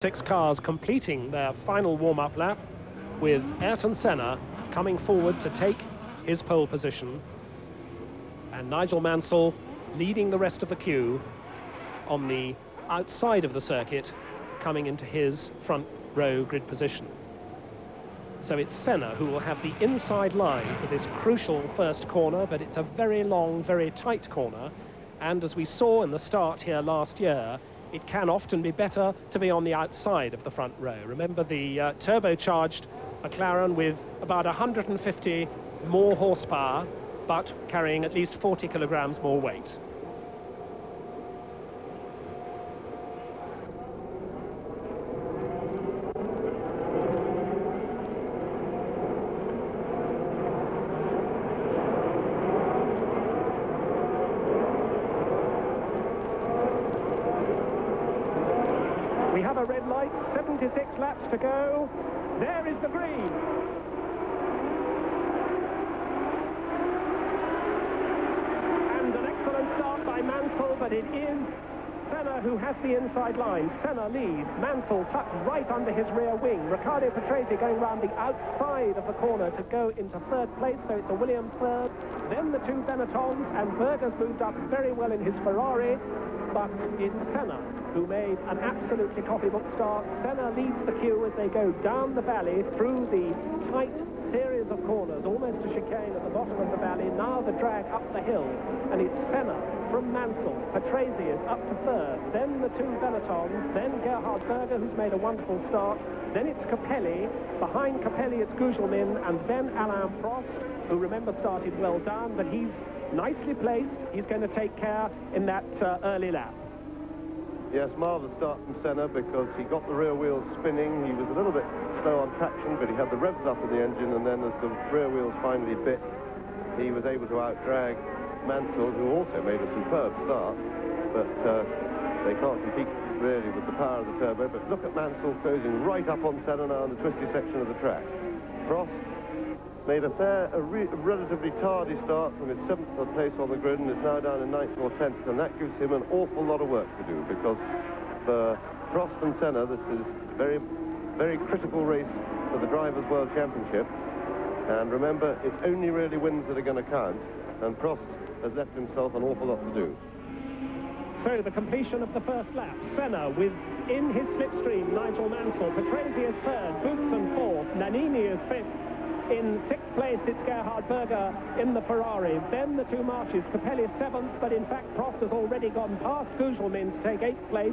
Six cars completing their final warm-up lap, with Ayrton Senna coming forward to take his pole position and Nigel Mansell leading the rest of the queue on the outside of the circuit, coming into his front row grid position. So it's Senna who will have the inside line for this crucial first corner, but it's a very long, very tight corner, and as we saw in the start here last year, it can often be better to be on the outside of the front row. Remember the turbocharged McLaren with about 150 more horsepower, but carrying at least 40 kilograms more weight. We have a red light, 76 laps to go. There is the green. And an excellent start by Mansell, but it is Senna who has the inside line. Senna leads, Mansell tucked right under his rear wing. Riccardo Patrese going round the outside of the corner to go into third place, so it's a Williams third. Then the two Benettons, and Berger's moved up very well in his Ferrari, but it's Senna who made an absolutely copybook start. Senna leads the queue as they go down the valley through the tight series of corners, almost a chicane at the bottom of the valley. Now the drag up the hill, and it's Senna from Mansell. Patrese is up to third, then the two Benettons, then Gerhard Berger, who's made a wonderful start, then it's Capelli, behind Capelli it's Gugelmin, and then Alain Prost, who remember started well down, but he's nicely placed. He's going to take care in that early lap. Yes, marvellous start from Senna because he got the rear wheels spinning. He was a little bit slow on traction, but he had the revs up in the engine, and then as the rear wheels finally bit, he was able to outdrag Mansell, who also made a superb start, but they can't compete really with the power of the turbo. But look at Mansell closing right up on Senna now in the twisty section of the track. Prost made a relatively tardy start from his 7th place on the grid and is now down in 9th or 10th, and that gives him an awful lot of work to do, because for Prost and Senna this is a very critical race for the Drivers' World Championship, and remember, it's only really wins that are going to count, and Prost has left himself an awful lot to do. So the completion of the first lap, Senna with in his slipstream Nigel Mansell, Patrese is third, Boutsen fourth, Nannini is fifth. In 6th place, it's Gerhard Berger in the Ferrari. Then the two Marches, Capelli 7th, but in fact Prost has already gone past Gugelmin to take 8th place.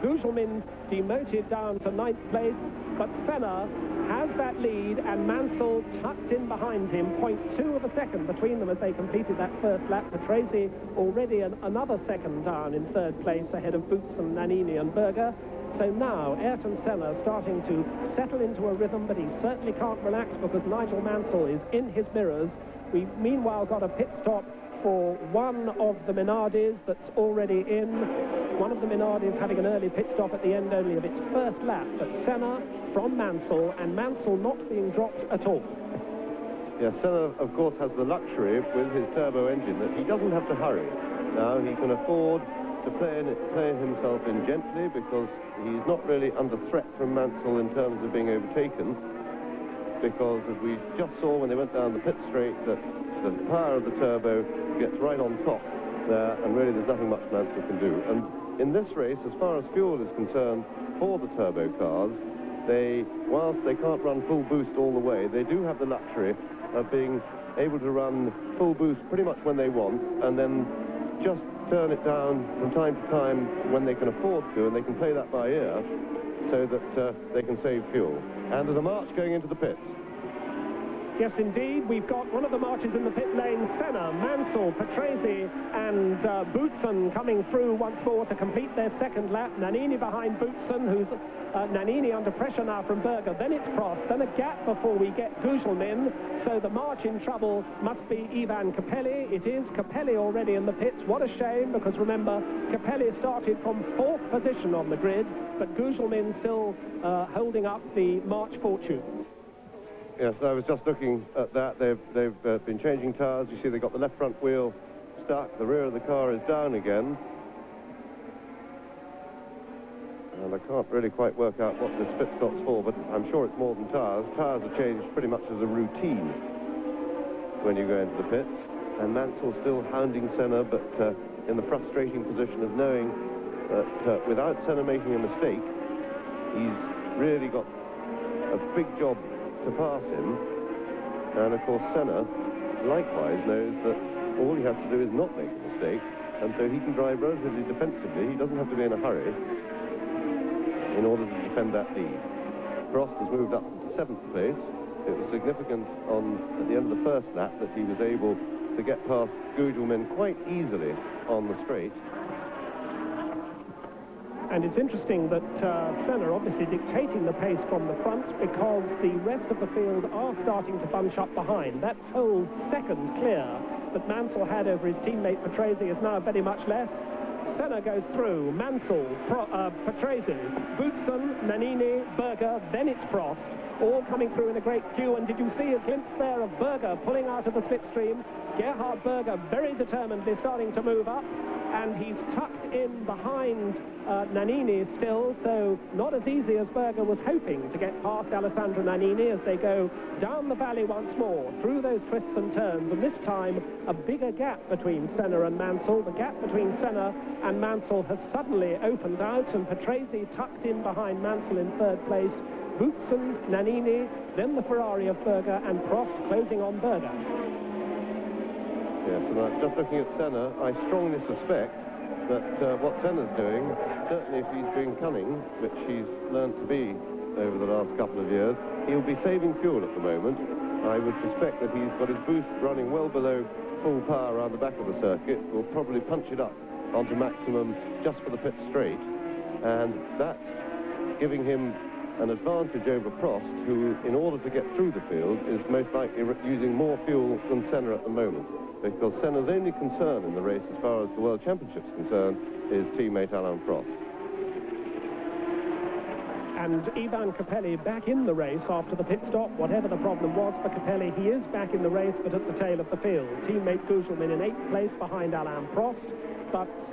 Gugelmin demoted down to 9th place, but Senna has that lead, and Mansell tucked in behind him, 0.2 of a second between them as they completed that first lap. Patrese already another second down in 3rd place ahead of Boutsen, Nannini and Berger. So now Ayrton Senna starting to settle into a rhythm, but he certainly can't relax because Nigel Mansell is in his mirrors. We've meanwhile got a pit stop for one of the Minardis that's already in. One of the Minardis having an early pit stop at the end only of its first lap, but Senna from Mansell, and Mansell not being dropped at all. Yes, Senna of course has the luxury with his turbo engine that he doesn't have to hurry. Now he can afford to play himself in gently because he's not really under threat from Mansell in terms of being overtaken, because as we just saw when they went down the pit straight, that the power of the turbo gets right on top there, and really there's nothing much Mansell can do. And in this race, as far as fuel is concerned for the turbo cars, whilst they can't run full boost all the way, they do have the luxury of being able to run full boost pretty much when they want, and then just turn it down from time to time when they can afford to, and they can play that by ear so that they can save fuel. And there's a march going into the pits. Yes, indeed. We've got one of the marches in the pit lane, Senna, Mansell, Patrese and Boutsen coming through once more to complete their second lap. Nannini behind Boutsen, who's Nannini under pressure now from Berger. Then it's Prost, then a gap before we get Gugelmin. So the march in trouble must be Ivan Capelli. It is Capelli already in the pits. What a shame, because remember, Capelli started from 4th position on the grid, but Gugelmin still holding up the March fortune. Yes, I was just looking at that. They've been changing tyres. You see they've got the left front wheel stuck. The rear of the car is down again. And I can't really quite work out what this pit stop's for, but I'm sure it's more than tyres. Tyres are changed pretty much as a routine when you go into the pits. And Mansell still hounding Senna, but in the frustrating position of knowing that without Senna making a mistake, he's really got a big job to pass him. And of course Senna likewise knows that all he has to do is not make a mistake, and so he can drive relatively defensively. He doesn't have to be in a hurry in order to defend that lead. Prost has moved up to 7th place. It was significant at the end of the first lap that he was able to get past Gugelmin quite easily on the straight. And it's interesting that Senna obviously dictating the pace from the front, because the rest of the field are starting to bunch up behind. That whole second clear that Mansell had over his teammate Patrese is now very much less. Senna goes through, Mansell, Patrese, Boutsen, Nannini, Berger, then it's Prost, all coming through in a great queue. And did you see a glimpse there of Berger pulling out of the slipstream? Gerhard Berger very determinedly starting to move up, and he's tucked in behind Nannini still, so not as easy as Berger was hoping to get past Alessandro Nannini as they go down the valley once more, through those twists and turns, and this time a bigger gap between Senna and Mansell. The gap between Senna and Mansell has suddenly opened out, and Patrese tucked in behind Mansell in 3rd place, Boutsen, Nannini, then the Ferrari of Berger, and Prost closing on Berger. Yes, and just looking at Senna, I strongly suspect that what Senna's doing, certainly if he's being cunning, which he's learned to be over the last couple of years, he'll be saving fuel at the moment. I would suspect that he's got his boost running well below full power around the back of the circuit. Will probably punch it up onto maximum just for the pit straight, and that's giving him an advantage over Prost, who, in order to get through the field, is most likely using more fuel than Senna at the moment, because Senna's only concern in the race, as far as the World Championship's concerned, is teammate Alain Prost. And Ivan Capelli back in the race after the pit stop. Whatever the problem was for Capelli, he is back in the race, but at the tail of the field. Teammate Gugelmin in 8th place behind Alain Prost, but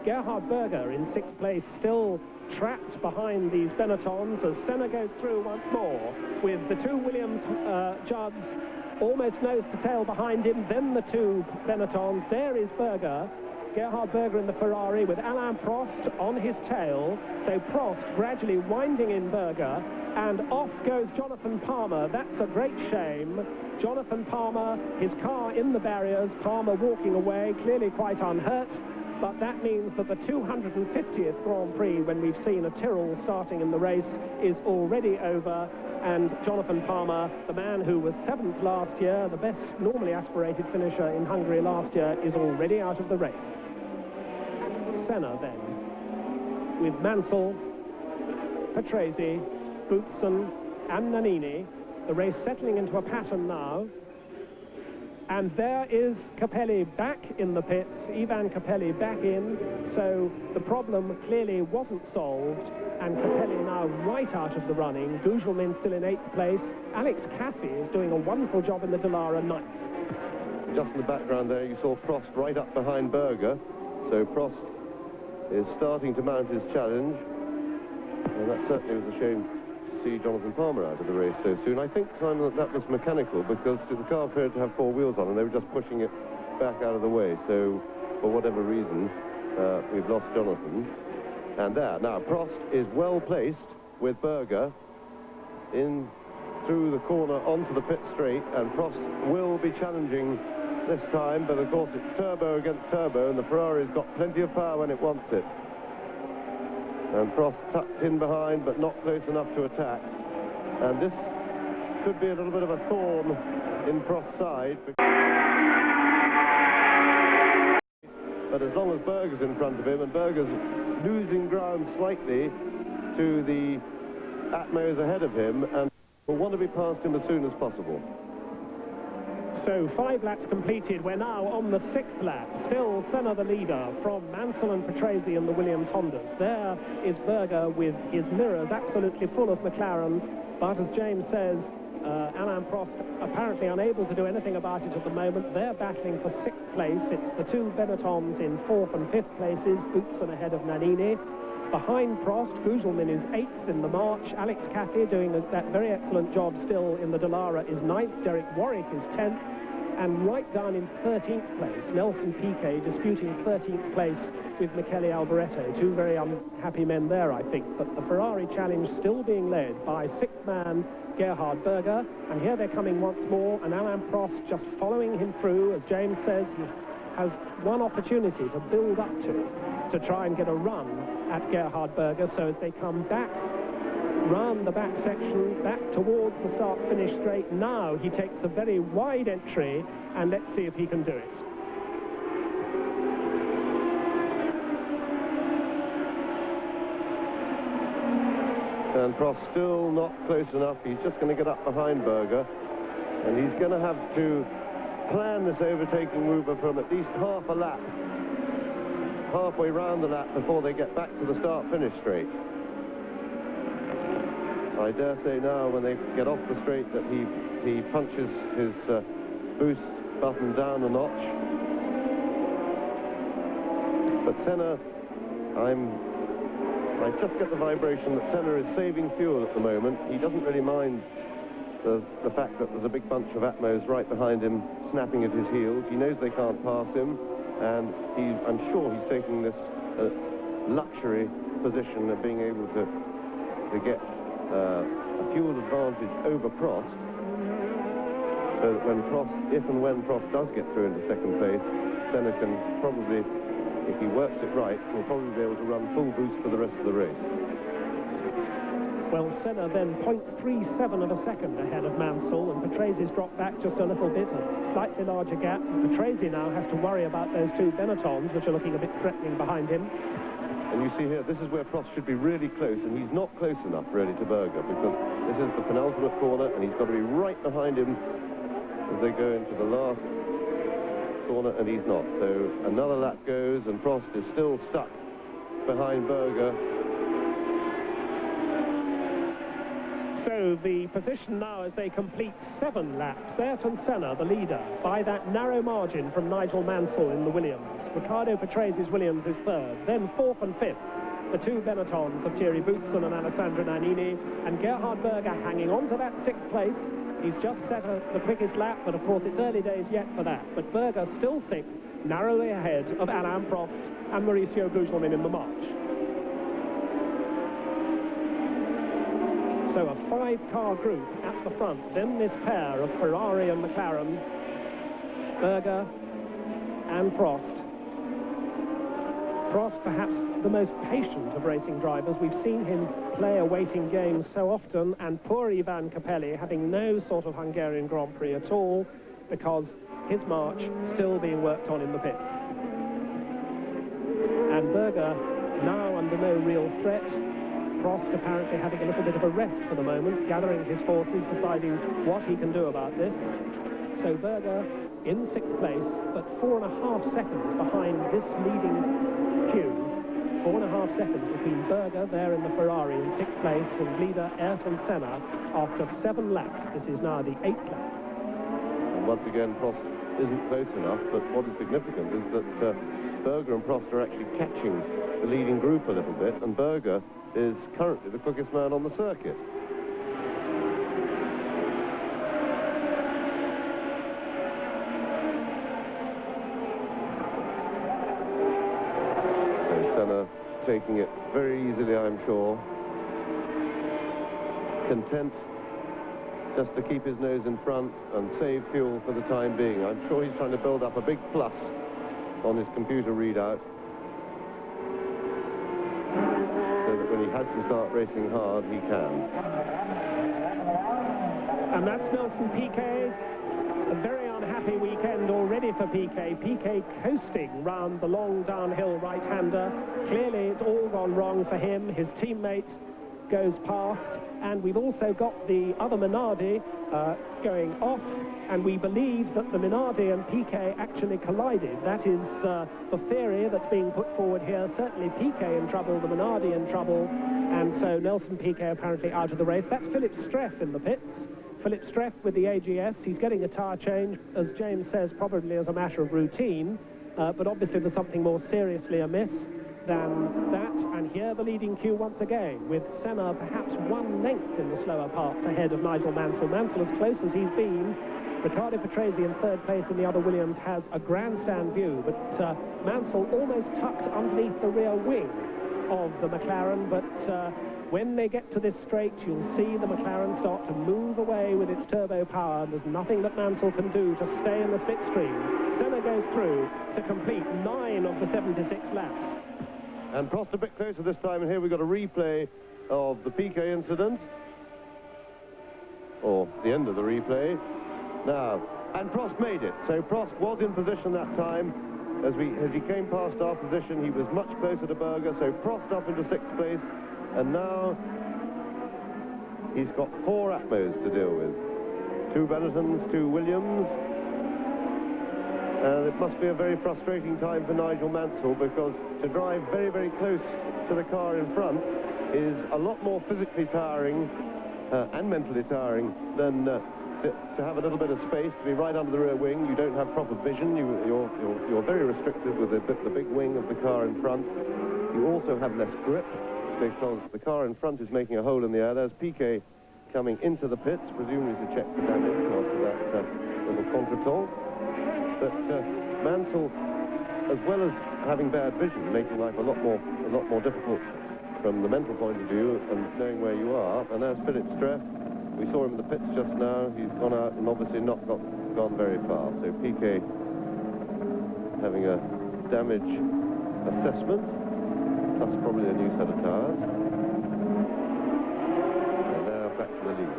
Gerhard Berger in 6th place, still trapped behind these Benettons as Senna goes through once more with the 2 Williams jugs almost nose to tail behind him, then the 2 Benettons. There is Berger, Gerhard Berger in the Ferrari with Alain Prost on his tail. So Prost gradually winding in Berger, and off goes Jonathan Palmer. That's a great shame. Jonathan Palmer, his car in the barriers, Palmer walking away, clearly quite unhurt. But that means that the 250th Grand Prix, when we've seen a Tyrrell starting in the race, is already over. And Jonathan Palmer, the man who was 7th last year, the best normally aspirated finisher in Hungary last year, is already out of the race. Senna then, with Mansell, Patrese, Boutsen and Nannini. The race settling into a pattern now. And there is Capelli back in the pits, Ivan Capelli back in, so the problem clearly wasn't solved, and Capelli now right out of the running. Gugelmin still in 8th place. Alex Caffey is doing a wonderful job in the Dallara 9th. Just in the background there, you saw Prost right up behind Berger, so Prost is starting to mount his challenge, and that certainly was a shame to see Jonathan Palmer out of the race so soon. I think, Simon, that was mechanical, because the car appeared to have 4 wheels on, and they were just pushing it back out of the way, so for whatever reason, we've lost Jonathan. And there, now, Prost is well placed with Berger in through the corner onto the pit straight, and Prost will be challenging this time, but of course it's turbo against turbo, and the Ferrari's got plenty of power when it wants it. And Prost tucked in behind, but not close enough to attack. And this could be a little bit of a thorn in Prost's side. But as long as Berger's in front of him, and Berger's losing ground slightly to the Atmos ahead of him, and will want to be past him as soon as possible. So 5 laps completed. We're now on the 6th lap. Still Senna the leader from Mansell and Patrese in the Williams Hondas. There is Berger with his mirrors absolutely full of McLaren. But as James says, Alain Prost apparently unable to do anything about it at the moment. They're battling for 6th place. It's the 2 Benettons in 4th and 5th places. Boutsen ahead of Nannini. behind Prost. Gugelmin is 8th in the march. Alex Caffey doing that very excellent job still in the Dallara is 9th. Derek Warwick is 10th. And right down in 13th place, Nelson Piquet disputing 13th place with Michele Alboreto. Two very unhappy men there, I think. But the Ferrari challenge still being led by sixth man Gerhard Berger. And here they're coming once more, and Alain Prost just following him through. As James says, he has one opportunity to build up to try and get a run at Gerhard Berger. So as they come back round the back section, back towards the start-finish straight, now he takes a very wide entry, and let's see if he can do it. And Prost still not close enough. He's just going to get up behind Berger, and he's going to have to plan this overtaking mover from at least half a lap, halfway round the lap before they get back to the start-finish straight. I dare say now, when they get off the straight, that he punches his boost button down a notch. But Senna, I just get the vibration that Senna is saving fuel at the moment. He doesn't really mind the fact that there's a big bunch of Atmos right behind him, snapping at his heels. He knows they can't pass him, and I'm sure he's taking this luxury position of being able to get a fuel advantage over Prost, so that when if and when Prost does get through into second place, Senna can probably, if he works it right, will probably be able to run full boost for the rest of the race. Well, Senna then 0.37 of a second ahead of Mansell, and Patrese dropped back just a little bit, a slightly larger gap. Patrese now has to worry about those two Benettons, which are looking a bit threatening behind him. And you see here, this is where Prost should be really close, and he's not close enough, really, to Berger, because this is the penultimate corner, and he's got to be right behind him as they go into the last corner, and he's not. So another lap goes, and Prost is still stuck behind Berger. So the position now as they complete 7 laps, Ayrton Senna, the leader, by that narrow margin from Nigel Mansell in the Williams. Riccardo Patrese's Williams is 3rd. Then 4th and 5th, the two Benettons of Thierry Boutsen and Alessandro Nannini. And Gerhard Berger hanging on to that 6th place. He's just set the quickest lap, but of course it's early days yet for that. But Berger still 6th, narrowly ahead of Alain Prost and Mauricio Gugelmin in the march. So a 5-car group at the front, then this pair of Ferrari and McLaren, Berger and Prost. Prost, perhaps the most patient of racing drivers. We've seen him play a waiting game so often, and poor Ivan Capelli having no sort of Hungarian Grand Prix at all, because his march still being worked on in the pits. And Berger now under no real threat. Prost apparently having a little bit of a rest for the moment, gathering his forces, deciding what he can do about this. So Berger in 6th place, but 4.5 seconds behind this leading queue. 4.5 seconds between Berger there in the Ferrari in 6th place and leader Ayrton Senna after 7 laps. This is now the 8th lap. And once again, Prost isn't close enough, but what is significant is that Berger and Prost are actually catching the leading group a little bit, and Berger is currently the quickest man on the circuit. So Senna taking it very easily, I'm sure. Content just to keep his nose in front and save fuel for the time being. I'm sure he's trying to build up a big plus on his computer readout, so that when he has to start racing hard, he can. And that's Nelson Piquet. A very unhappy weekend already for Piquet. Piquet coasting round the long downhill right-hander. Clearly it's all gone wrong for him. His teammate goes past, and we've also got the other Minardi going off, and we believe that the Minardi and Piquet actually collided. That is the theory that's being put forward here. Certainly Piquet in trouble, the Minardi in trouble, and so Nelson Piquet apparently out of the race. That's Philip Streff in the pits. Philip Streff with the AGS. He's getting a tyre change, as James says, probably as a matter of routine, but obviously there's something more seriously amiss. than that. And here the leading queue once again, with Senna perhaps 1 length in the slower parts ahead of Nigel Mansell. Mansell as close as he's been. Riccardo Patrese in third place in the other Williams has a grandstand view, but Mansell almost tucked underneath the rear wing of the McLaren, but when they get to this straight, you'll see the McLaren start to move away with its turbo power, and there's nothing that Mansell can do to stay in the slipstream. Senna goes through to complete 9 of the 76 laps. And Prost a bit closer this time, and here we've got a replay of the Piquet incident, or the end of the replay. Now, and Prost made it. So Prost was in position that time. As he came past our position, he was much closer to Berger, so Prost up into 6th place, and now he's got 4 Atmos to deal with. 2 Benettons, 2 Williams, and it must be a very frustrating time for Nigel Mansell, because to drive very, very close to the car in front is a lot more physically tiring and mentally tiring than to have a little bit of space, to be right under the rear wing. You don't have proper vision. You're very restricted with the big wing of the car in front. You also have less grip because the car in front is making a hole in the air. There's Piquet coming into the pits, presumably to check for damage after that little contretemps. But Mansell, as well as having bad vision, making life a lot more difficult from the mental point of view and knowing where you are. And there's Philip Streff. We saw him in the pits just now. He's gone out and obviously not gone very far. So Piquet having a damage assessment, plus probably a new set of tyres. And now back to the lead.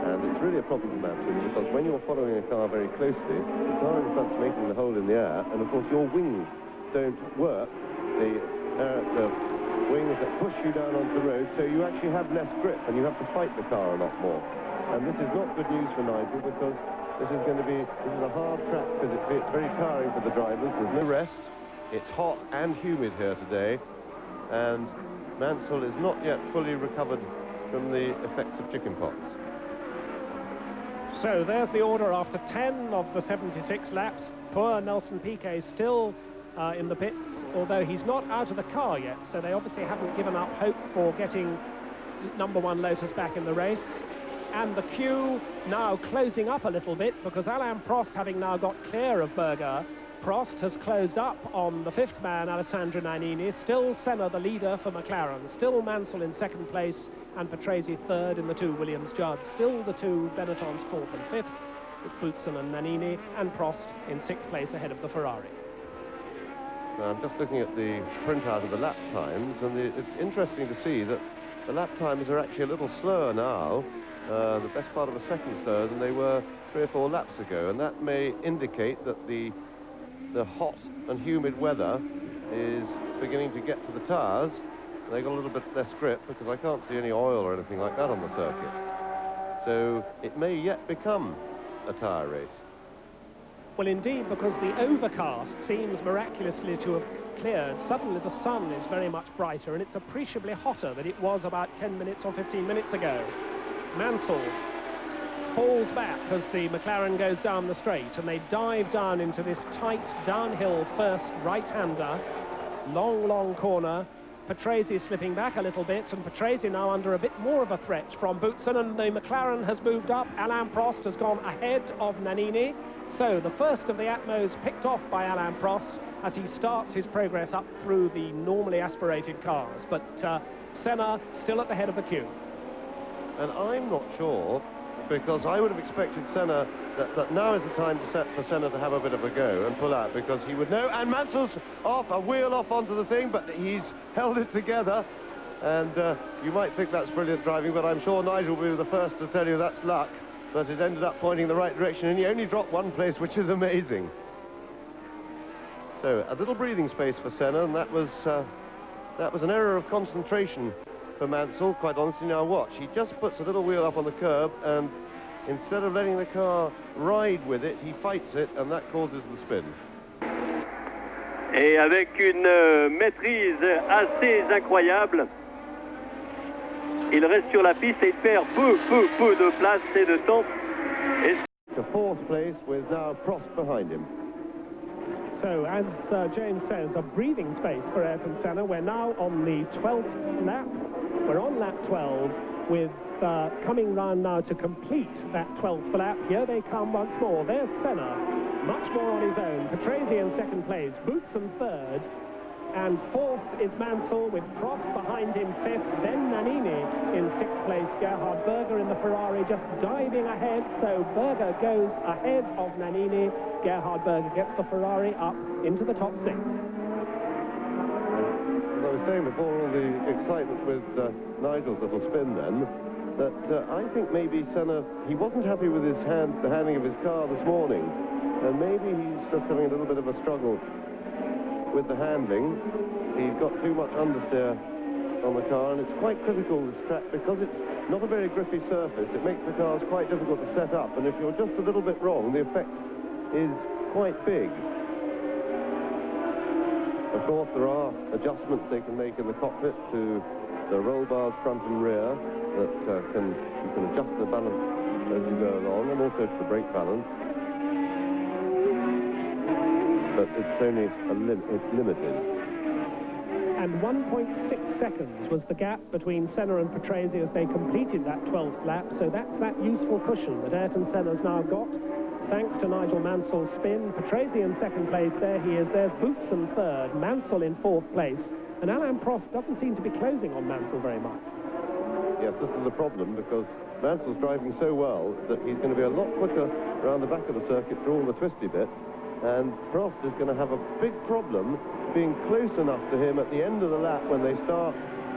And it's really a problem for Mansell, because when you're following a car very closely, the car in front's making the hole in the air, and of course your wings don't work. The wings that push you down onto the road, so you actually have less grip and you have to fight the car a lot more. And this is not good news for Nigel, because this is a hard track physically. It's very tiring for the drivers. There's no rest. It's hot and humid here today, and Mansell is not yet fully recovered from the effects of chickenpox. So there's the order after 10 of the 76 laps. Poor Nelson Piquet still in the pits, although he's not out of the car yet, so they obviously haven't given up hope for getting #1 Lotus back in the race. And the queue now closing up a little bit, because Alain Prost, having now got clear of Berger, Prost has closed up on the 5th man, Alessandro Nannini. Still Senna the leader for McLaren, still Mansell in 2nd place, and Patrese 3rd in the 2 Williams Judds. Still the 2 Benettons 4th and 5th, with Boutsen and Nannini, and Prost in 6th place ahead of the Ferrari. Now, I'm just looking at the printout of the lap times, and it's interesting to see that the lap times are actually a little slower now, the best part of a second slower than they were 3 or 4 laps ago, and that may indicate that the hot and humid weather is beginning to get to the tyres. They got a little bit less grip, because I can't see any oil or anything like that on the circuit. So it may yet become a tyre race. Well, indeed, because the overcast seems miraculously to have cleared. Suddenly the sun is very much brighter, and it's appreciably hotter than it was about 10 minutes or 15 minutes ago. Mansell falls back as the McLaren goes down the straight, and they dive down into this tight downhill first right-hander. Long corner. Patrese slipping back a little bit, and Patrese now under a bit more of a threat from Boutsen, and the McLaren has moved up. Alain Prost has gone ahead of Nannini. So the first of the Atmos picked off by Alain Prost as he starts his progress up through the normally aspirated cars. But Senna still at the head of the queue. And I'm not sure, because I would have expected Senna, that now is the time for Senna to have a bit of a go and pull out, because he would know. And Mansell's off, a wheel off onto the thing, but he's held it together. And you might think that's brilliant driving, but I'm sure Nigel will be the first to tell you that's luck. But it ended up pointing the right direction, and he only dropped 1 place, which is amazing. So a little breathing space for Senna, and that was an error of concentration for Mansell, quite honestly. Now watch, he just puts a little wheel up on the curb, and instead of letting the car ride with it, he fights it, and that causes the spin. Et avec une maîtrise assez incroyable, il reste sur la piste et il perd peu de place et de temps. To 4th place with now Prost behind him. So, as James says, a breathing space for Ayrton Senna. We're now on the 12th lap. We're on lap 12 with coming round now to complete that 12th lap. Here they come once more. There's Senna, much more on his own. Patrese in second place, Boutsen third, and fourth is Mansell with Prost behind him fifth, then Nannini in sixth place. Gerhard Berger in the Ferrari just diving ahead, so Berger goes ahead of Nannini. Gerhard Berger gets the Ferrari up into the top six. As I was saying before all the excitement with Nigel's little spin then, that I think maybe Senna, he wasn't happy with the handling of his car this morning, and maybe he's just having a little bit of a struggle with the handling. He's got too much understeer on the car, and it's quite critical, this track, because it's not a very grippy surface. It makes the cars quite difficult to set up, and if you're just a little bit wrong, the effect is quite big. Of course, there are adjustments they can make in the cockpit to the roll bars front and rear that you can adjust the balance as you go along, and also to the brake balance. But it's only it's limited. And 1.6 seconds was the gap between Senna and Patrese as they completed that 12th lap, so that's that useful cushion that Ayrton Senna's now got, thanks to Nigel Mansell's spin. Patrese in second place, there he is, there's Boutsen third, Mansell in fourth place, and Alain Prost doesn't seem to be closing on Mansell very much. Yes, this is a problem, because Mansell's driving so well that he's going to be a lot quicker around the back of the circuit through all the twisty bits. And Prost is going to have a big problem being close enough to him at the end of the lap when they start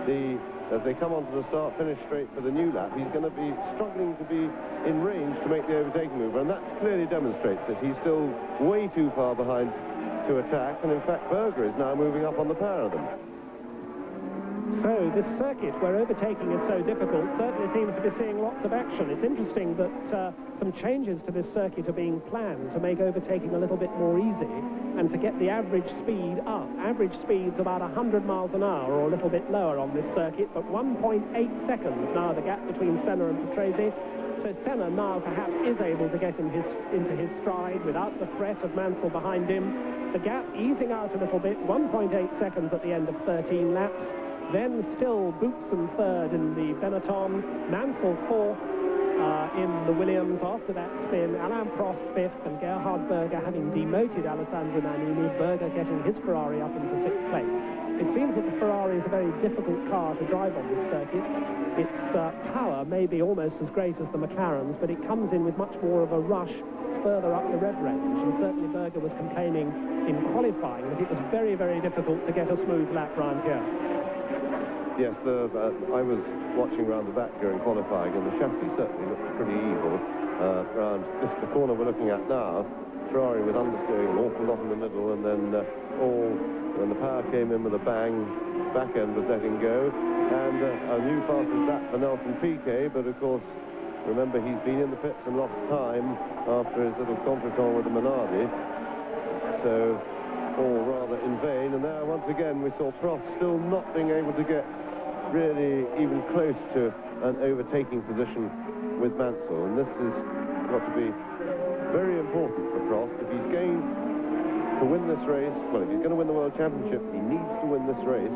as they come onto the start-finish straight for the new lap. He's going to be struggling to be in range to make the overtaking maneuver, and that clearly demonstrates that he's still way too far behind to attack, and in fact Berger is now moving up on the pair of them. So this circuit where overtaking is so difficult certainly seems to be seeing lots of action. It's interesting that some changes to this circuit are being planned to make overtaking a little bit more easy and to get the average speed up. Average speed's about 100 miles an hour or a little bit lower on this circuit, but 1.8 seconds now the gap between Senna and Patrese. So Senna now perhaps is able to get into his stride without the threat of Mansell behind him. The gap easing out a little bit, 1.8 seconds at the end of 13 laps. Then still Boutsen third in the Benetton, Mansell fourth in the Williams after that spin, Alain Prost fifth, and Gerhard Berger having demoted Alessandro Nannini, Berger getting his Ferrari up into sixth place. It seems that the Ferrari is a very difficult car to drive on this circuit. Its power may be almost as great as the McLaren's, but it comes in with much more of a rush further up the rev range, and certainly Berger was complaining in qualifying that it was very, very difficult to get a smooth lap round here. Yes, I was watching around the back during qualifying, and the chassis certainly looked pretty evil. Around just the corner we're looking at now, Ferrari was understeering an awful lot in the middle, and then when the power came in with a bang, back end was letting go, and a new fastest lap for Nelson Piquet, but of course, remember he's been in the pits and lost time after his little contretemps with the Minardi, so all rather in vain. And there once again we saw Prost still not being able to get really even close to an overtaking position with Mansell, and this has got to be very important for Prost if he's going to win this race. Well, if he's going to win the World Championship, he needs to win this race,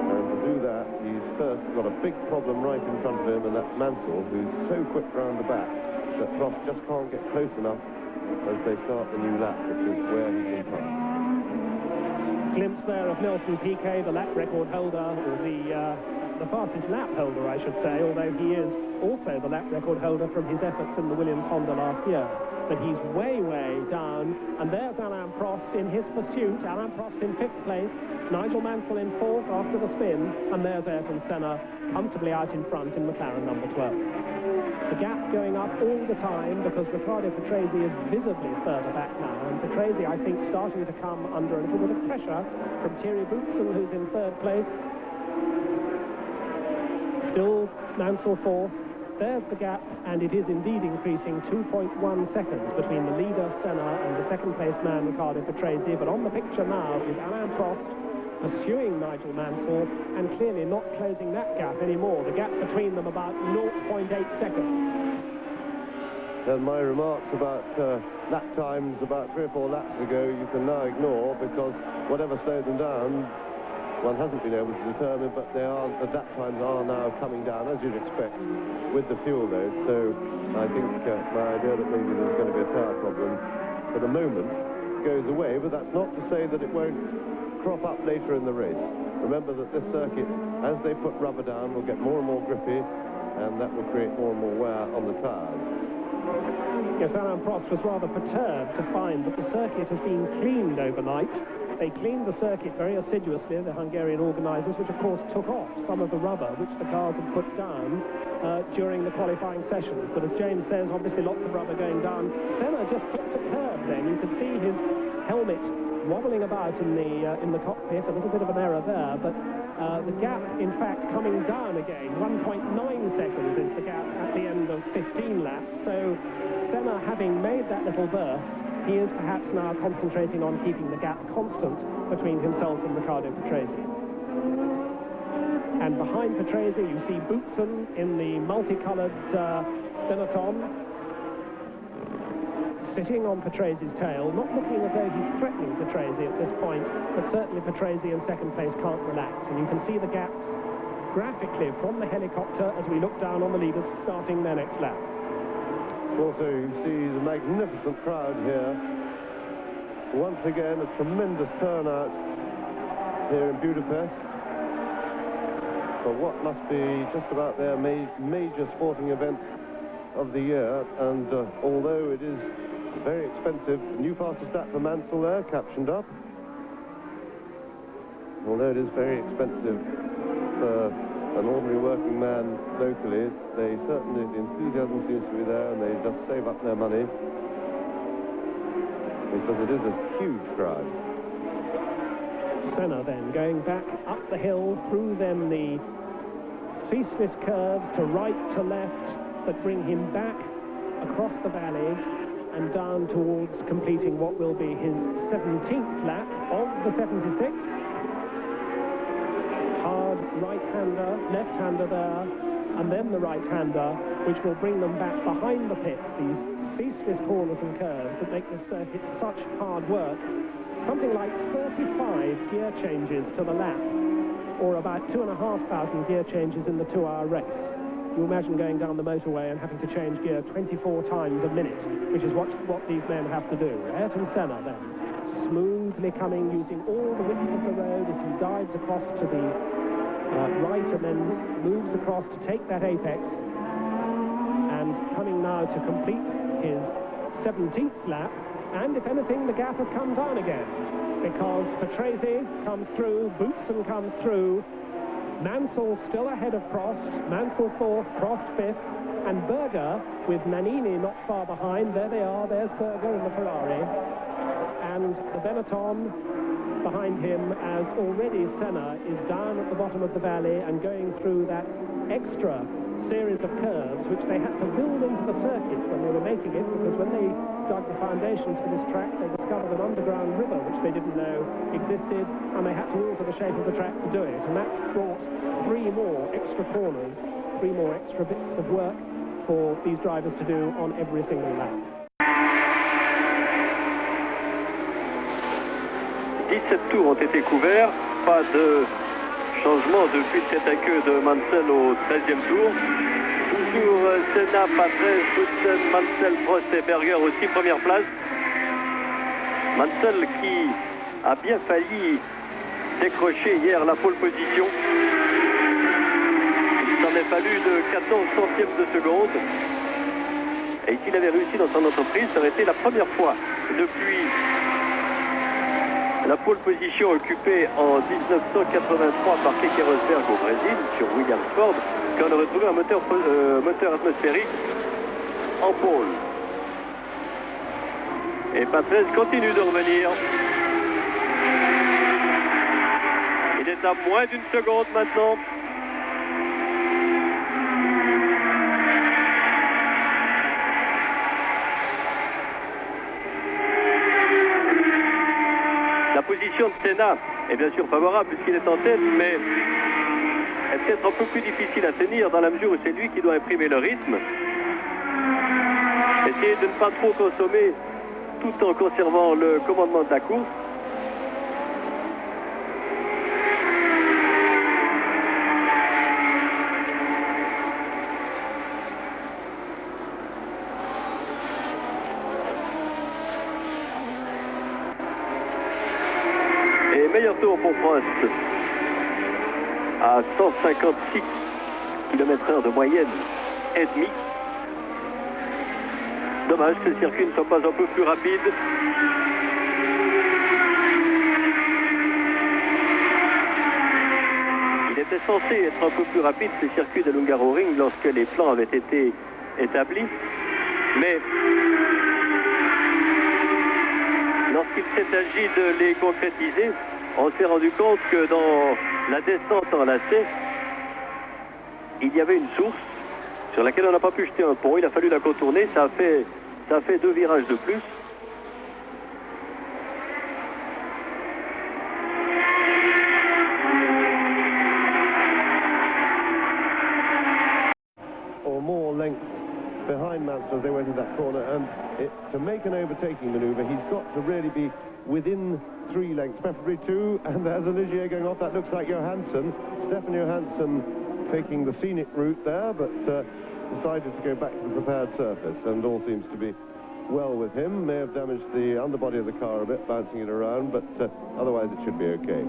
and to do that he's first got a big problem right in front of him, and that's Mansell, who's so quick round the back that Prost just can't get close enough as they start the new lap, which is where he can come. Glimpse there of Nelson Piquet, the lap record holder, or the fastest lap holder, I should say, although he is also the lap record holder from his efforts in the Williams Honda last year. But he's way, way down, and there's Alain Prost in his pursuit. Alain Prost in fifth place, Nigel Mansell in fourth after the spin, and there's Ayrton Senna comfortably out in front in McLaren number 12. The gap going up all the time because Riccardo Patrese is visibly further back now, and Patrese, I think, starting to come under a little bit of pressure from Thierry Boutsen, who's in third place. Still Mansell fourth. There's the gap, and it is indeed increasing, 2.1 seconds between the leader, Senna, and the second-place man, Riccardo Patrese. But on the picture now is Alain Prost pursuing Nigel Mansell, and clearly not closing that gap anymore. The gap between them about 0.8 seconds. then my remarks about lap times about 3 or 4 laps ago you can now ignore, because whatever slowed them down, one hasn't been able to determine, but the lap times are now coming down, as you'd expect, with the fuel load. So I think my idea that maybe there's going to be a tyre problem for the moment goes away, but that's not to say that it won't crop up later in the race. Remember that this circuit, as they put rubber down, will get more and more grippy, and that will create more and more wear on the tyres. Yes, Alain Prost was rather perturbed to find that the circuit has been cleaned overnight. They cleaned the circuit very assiduously, the Hungarian organisers, which of course took off some of the rubber which the cars had put down during the qualifying sessions. But as James says, obviously lots of rubber going down. Senna just took the curve then. You could see his helmet wobbling about in the cockpit, a little bit of an error there, but the gap, in fact, coming down again. 1.9 seconds is the gap at the end of 15 laps. So Senna, having made that little burst, he is perhaps now concentrating on keeping the gap constant between himself and Riccardo Patrese. And behind Patrese, you see Boutsen in the multicoloured Benetton, sitting on Patrese's tail, not looking as though he's threatening Patrese at this point, but certainly Patrese in second place can't relax. And you can see the gaps graphically from the helicopter as we look down on the leaders starting their next lap. Also, you see the magnificent crowd here. Once again, a tremendous turnout here in Budapest for what must be just about their major sporting event of the year. And although it is very expensive, new fastest lap for Mansell there, captioned up. Although it is very expensive for an ordinary working man locally, they certainly, the enthusiasm seems to be there, and they just save up their money, because it is a huge crowd. Senna then going back up the hill, through then the ceaseless curves to right, to left, that bring him back across the valley and down towards completing what will be his 17th lap of the 76. Hard right-hander, left-hander there, and then the right-hander, which will bring them back behind the pits, these ceaseless corners and curves that make this circuit such hard work. Something like 35 gear changes to the lap, or about 2,500 gear changes in the 2-hour race. You imagine going down the motorway and having to change gear 24 times a minute, which is what these men have to do. Ayrton Senna then, smoothly coming, using all the width of the road as he dives across to the right and then moves across to take that apex, and coming now to complete his 17th lap. And if anything, the gap has come down again, because Patrese comes through, Boutsen comes through, Mansell still ahead of Prost, Mansell 4th, Prost 5th, and Berger with Nannini not far behind. There they are, there's Berger in the Ferrari, and the Benetton behind him, as already Senna is down at the bottom of the valley and going through that extra series of curves which they had to build into the circuit when they were making it, because when they dug the foundations for this track, they discovered an underground river which they didn't know existed, and they had to alter the shape of the track to do it. And that brought 3 more extra corners, 3 more extra bits of work for these drivers to do on every single lap. 17 tours ont été couverts, pas de changement depuis le tête à queue de Mansell au 13e tour. Toujours Senna, Patrese, Boutsen, Mansell, Prost et Berger aussi, première place. Mansell qui a bien failli décrocher hier la pole position. Il s'en est fallu de 14 centièmes de seconde. Et s'il avait réussi dans son entreprise, ça aurait été la première fois depuis la pole position occupée en 1983 par Keke Rosberg au Brésil, sur Williamsford, qu'on aurait trouvé un moteur atmosphérique en pole. Et Patrese continue de revenir. Il est à moins d'une seconde maintenant. La position de Senna est bien sûr favorable puisqu'il est en tête, mais est peut-être un peu plus difficile à tenir dans la mesure où c'est lui qui doit imprimer le rythme. Essayez de ne pas trop consommer tout en conservant le commandement de la course. Et meilleur tour pour Prost à 156 km/h de moyenne et demi. Dommage que le circuit ne soit pas un peu plus rapide. Il était censé être un peu plus rapide, ce circuit de Hungaroring, lorsque les plans avaient été établis. Mais lorsqu'il s'est agi de les concrétiser, on s'est rendu compte que dans la descente en lacet, il y avait une source sur laquelle on n'a pas pu jeter un pont. Il a fallu la contourner. Ça a fait 2 virages de plus. Or more length behind Mansell as they went in that corner, and to make an overtaking manoeuvre, he's got to really be within 3 lengths, preferably 2, and there's Ligier going off. That looks like Johansson. Stefan Johansson taking the scenic route there, but decided to go back to the prepared surface, and all seems to be well with him. May have damaged the underbody of the car a bit, bouncing it around, but otherwise it should be okay.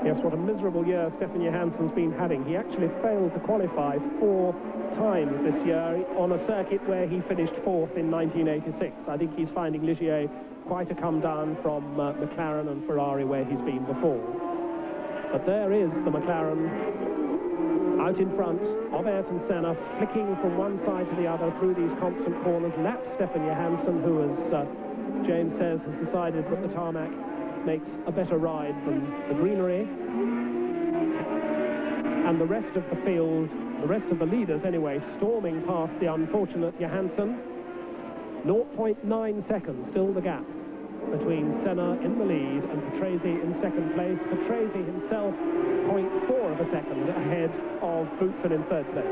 Yes, what a miserable year Stefan Johansson's been having. He actually failed to qualify 4 times this year on a circuit where he finished 4th in 1986. I think he's finding Ligier quite a come down from McLaren and Ferrari where he's been before. But there is the McLaren out in front of Ayrton Senna, flicking from one side to the other through these constant corners. Laps Stefan Johansson, who, as James says, has decided that the tarmac makes a better ride than the greenery. And the rest of the field, the rest of the leaders anyway, storming past the unfortunate Johansson. 0.9 seconds, still the gap between Senna in the lead and Patrese in second place. Patrese himself 0.4 of a second ahead of Boutsen in third place.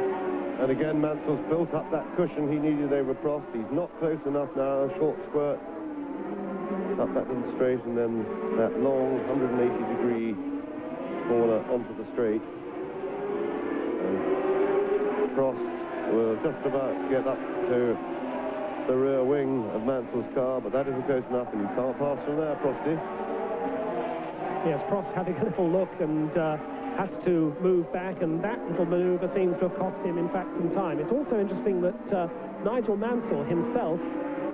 And again, Mansell's built up that cushion he needed over Prost. He's not close enough now. Short squirt up that little straight, and then that long 180-degree corner onto the straight. And Prost will just about get up to the rear wing of Mansell's car, but that isn't close enough, and you can't pass from there, Prosty. Yes, Prost having a little look and has to move back, and that little manoeuvre seems to have cost him, in fact, some time. It's also interesting that Nigel Mansell himself,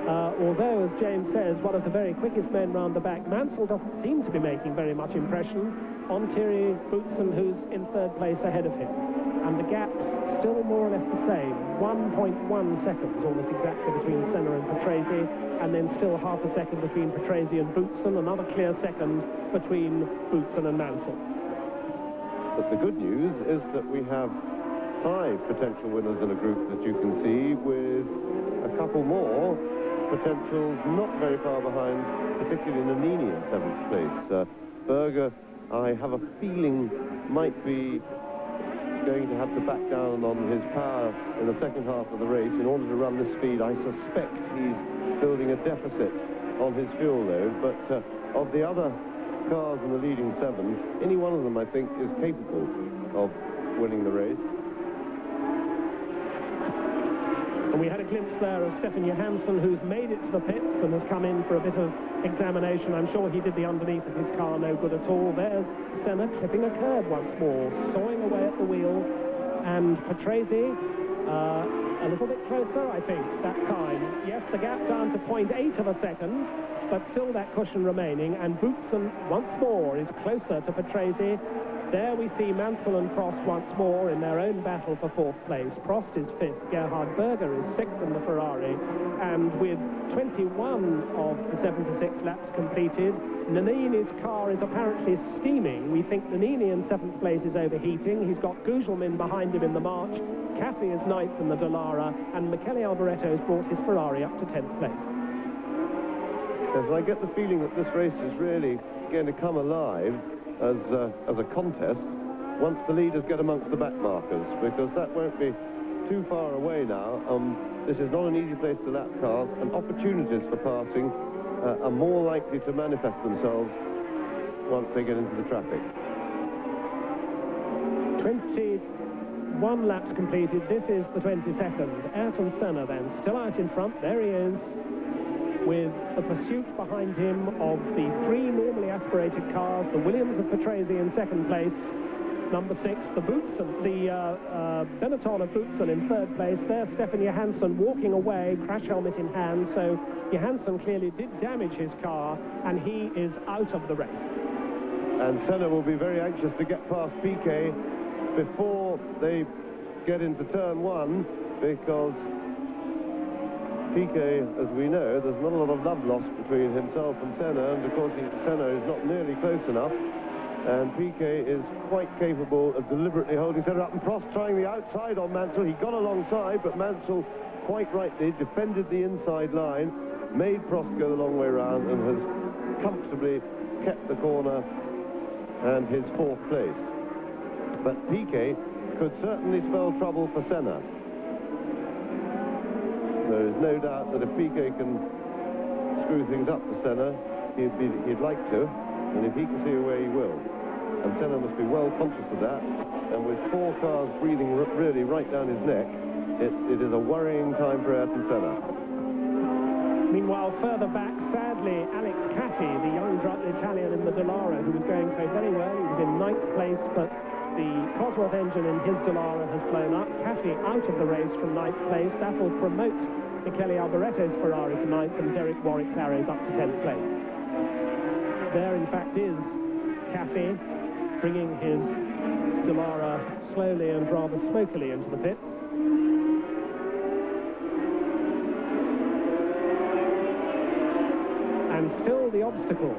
although, as James says, one of the very quickest men round the back, Mansell doesn't seem to be making very much impression on Thierry Boutsen, who's in third place ahead of him. And the gap's still more or less the same, 1.1 seconds almost exactly between Senna and Patrese, and then still half a second between Patrese and Boutsen, another clear second between Boutsen and Mansell. But the good news is that we have 5 potential winners in a group that you can see, with a couple more potentials not very far behind, particularly Nannini in 7th place. Berger, I have a feeling, might be going to have to back down on his power in the second half of the race in order to run this speed. I suspect he's building a deficit on his fuel load, but of the other cars in the leading 7, any one of them, I think, is capable of winning the race. And we had a glimpse there of Stefan Johansson, who's made it to the pits and has come in for a bit of examination. I'm sure he did the underneath of his car no good at all. There's Senna clipping a curb once more, sawing away at the wheel, and Patrese a little bit closer, I think, that time. Yes, the gap down to 0.8 of a second, but still that cushion remaining, and Boutsen once more is closer to Patrese. There we see Mansell and Prost once more in their own battle for 4th place. Prost is 5th, Gerhard Berger is 6th in the Ferrari, and with 21 of the 76 laps completed, Nannini's car is apparently steaming. We think Nannini in 7th place is overheating. He's got Gugelmin behind him in the march. Caffey is 9th in the Dallara, and Michele Alboreto has brought his Ferrari up to 10th place. Yes, I get the feeling that this race is really going to come alive as a contest once the leaders get amongst the back markers, because that won't be too far away now. This is not an easy place to lap cars, and opportunities for passing are more likely to manifest themselves once they get into the traffic. 21 laps completed. This is the 22nd. Ayrton Senna then still out in front. There he is, with the pursuit behind him of the three normally aspirated cars, the Williams of Patrese in second place, number 6, the Boutsen, the Benetton of Boutsen in third place. There's Stefan Johansson walking away, crash helmet in hand, so Johansson clearly did damage his car, and he is out of the race. And Senna will be very anxious to get past Piquet before they get into turn 1, because Piquet, as we know, there's not a lot of love lost between himself and Senna, and of course Senna is not nearly close enough, and Piquet is quite capable of deliberately holding Senna up. And Prost trying the outside on Mansell. He got alongside, but Mansell quite rightly defended the inside line, made Prost go the long way round, and has comfortably kept the corner and his 4th place. But Piquet could certainly spell trouble for Senna. There is no doubt that if Piquet can screw things up for Senna, he'd like to, and if he can see a way, he will. And Senna must be well conscious of that, and with 4 cars breathing really right down his neck, it is a worrying time for Ayrton Senna. Meanwhile, further back, sadly, Alex Caffi, the young Italian in the Dallara, who was going so very well. He was in 9th place, but the Cosworth engine in his Dallara has blown up. Caffi out of the race from 9th place. That will promote Michele Alboretto's Ferrari to 9th and Derek Warwick's Arrows up to 10th place. There, in fact, is Caffi bringing his Dallara slowly and rather smokily into the pits. And still the obstacle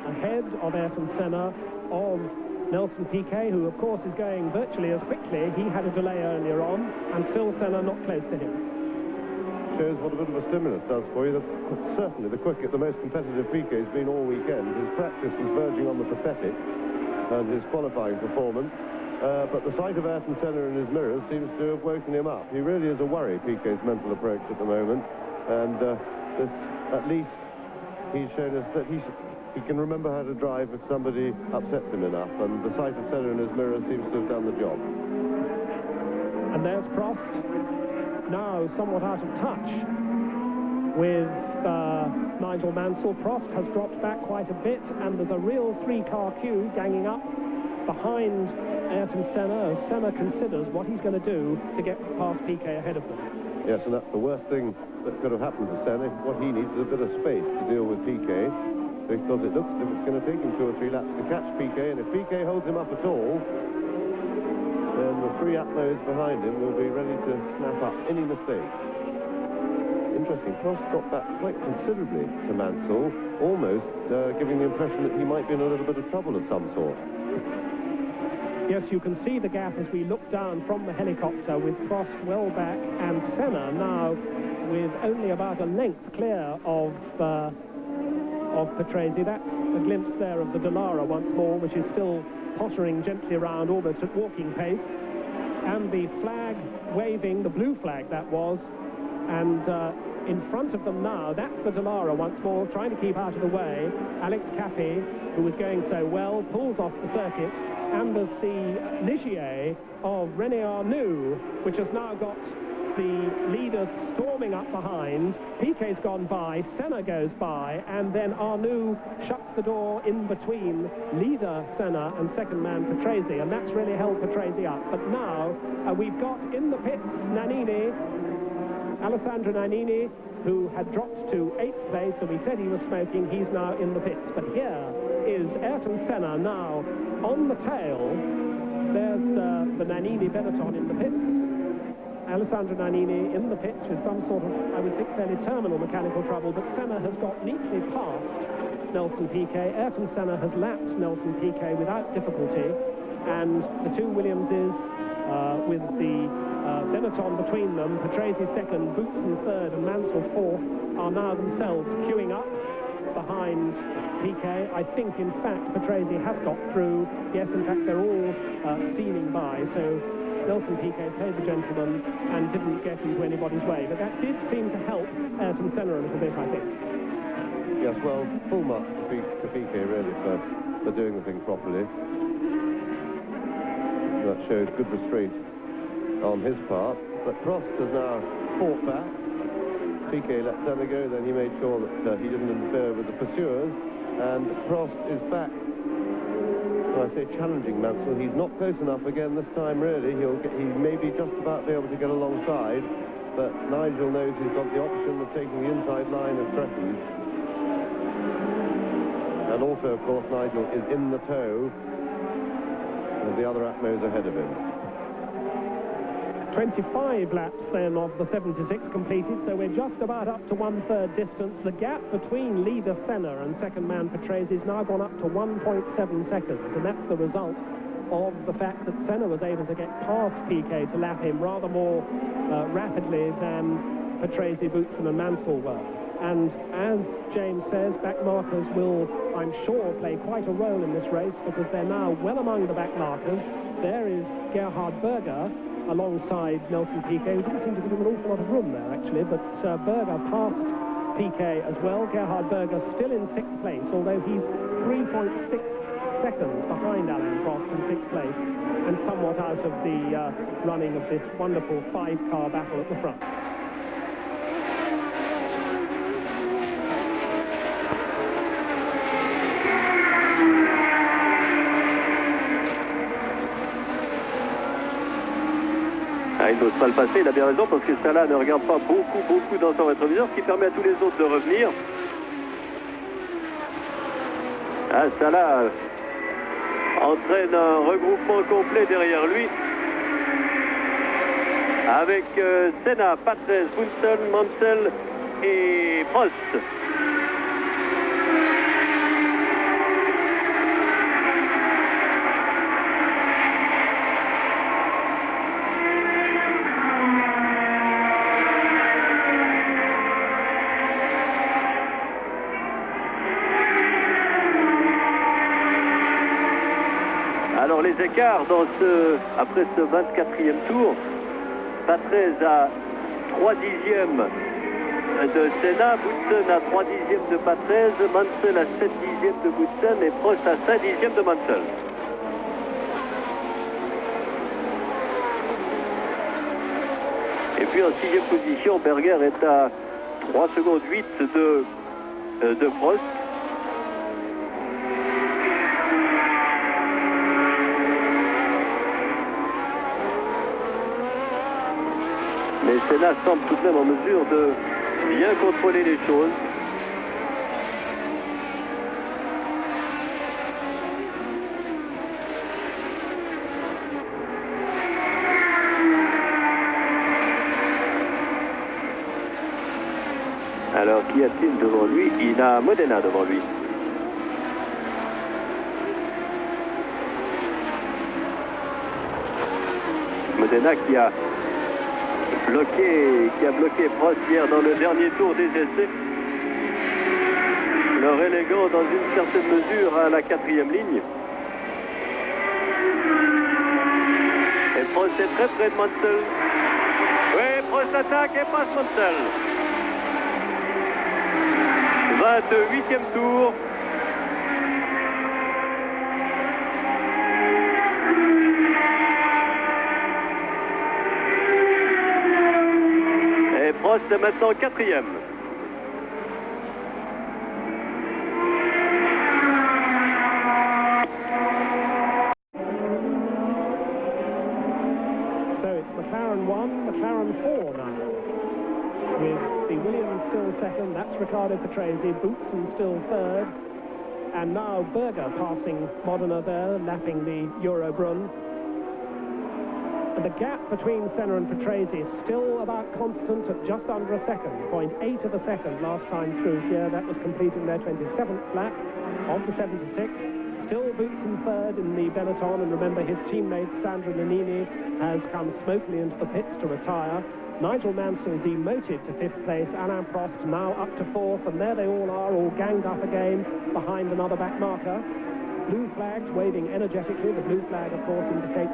ahead of Ayrton Senna, of Nelson Piquet, who of course is going virtually as quickly. He had a delay earlier on, and still Senna not close to him. Shows what a bit of a stimulus does for you. That's certainly the most competitive Piquet's been all weekend. His practice was verging on the pathetic, and his qualifying performance. But the sight of Ayrton Senna in his mirrors seems to have woken him up. He really is a worry, Piquet's mental approach at the moment, and this, at least he's shown us that he can remember how to drive if somebody upsets him enough, and the sight of Senna in his mirror seems to have done the job. And there's Prost, now somewhat out of touch with Nigel Mansell. Prost has dropped back quite a bit, and there's a real 3-car queue ganging up behind Ayrton Senna as Senna considers what he's going to do to get past Piquet ahead of them. Yes, and that's the worst thing that could have happened to Senna. What he needs is a bit of space to deal with Piquet, because it looks as if it's going to take him 2 or 3 laps to catch Piquet, and if Piquet holds him up at all, then the 3 Atmos behind him will be ready to snap up any mistake. Interesting, Prost got back quite considerably to Mansell, almost giving the impression that he might be in a little bit of trouble of some sort. Yes, you can see the gap as we look down from the helicopter, with Prost well back, and Senna now with only about a length clear of Patrese. That's a glimpse there of the Dallara once more, which is still pottering gently around, almost at walking pace. And the flag waving, the blue flag that was, and in front of them now, that's the Dallara once more, trying to keep out of the way. Alex Caffi, who was going so well, pulls off the circuit, and there's the Ligier of René Arnoux, which has now got the leaders storming up behind. Piquet's gone by, Senna goes by, and then Arnoux shuts the door in between leader Senna and second man Patrese, and that's really held Patrese up. But now we've got in the pits Nannini, Alessandro Nannini, who had dropped to 8th place, and we said he was smoking. He's now in the pits. But here is Ayrton Senna now on the tail. There's the Nannini Benetton in the pits. Alessandro Nannini in the pits with some sort of, I would think, fairly terminal mechanical trouble, but Senna has got neatly past Nelson Piquet. Ayrton Senna has lapped Nelson Piquet without difficulty, and the 2 Williamses with the Benetton between them, Patrese second, Boutsen third, and Mansell fourth, are now themselves queuing up behind Piquet. I think, in fact, Patrese has got through. Yes, in fact, they're all steaming by, so Nelson Piquet played the gentleman and didn't get into anybody's way. But that did seem to help Ayrton Senna a little bit, I think. Yes, well, full marks to Piquet, really, for doing the thing properly. That showed good restraint on his part. But Prost has now fought back. Piquet let Senna go, then he made sure that he didn't interfere with the pursuers. And Prost is back. When I say challenging Mansell, he's not close enough again this time, really. He may be just about be able to get alongside, but Nigel knows he's got the option of taking the inside line if threatened. And also, of course, Nigel is in the tow, and the other Atmos ahead of him. 25 laps then of the 76 completed, so we're just about up to 1/3 distance. The gap between leader Senna and second man Patrese is now gone up to 1.7 seconds, and that's the result of the fact that Senna was able to get past Piquet to lap him rather more rapidly than Patrese, Boutsen and Mansell were. And as James says, back markers will, I'm sure, play quite a role in this race, because they're now well among the back markers. There is Gerhard Berger alongside Nelson Piquet, who didn't seem to give him an awful lot of room there, actually, but Berger passed Piquet as well. Gerhard Berger still in 6th place, although he's 3.6 seconds behind Alain Prost in 6th place, and somewhat out of the running of this wonderful 5-car battle at the front. Il n'ose pas le passer, il a bien raison, parce que Salah ne regarde pas beaucoup dans son rétroviseur, ce qui permet à tous les autres de revenir. Salah entraîne un regroupement complet derrière lui, avec Senna, Patrese, Boutsen, Mansell et Prost. Alors les écarts après ce 24e tour, Patrese à 3/10 de Senna, Boutsen à 3/10 de Patrese, Mansell à 7/10 de Boutsen et Prost à 5/10 de Mansell. Et puis en 6e position, Berger est à 3 secondes 8 de Prost. Mais Senna semble tout de même en mesure de bien contrôler les choses. Alors, qui a-t-il devant lui? Il a Modena devant lui. Modena qui a bloqué Prost hier dans le dernier tour des essais, le reléguant dans une certaine mesure à la 4e ligne. Et Prost est très près de Mansell. Oui, Prost attaque et passe Mansell. 28e tour. Et Prost est maintenant 4e. So it's McLaren 1, McLaren 4 now, with the Williams still second. That's Riccardo Patrese, Boutsen still third, and now Berger passing Modena there, lapping the Eurobrunn. And the gap between Senna and Patrese is still about constant at just under a second, 0.8 of a second last time through here. That was completing their 27th lap of the 76. Still Boutsen third in the Benetton, and remember his teammate Sandro Nannini has come smokily into the pits to retire. Nigel Mansell demoted to 5th place, Alain Prost now up to 4th, and there they all are, all ganged up again behind another back marker. Blue flags waving energetically. The blue flag, of course, indicates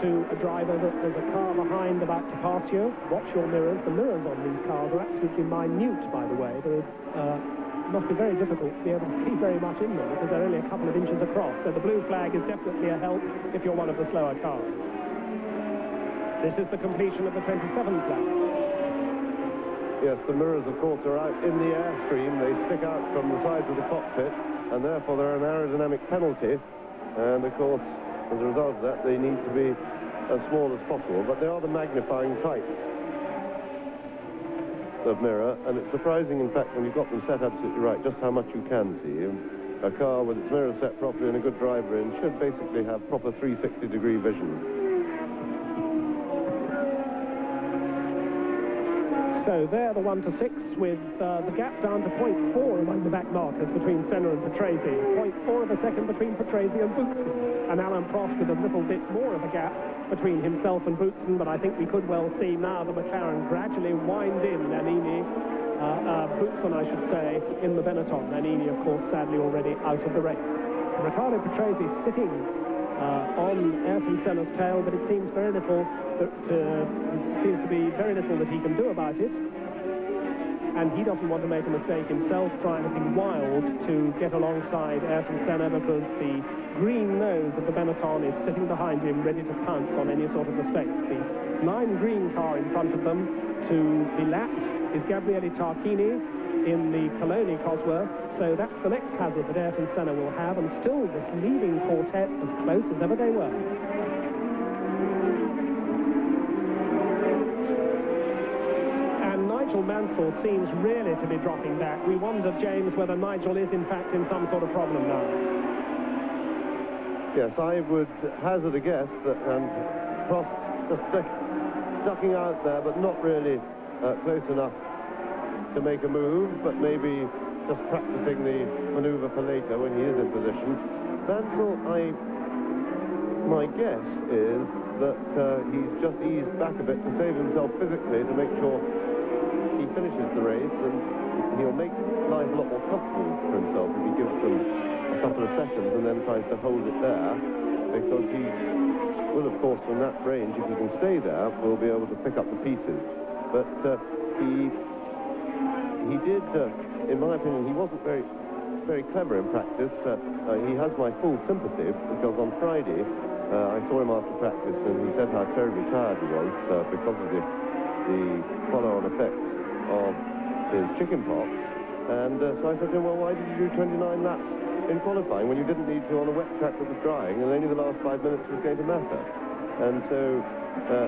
to a driver that there's a car behind about to pass you. Watch your mirrors. The mirrors on these cars are absolutely minute, by the way. It must be very difficult to be able to see very much in them because they're only a couple of inches across. So the blue flag is definitely a help if you're one of the slower cars. This is the completion of the 27th lap. Yes, the mirrors, of course, are out in the airstream. They stick out from the sides of the cockpit, and therefore they're an aerodynamic penalty. And, of course, as a result of that, they need to be as small as possible. But they are the magnifying type of mirror, and it's surprising, in fact, when you've got them set absolutely right, just how much you can see. A car with its mirrors set properly and a good driver in should basically have proper 360-degree vision. So they're the 1 to 6 with the gap down to 0.4 among the back markers between Senna and Patrese. 0.4 of a second between Patrese and Boutsen. And Alan Prost with a little bit more of a gap between himself and Boutsen, but I think we could well see now the McLaren gradually wind in Nannini, Boutsen I should say, in the Benetton. Nannini, of course, sadly already out of the race. Riccardo Patrese sitting on Ayrton Senna's tail, but it seems very little seems to be very little that he can do about it, and he doesn't want to make a mistake himself, try anything wild to get alongside Ayrton Senna, because the green nose of the Benetton is sitting behind him ready to pounce on any sort of mistake. The lime green car in front of them to be lapped is Gabriele Tarquini in the Coloni Cosworth, so that's the next hazard that Ayrton Senna will have, and still this leading quartet as close as ever they were. And Nigel Mansell seems really to be dropping back. We wonder, James, whether Nigel is in fact in some sort of problem now. Yes, I would hazard a guess that Prost just ducking out there, but not really close enough to make a move, but maybe just practicing the manoeuvre for later when he is in position. Mansell, my guess is that he's just eased back a bit to save himself physically, to make sure he finishes the race, and he'll make life a lot more comfortable for himself if he gives them a couple of seconds and then tries to hold it there, because he will, of course, from that range, if he can stay there, will be able to pick up the pieces. But he did, in my opinion, he wasn't very clever in practice. He has my full sympathy, because on Friday I saw him after practice and he said how terribly tired he was because of the follow-on effects of his chicken pox. And so I said to him, well, why did you do 29 laps in qualifying when you didn't need to on a wet track that was drying, and only the last 5 minutes was going to matter? And so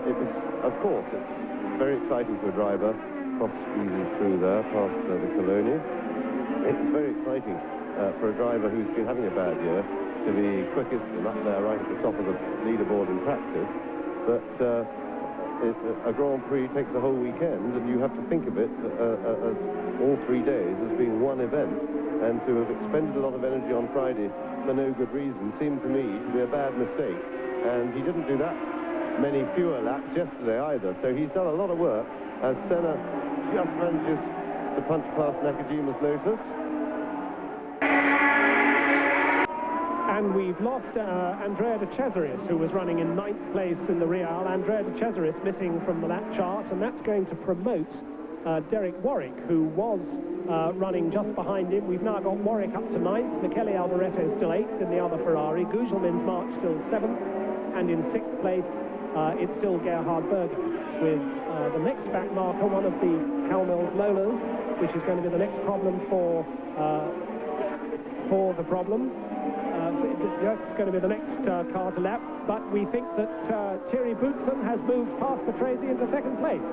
it was, of course, it's very exciting for a driver. Prost squeezes through there past the Coloni. It's very exciting for a driver who's been having a bad year to be quickest and up there right at the top of the leaderboard in practice. But a Grand Prix takes the whole weekend, and you have to think of it as all 3 days as being one event. And to have expended a lot of energy on Friday for no good reason seemed to me to be a bad mistake. And he didn't do that many fewer laps yesterday either. So he's done a lot of work as Senna just manages to punch past Nakajima's Lotus. And we've lost Andrea De Cesaris, who was running in 9th place in the Real. Andrea De Cesaris missing from the lap chart, and that's going to promote Derek Warwick, who was running just behind him. We've now got Warwick up to 9th, Michele Alboreto still 8th in the other Ferrari, Gugelmin's March still 7th, and in 6th place it's still Gerhard Berger, with the next back marker, one of the Calmel's Lolas, which is going to be the next problem for the problem. That's going to be the next car to lap, but we think that Thierry Boutsen has moved past Patrese into 2nd place.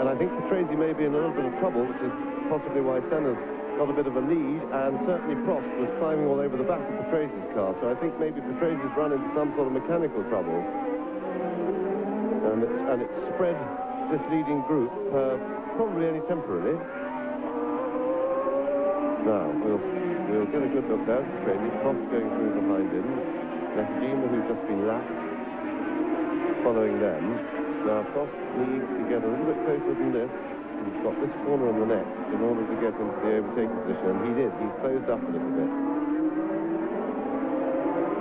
And I think Patrese may be in a little bit of trouble, which is possibly why Senna's got a bit of a lead, and certainly Prost was climbing all over the back of Patrese's car, so I think maybe Patrese's run into some sort of mechanical trouble. And it's spread this leading group, probably only temporarily. Now, we'll get a good look there. Prost going through behind him. Nakajima, who's just been lapped, following them. Now, Prost needs to get a little bit closer than this. He's got this corner on the next in order to get into the overtaking position, and he did. He's closed up a little bit.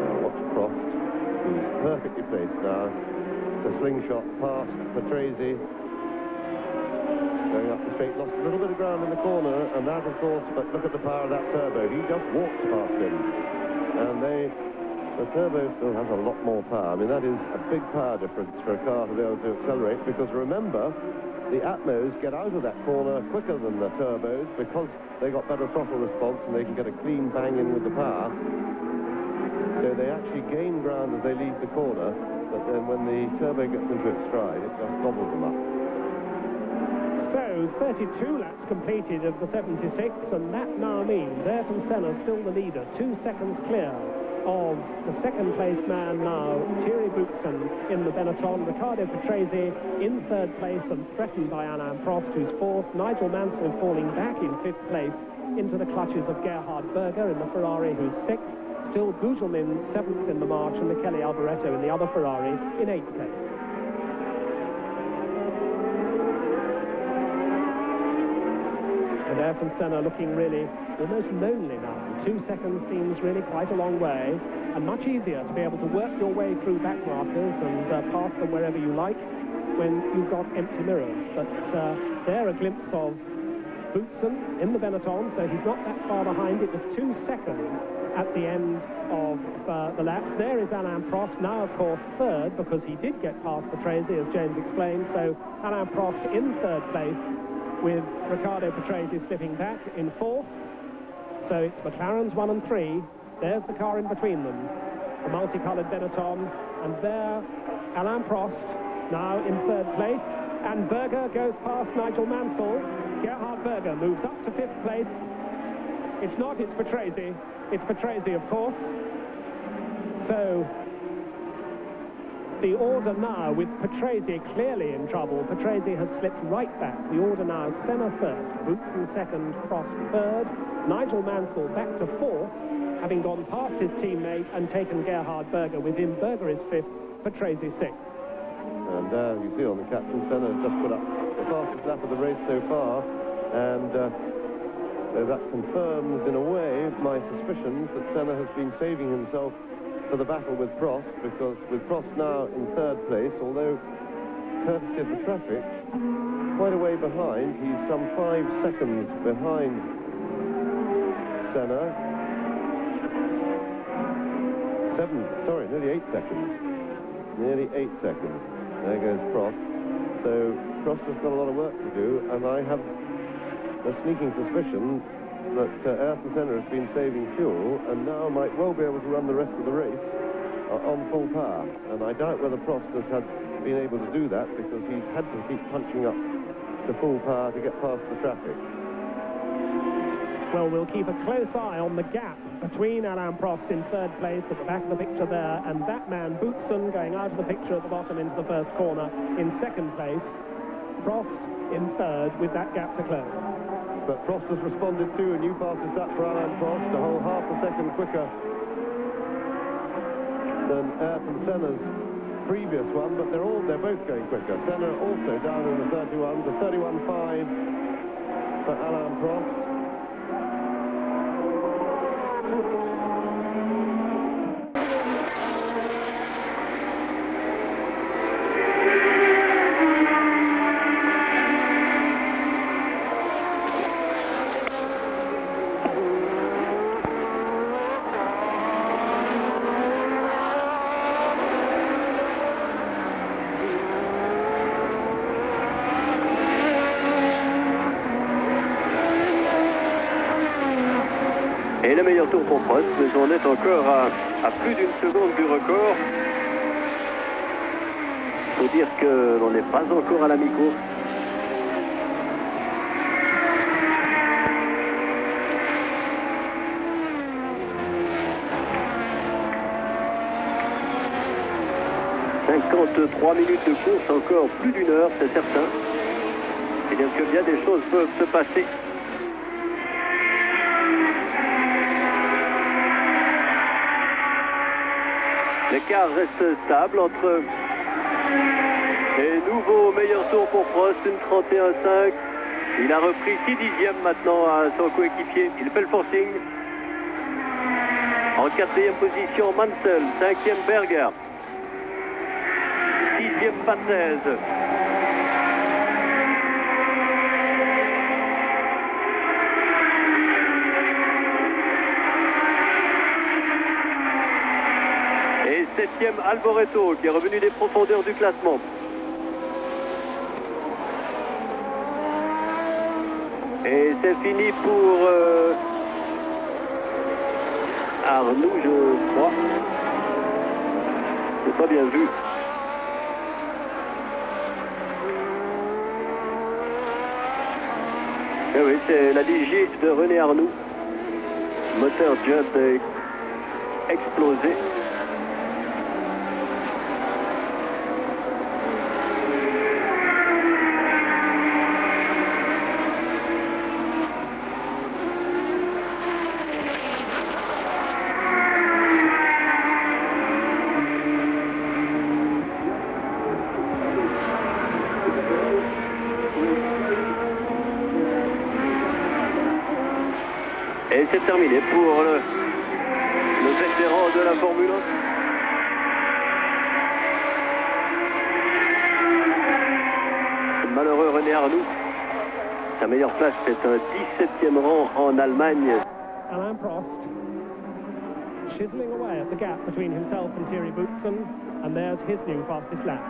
Now, watch Prost, who's perfectly placed now. The slingshot past Patrese. Going up the straight, lost a little bit of ground in the corner, and that, of course, but look at the power of that turbo. He just walks past him. And the turbo still has a lot more power. I mean, that is a big power difference for a car to be able to accelerate, because remember, the Atmos get out of that corner quicker than the turbos because they got better throttle response and they can get a clean bang in with the power. So they actually gain ground as they leave the corner, but then when the turbo gets into its stride, it just gobbles them up. So 32 laps completed of the 76, and that now means Ayrton Senna still the leader, 2 seconds clear of the second-place man now, Thierry Boutsen in the Benetton. Riccardo Patrese in third place and threatened by Alain Prost, who's fourth. Nigel Mansell falling back in fifth place into the clutches of Gerhard Berger in the Ferrari, who's sixth. Still Gugelmin seventh in the march, and Michele Alboreto in the other Ferrari in eighth place. And Ayrton Senna looking really almost lonely now. 2 seconds seems really quite a long way, and much easier to be able to work your way through back markers and pass them wherever you like when you've got empty mirrors. But there a glimpse of Boutsen in the Benetton, so he's not that far behind. It was 2 seconds at the end of the lap. There is Alain Prost, now of course third, because he did get past Patrese, as James explained. So Alain Prost in third place, with Riccardo Patrese slipping back in fourth. So it's McLaren's 1 and 3. There's the car in between them, the multicoloured Benetton, and there Alain Prost now in third place, and Berger goes past Nigel Mansell. Gerhard Berger moves up to fifth place. It's not, it's Patrese. It's Patrese, of course. So the order now, with Patrese clearly in trouble. Patrese has slipped right back. The order now, Senna first, Boutsen second, Prost third, Nigel Mansell back to fourth, having gone past his teammate and taken Gerhard Berger with him. Berger is fifth, Patrese sixth. And you see on the captain, Senna has just put up the fastest lap of the race so far, and so that confirms in a way my suspicions that Senna has been saving himself for the battle with Prost, because with Prost now in third place, although courtesy of the traffic, quite a way behind. He's some 5 seconds behind Senna. Nearly 8 seconds. Nearly 8 seconds. There goes Prost. So Prost has got a lot of work to do, and I have a sneaking suspicion that Ayrton Senna has been saving fuel and now might well be able to run the rest of the race on full power. And I doubt whether Prost has been able to do that, because he's had to keep punching up to full power to get past the traffic. Well, we'll keep a close eye on the gap between Alain Prost in third place at the back of the picture there, and that man Boutsen going out of the picture at the bottom into the first corner in second place. Prost in third with that gap to close. But Prost has responded to a new fastest lap for Alain Prost, a whole half a second quicker than Ayrton Senna's previous one, but they're both going quicker. Senna also down in the 31, the 31.5 for Alain Prost. Et le meilleur tour pour Prost, mais on est encore à plus d'une seconde du record. Il faut dire que l'on n'est pas encore à la mi-course. « 53 minutes de course, encore plus d'une heure, c'est certain. C'est-à-dire que bien des choses peuvent se passer. L'écart reste stable entre les nouveaux meilleurs tours pour Prost, une 31.5. Il a repris 6 dixièmes maintenant à son coéquipier. Il fait le forcing. En 4e position, Mansell. 5e, Berger. deuxième Patrese. Et septième Alboreto, qui est revenu des profondeurs du classement. Et c'est fini pour Arnoux, je crois. C'est pas bien vu. Et oui, c'est la Digi de René Arnoux. Moteur jet explosé. Et c'est terminé pour le vétéran de la Formule 1. Malheureux René Arnoux. Sa meilleure place, c'est un 17e rang en Allemagne. Alain Prost chiseling away at the gap between himself and Thierry Boutsen, and there's his new fastest lap.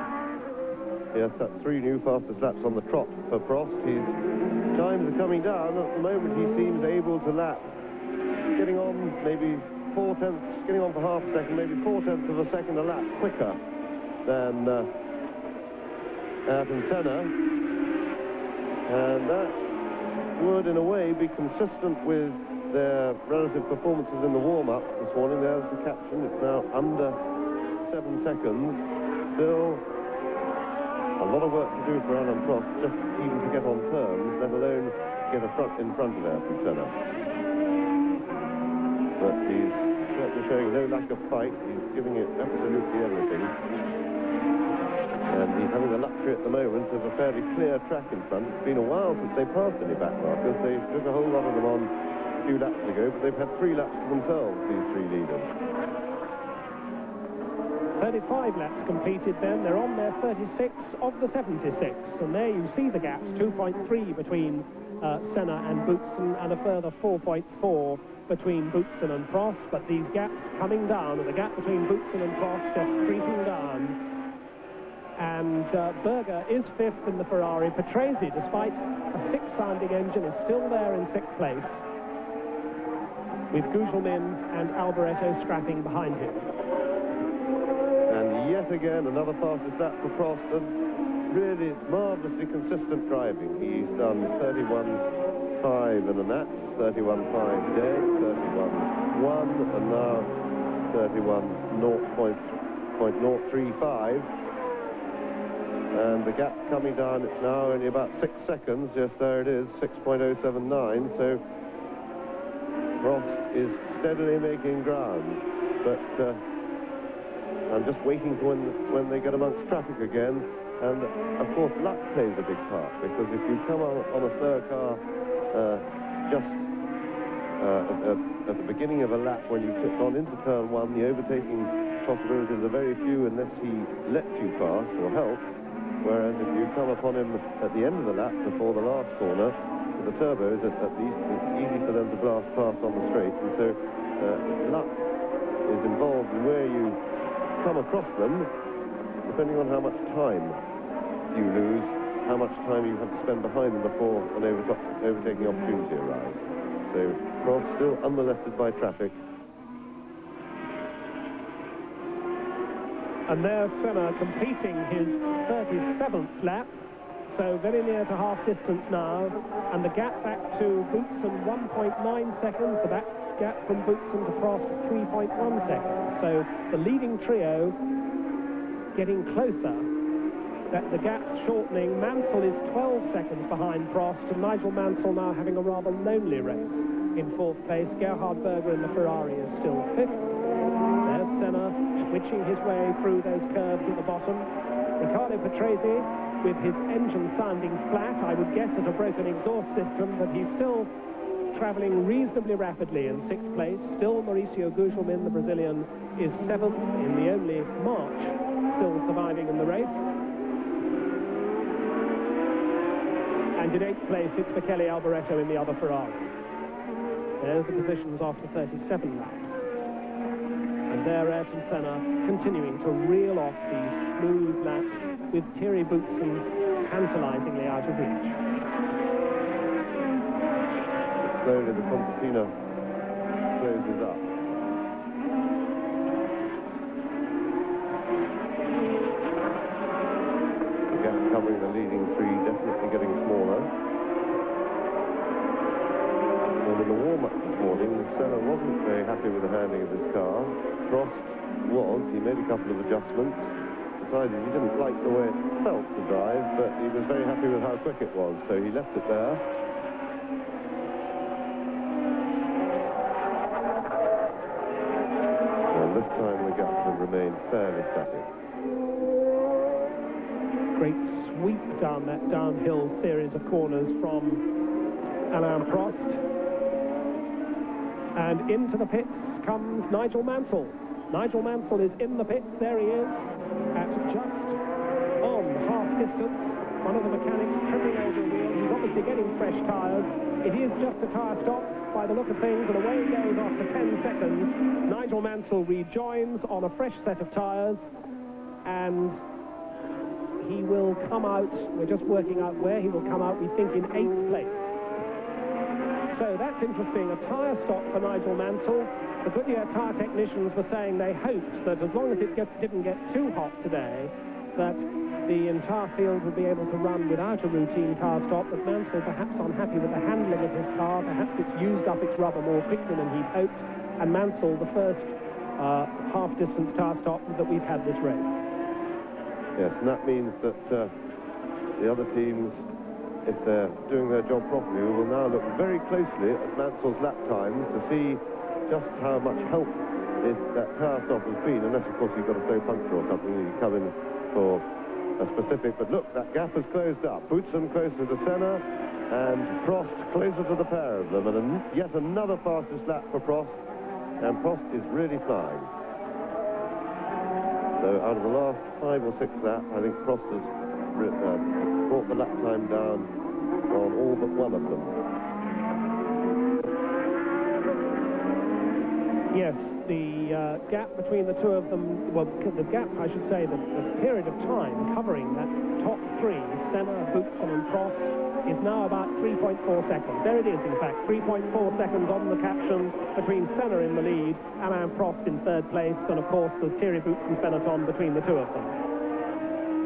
Yes, that's 3 new fastest laps on the trot for Prost. His times are coming down. At the moment, he seems able to lap, getting on maybe 4 tenths, getting on for half a second, maybe 4 tenths of a second a lap quicker than Ayrton Senna. And that would, in a way, be consistent with their relative performances in the warm-up this morning. There's the caption. It's now under 7 seconds. Still a lot of work to do for Alain Prost, just even to get on terms, let alone get in front of Ayrton Senna. But he's certainly showing no lack of fight. He's giving it absolutely everything. And he's having the luxury at the moment of a fairly clear track in front. It's been a while since they passed any back markers. They took a whole lot of them on a few laps ago, but they've had 3 laps to themselves, these 3 leaders. 35 laps completed then. They're on their 36 of the 76. And there you see the gaps, 2.3 between Senna and Boutsen, and a further 4.4 between Boutsen and Prost. But these gaps coming down, and the gap between Boutsen and Prost just creeping down. And Berger is 5th in the Ferrari. Patrese, despite a 6-sounding engine, is still there in 6th place, with Gugelmin and Alboreto scrapping behind him. And yet again, another fastest lap for Prost, and really marvellously consistent driving. He's done 31.5 in the Nats, 31.5 dead, 31.1, and now 31.035. And the gap coming down, it's now only about 6 seconds. Yes, there it is, 6.079. So Prost is steadily making ground. But I'm just waiting for when they get amongst traffic again. And of course, luck plays a big part, because if you come on a third car just at the beginning of a lap, when you click on into turn 1, the overtaking possibilities are very few unless he lets you pass or help. Whereas if you come upon him at the end of the lap before the last corner, with the turbos, at least it's easy for them to blast past on the straight. And so luck is involved in where you come across them, depending on how much time you lose, how much time you have to spend behind them before an overtaking opportunity arrives. So Prost still unmolested by traffic. And there's Senna completing his 37th lap, so very near to half distance now, and the gap back to Boutsen 1.9 seconds, the back gap from Boutsen to Prost 3.1 seconds. So the leading trio getting closer, that the gap's shortening. Mansell is 12 seconds behind Prost, and Nigel Mansell now having a rather lonely race in 4th place. Gerhard Berger in the Ferrari is still 5th. There's Senna switching his way through those curves at the bottom. Riccardo Patrese with his engine sounding flat, I would guess at a broken exhaust system, but he's still travelling reasonably rapidly in 6th place. Still Mauricio Gugelmin, the Brazilian, is 7th in the only March still surviving in the race. in 8th place, it's Michele Alboreto in the other Ferrari. There's the positions after 37 laps. And there Ayrton Senna continuing to reel off these smooth laps with Thierry Boutsen tantalizingly out of reach. Slowly the concertina closes up. The gap covering the leading three definitely getting smaller. And in the warm-up this morning, Senna wasn't very happy with the handling of his car. Prost was. He made a couple of adjustments. Decided he didn't like the way it felt to drive, but he was very happy with how quick it was, so he left it there. And this time the gaps have remained fairly static. Great sweep down that downhill series of corners from Alain Prost. And into the pits comes Nigel Mansell. Nigel Mansell is in the pits. There he is, at just on half distance. One of the mechanics tripping over a wheel. He's obviously getting fresh tyres. It is just a tyre stop by the look of things, and away he goes after 10 seconds. Nigel Mansell rejoins on a fresh set of tyres, and he will come out. We're just working out where he will come out, we think, in 8th place. So that's interesting, a tyre stop for Nigel Mansell. The Goodyear tyre technicians were saying they hoped that as long as it didn't get too hot today, that the entire field would be able to run without a routine tyre stop, but Mansell perhaps unhappy with the handling of his car, perhaps it's used up its rubber more quickly than he'd hoped, and Mansell, the first half-distance tyre stop that we've had this race. Yes, and that means that the other teams, if they're doing their job properly, will now look very closely at Mansell's lap times to see just how much help that tyre stop has been, unless, of course, you've got a slow puncture or something, you come in for a specific. But look, that gap has closed up. Boutsen closer to Senna, and Prost closer to the pair of them, and yet another fastest lap for Prost, and Prost is really flying. So out of the last 5 or 6 laps, I think Prost has brought the lap time down on all but one of them. Yes, the gap between the two of them, well, the gap, I should say, the period of time covering that top three, Senna, Boutsen and Prost, is now about 3.4 seconds. There it is, in fact, 3.4 seconds on the caption between Senna in the lead, Alain Prost in 3rd place, and of course there's Thierry Boutsen's peloton between the two of them.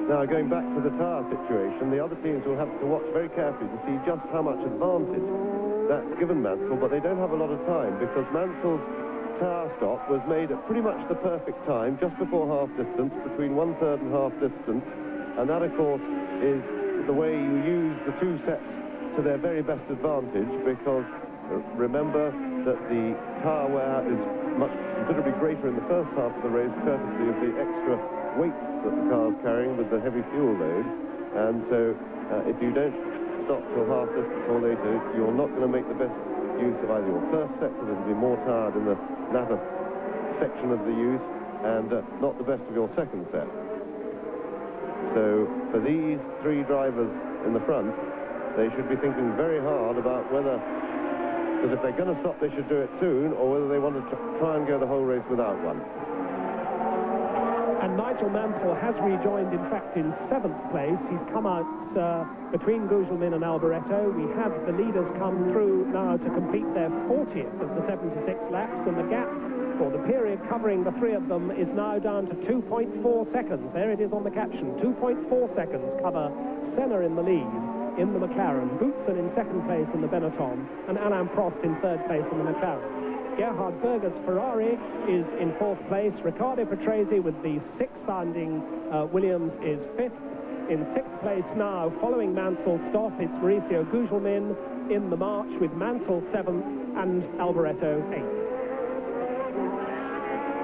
Now, going back to the tyre situation, the other teams will have to watch very carefully to see just how much advantage that's given Mansell, but they don't have a lot of time, because Mansell's tyre stop was made at pretty much the perfect time, just before half distance, between 1/3 and half distance, and that, of course, is the way you use the two sets to their very best advantage, because remember that the tyre wear is considerably greater in the first half of the race, courtesy of the extra weight that the car's carrying with the heavy fuel load, and so if you don't stop till half distance or later, you're not going to make the best use of either your first set, because it'll be more tired in the latter section of the use, and not the best of your second set. So for these three drivers in the front, they should be thinking very hard about whether, because if they're going to stop, they should do it soon, or whether they want to try and go the whole race without one. And Nigel Mansell has rejoined, in fact, in 7th place. He's come out between Gugelmin and Alboreto. We have the leaders come through now to complete their 40th of the 76 laps, and the gap, or the period covering the three of them, is now down to 2.4 seconds. There it is on the caption. 2.4 seconds cover Senna in the lead in the McLaren, Boutsen in 2nd place in the Benetton, and Alain Prost in 3rd place in the McLaren. Gerhard Berger's Ferrari is in 4th place. Riccardo Patrese with the 6th-sounding Williams is 5th. In 6th place now, following Mansell's stop, it's Mauricio Gugelmin in the march with Mansell 7th and Alboreto 8th.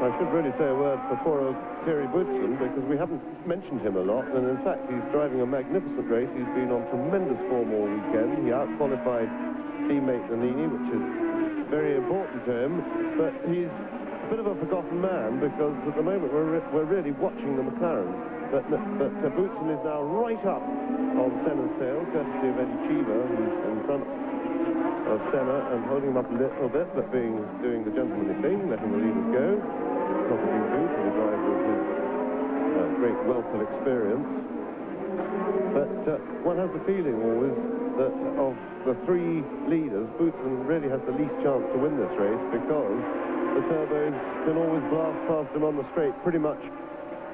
I should really say a word for poor old Thierry Boutsen, because we haven't mentioned him a lot, and in fact he's driving a magnificent race. He's been on tremendous form all weekend. He out-qualified teammate Nannini, which is very important to him, but he's a bit of a forgotten man, because at the moment we're really watching the McLaren. But Boutsen is now right up on Senna's tail, courtesy of Eddie Cheever, who's in front of Senna and holding him up a little bit, but doing the gentlemanly thing, letting the leaders go. Profiting too from the driver of his great wealth of experience. But one has the feeling always that of the three leaders, Boutsen really has the least chance to win this race because the turbos can always blast past him on the straight pretty much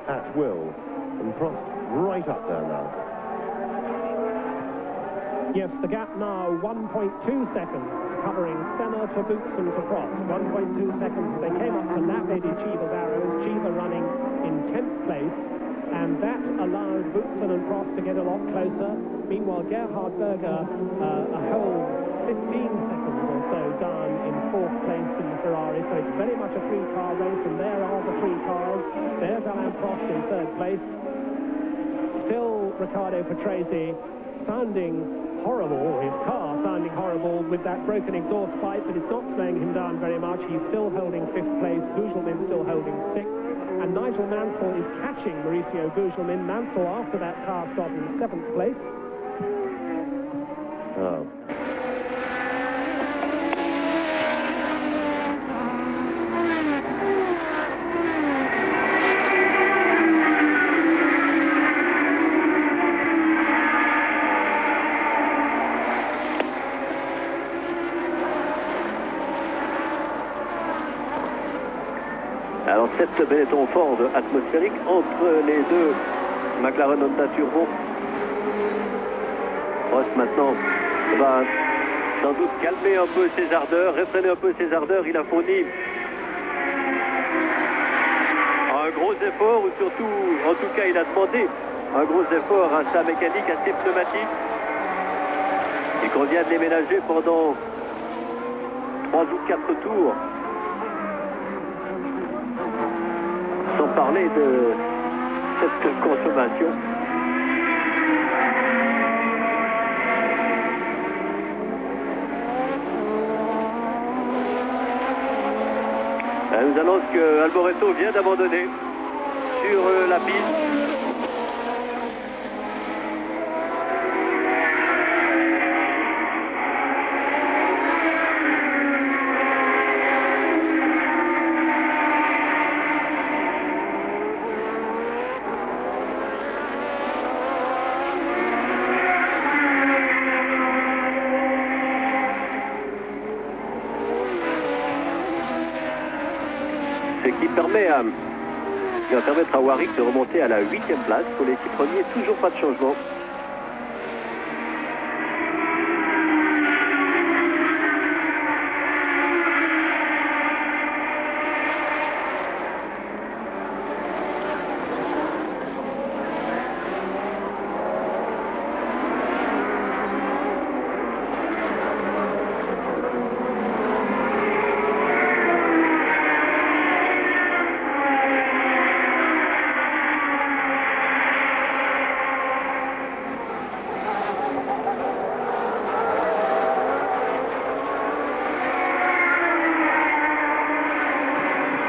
at will. And Prost right up there now. Yes, the gap now 1.2 seconds, covering Senna to Boutsen to Prost. 1.2 seconds. They came up to lap Eddie Cheever's arrows. Cheever running in 10th place, and that allowed Boutsen and Prost to get a lot closer. Meanwhile, Gerhard Berger a whole 15 seconds or so down in 4th place in the Ferrari. So it's very much a three-car race, and there are the three cars. There's Alain Prost in 3rd place. Still Riccardo Patrese sounding horrible, his car sounding horrible with that broken exhaust pipe, but it's not slowing him down very much. He's still holding 5th place. Gugelmin still holding 6th. And Nigel Mansell is catching Mauricio Gugelmin. Mansell, after that car stop, in 7th place. Oh. Alors cette belle Ford atmosphérique entre les deux McLaren Honda Turbo. Prost maintenant va sans doute calmer un peu ses ardeurs, réfréner un peu ses ardeurs. Il a fourni un gros effort, ou surtout, en tout cas il a demandé un gros effort à sa mécanique, à ses pneumatiques. Il convient de les ménager pendant 3 ou 4 tours. Sans parler de cette consommation. Elle nous annonce que Alboreto vient d'abandonner sur la piste. Ce qui va permettre à Warwick de remonter à la 8e place. Pour les 6 premiers, toujours pas de changement.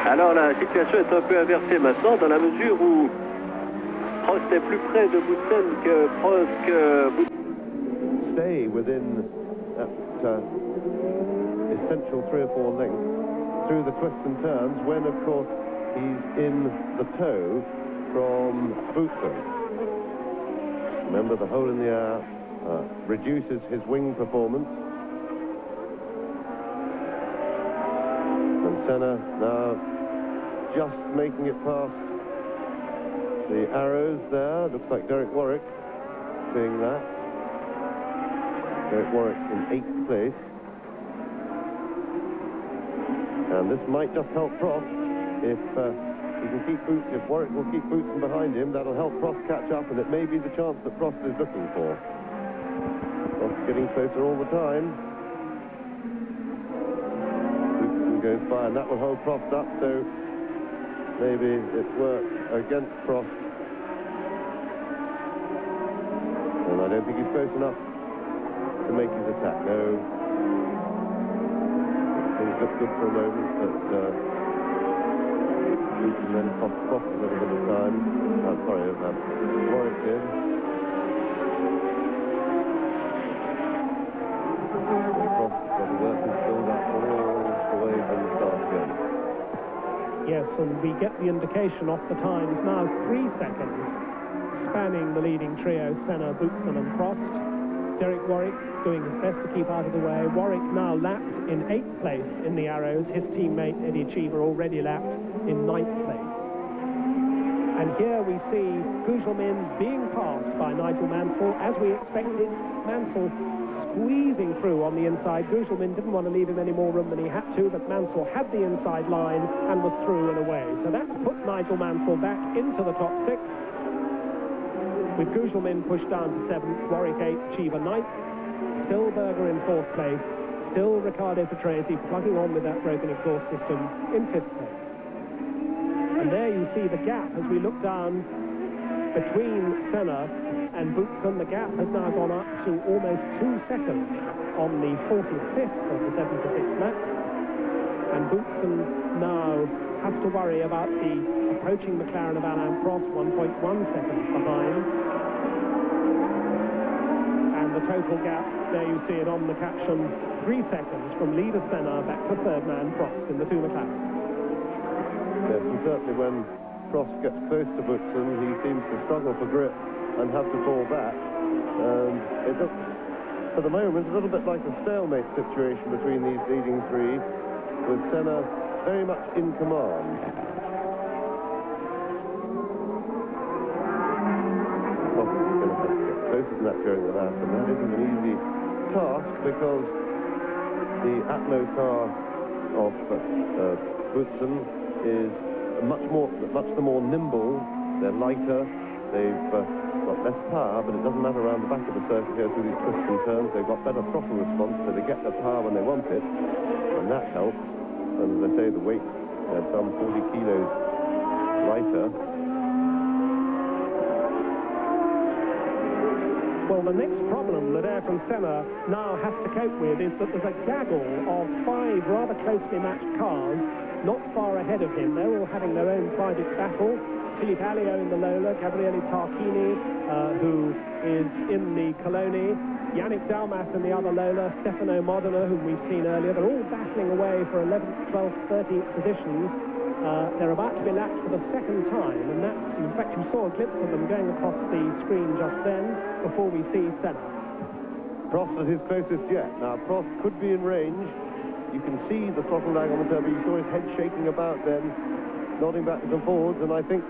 Alors la situation est un peu inversée maintenant, dans la mesure où Prost est plus près de Boutsen que Prost Stay within that essential 3 or 4 lengths through the twists and turns when, of course, he's in the tow from Boutsen. Remember, the hole in the air reduces his wing performance. And Senna now just making it past the arrows there. Looks like Derek Warwick doing that. Derek Warwick in 8th place. And this might just help Prost if he can keep Boutsen. If Warwick will keep Boutsen behind him, that'll help Prost catch up, and it may be the chance that Prost is looking for. Prost getting closer all the time. Boutsen goes by, and that will hold Prost up, so maybe it worked against Prost. And I don't think he's close enough to make his attack. No. Things look good for a moment, but Boots and then Prost a little bit of time. Warwick did. Prost got to work his build up all the way from the start again. Yes, and we get the indication off the times now, 3 seconds, spanning the leading trio, Senna, Boutsen and Prost. Derek Warwick doing his best to keep out of the way. Warwick now lapped in 8th place in the Arrows. His teammate Eddie Cheever already lapped in 9th place. And here we see Gugelmin being passed by Nigel Mansell, as we expected. Mansell squeezing through on the inside. Gugelmin didn't want to leave him any more room than he had to, but Mansell had the inside line and was through and away. So that's put Nigel Mansell back into the top 6, with Gugelmin pushed down to 7th, Warwick 8th, Cheever 9th, still Berger in 4th place, still Riccardo Patrese plugging on with that broken exhaust system in 5th place. And there you see the gap as we look down between Senna and Boutsen. The gap has now gone up to almost 2 seconds on the 45th of the 76 laps. And Boutsen now has to worry about the approaching McLaren of Alain Prost, 1.1 seconds behind. And the total gap, there you see it on the caption, 3 seconds from leader Senna back to third man Prost in the 2 McLarens. Yes, and certainly when Prost gets close to Boutsen, he seems to struggle for grip and have to fall back. And it looks, for the moment, a little bit like a stalemate situation between these leading 3, with Senna very much in command. Prost is going to have to get closer than that during the lap, and that isn't an easy task because the Atmo car of Boutsen is much the more nimble. They're lighter, they've got less power, but it doesn't matter around the back of the circuit here through these twists and turns. They've got better throttle response, so they get the power when they want it, and that helps. And as I say, the weight, some 40 kilos lighter. Well, the next problem that Ayrton Senna now has to cope with is that there's a gaggle of 5 rather closely matched cars not far ahead of him. They're all having their own private battle. Philippe Alliot in the Lola, Gabriele Tarquini, who is in the Coloni, Yannick Dalmas in the other Lola, Stefano Modena, whom we've seen earlier. They're all battling away for 11th, 12th, 13th positions. They're about to be lapped for the 2nd time, and that's, in fact, you saw a glimpse of them going across the screen just then, before we see Senna. Prost at his closest yet. Now, Prost could be in range. You can see the throttle lag on the turbo. You saw his head shaking about then, nodding backwards and forwards, and I think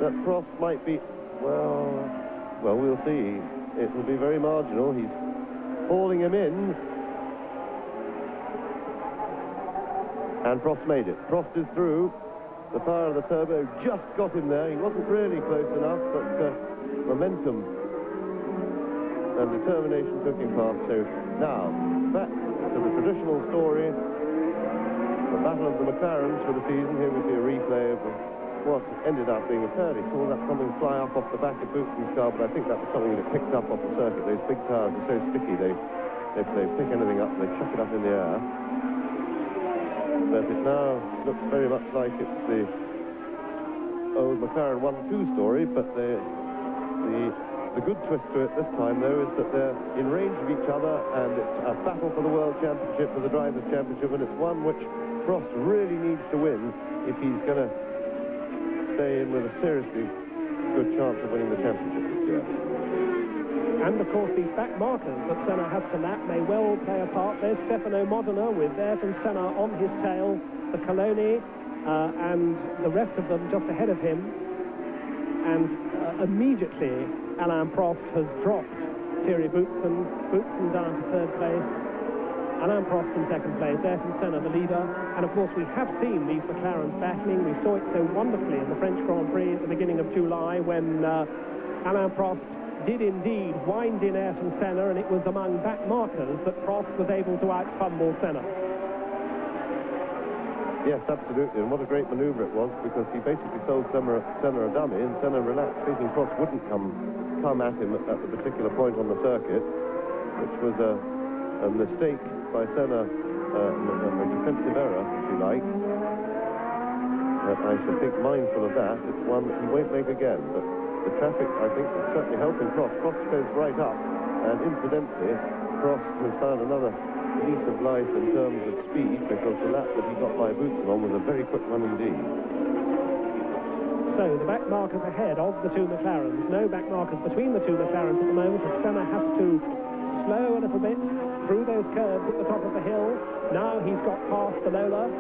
that Prost might be, well, we'll see. It will be very marginal. He's hauling him in. And Prost made it. Prost is through. The power of the turbo just got him there. He wasn't really close enough, but momentum and determination took him past. So now, back to the traditional story, the battle of the McLarens for the season. Here we see a replay of what ended up being a fairly saw that something fly up off the back of Boutsen's car, but I think that was something that picked up off the circuit. Those big tires are so sticky, they pick anything up, they chuck it up in the air. But it now looks very much like it's the old McLaren 1-2 story, but the good twist to it this time, though, is that they're in range of each other, and it's a battle for the World Championship, for the Drivers' Championship, and it's one which Prost really needs to win if he's going to stay in with a seriously good chance of winning the championship this year. And, of course, these back markers that Senna has to lap may well play a part. There's Stefano Modena with Ayrton Senna on his tail, the Coloni, and the rest of them just ahead of him. And immediately, Alain Prost has dropped Thierry Boutsen. Boutsen down to 3rd place. Alain Prost in 2nd place. Ayrton Senna, the leader. And, of course, we have seen these McLarens battling. We saw it so wonderfully in the French Grand Prix at the beginning of July when Alain Prost did indeed wind in Ayrton Senna, and it was among back markers that Prost was able to out-fumble Senna. Yes, absolutely, and what a great manoeuvre it was, because he basically sold Senna a dummy, and Senna relaxed, thinking Prost wouldn't come at him at the particular point on the circuit, which was a mistake by Senna, a defensive error, if you like. I should think mindful of that. It's one that he won't make again. But the traffic, I think, is certainly helping Prost. Prost goes right up, and incidentally, Prost has found another lease of life in terms of speed, because the lap that he got by Boutsen on was a very quick one indeed. So the back markers ahead of the two McLarens. No back markers between the two McLarens at the moment, as Senna has to slow a little bit through those curves at the top of the hill. Now he's got past the Lola,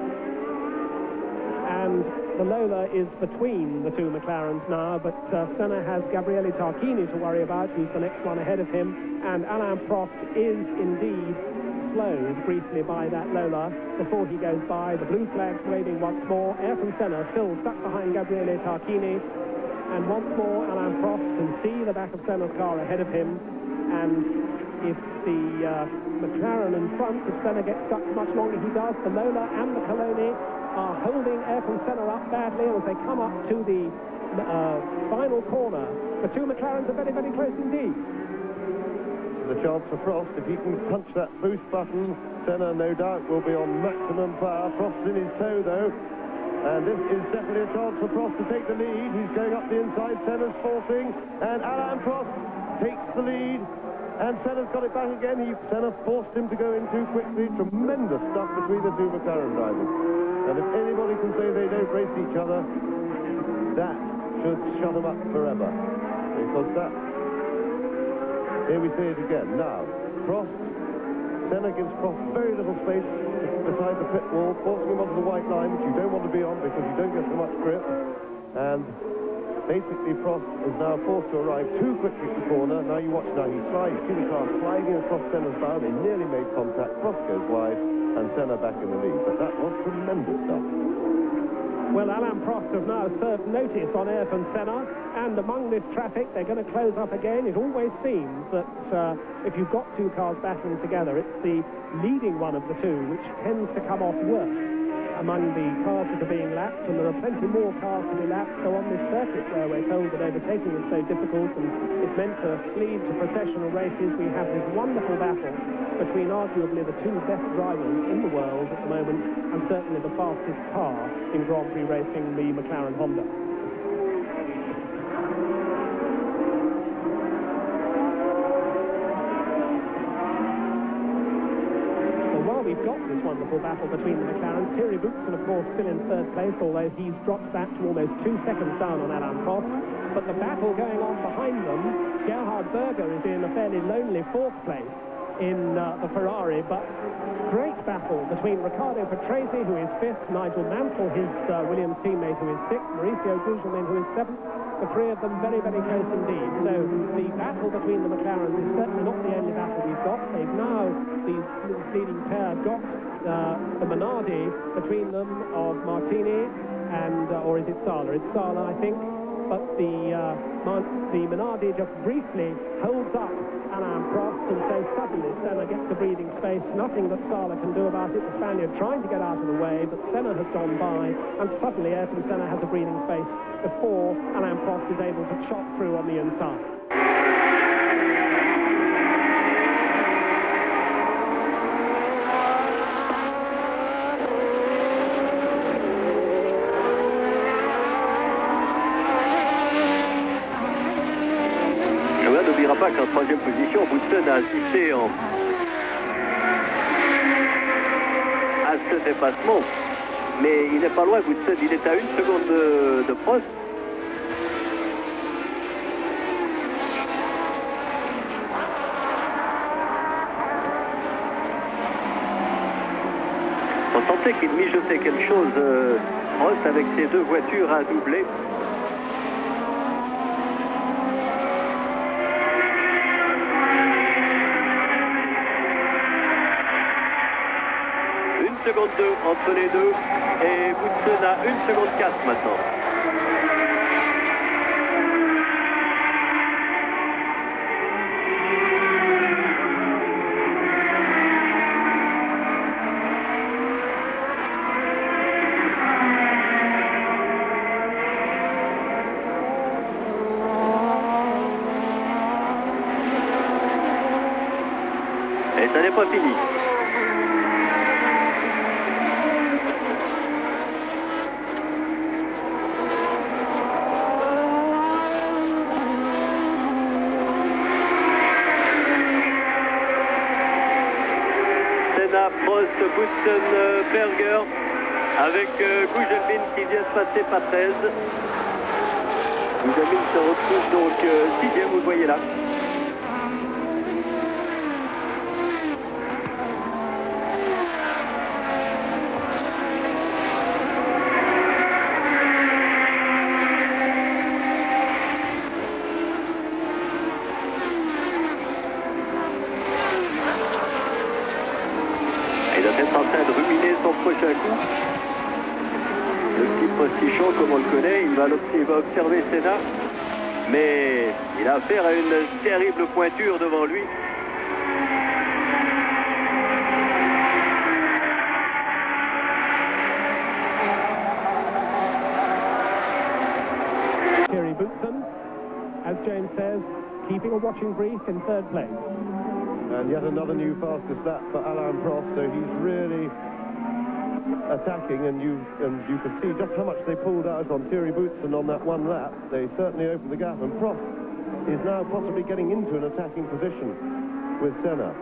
and the Lola is between the two McLarens now, but Senna has Gabriele Tarquini to worry about, who's the next one ahead of him, and Alain Prost is indeed slowed briefly by that Lola before he goes by. The blue flag's waving once more. Ayrton Senna still stuck behind Gabriele Tarquini, and once more Alain Prost can see the back of Senna's car ahead of him, and if the McLaren in front, if Senna gets stuck much longer, he does. The Lola and the Coloni are holding Ayrton Senna up badly, and as they come up to the final corner, the two McLarens are very, very close indeed. The chance for Prost, if he can punch that boost button, Senna no doubt will be on maximum power. Prost's in his toe though, and this is definitely a chance for Prost to take the lead. He's going up the inside, Senna's forcing, and Alain Prost takes the lead, and Senna's got it back again. Senna forced him to go in too quickly. Tremendous stuff between the two McLaren drivers, and if anybody can say they don't race each other, that should shut them up forever, because that... Here we see it again. Now, Prost, Senna gives Prost very little space beside the pit wall, forcing him onto the white line, which you don't want to be on because you don't get so much grip. And basically, Prost is now forced to arrive too quickly at the corner. Now you watch, now he slides, you see the car sliding across Senna's bow. They nearly made contact. Prost goes wide, and Senna back in the lead. But that was tremendous stuff. Well, Alain Prost has now served notice on Ayrton Senna, and among this traffic, they're going to close up again. It always seems that if you've got two cars battling together, it's the leading one of the two which tends to come off worse among the cars that are being lapped, and there are plenty more cars to be lapped. So on this circuit where we're told that overtaking is so difficult and it's meant to lead to processional races, we have this wonderful battle between arguably the two best drivers in the world at the moment, and certainly the fastest car in Grand Prix racing, the McLaren Honda. We've got this wonderful battle between the McLarens. Thierry Boutsen, of course, still in third place, although he's dropped back to almost 2 seconds down on Alain Prost. But the battle going on behind them, Gerhard Berger is in a fairly lonely fourth place in the Ferrari, but great battle between Riccardo Patrese, who is fifth, Nigel Mansell, his Williams teammate, who is sixth, Mauricio Gugelmin, who is seventh. The three of them very, very close indeed. So the battle between the McLarens is certainly not the only battle we've got. They've now, this leading pair, got the Minardi between them of Martini and, or is it Sala? It's Sala, I think. But the Minardi just briefly holds up Alain Prost, and so suddenly Senna gets a breathing space. Nothing that Sala can do about it. The Spaniard trying to get out of the way, but Senna has gone by, and suddenly Ayrton Senna has a breathing space before Alain Prost is able to chop through on the inside. N'oubliera pas qu'en troisième position, Boutsen a assisté à ce dépassement, mais il n'est pas loin. Boutsen, il est à 1 seconde de Prost. On sentait qu'il mijotait quelque chose, Prost, avec ses deux voitures à doubler. Seconde 2 entre les deux, et Boutsen a 1 seconde 4 maintenant. Et ça n'est pas fini. Senna, Prost, Boutsen, Berger, avec Gugelmin qui vient de passer pas 13. Gugelmin se retrouve donc 6e, vous le voyez là. Il doit être en train de ruminer son prochain coup. Le petit postichon, comme on le connaît, il va observer Senna. Mais il a affaire à une terrible pointure devant lui. Thierry Boutsen, as James says, keeping a watching brief in third place. And yet another new fastest lap for Alain Prost, so he's really attacking, and you can see just how much they pulled out on Thierry Boutsen on that one lap. They certainly opened the gap, and Prost is now possibly getting into an attacking position with Senna.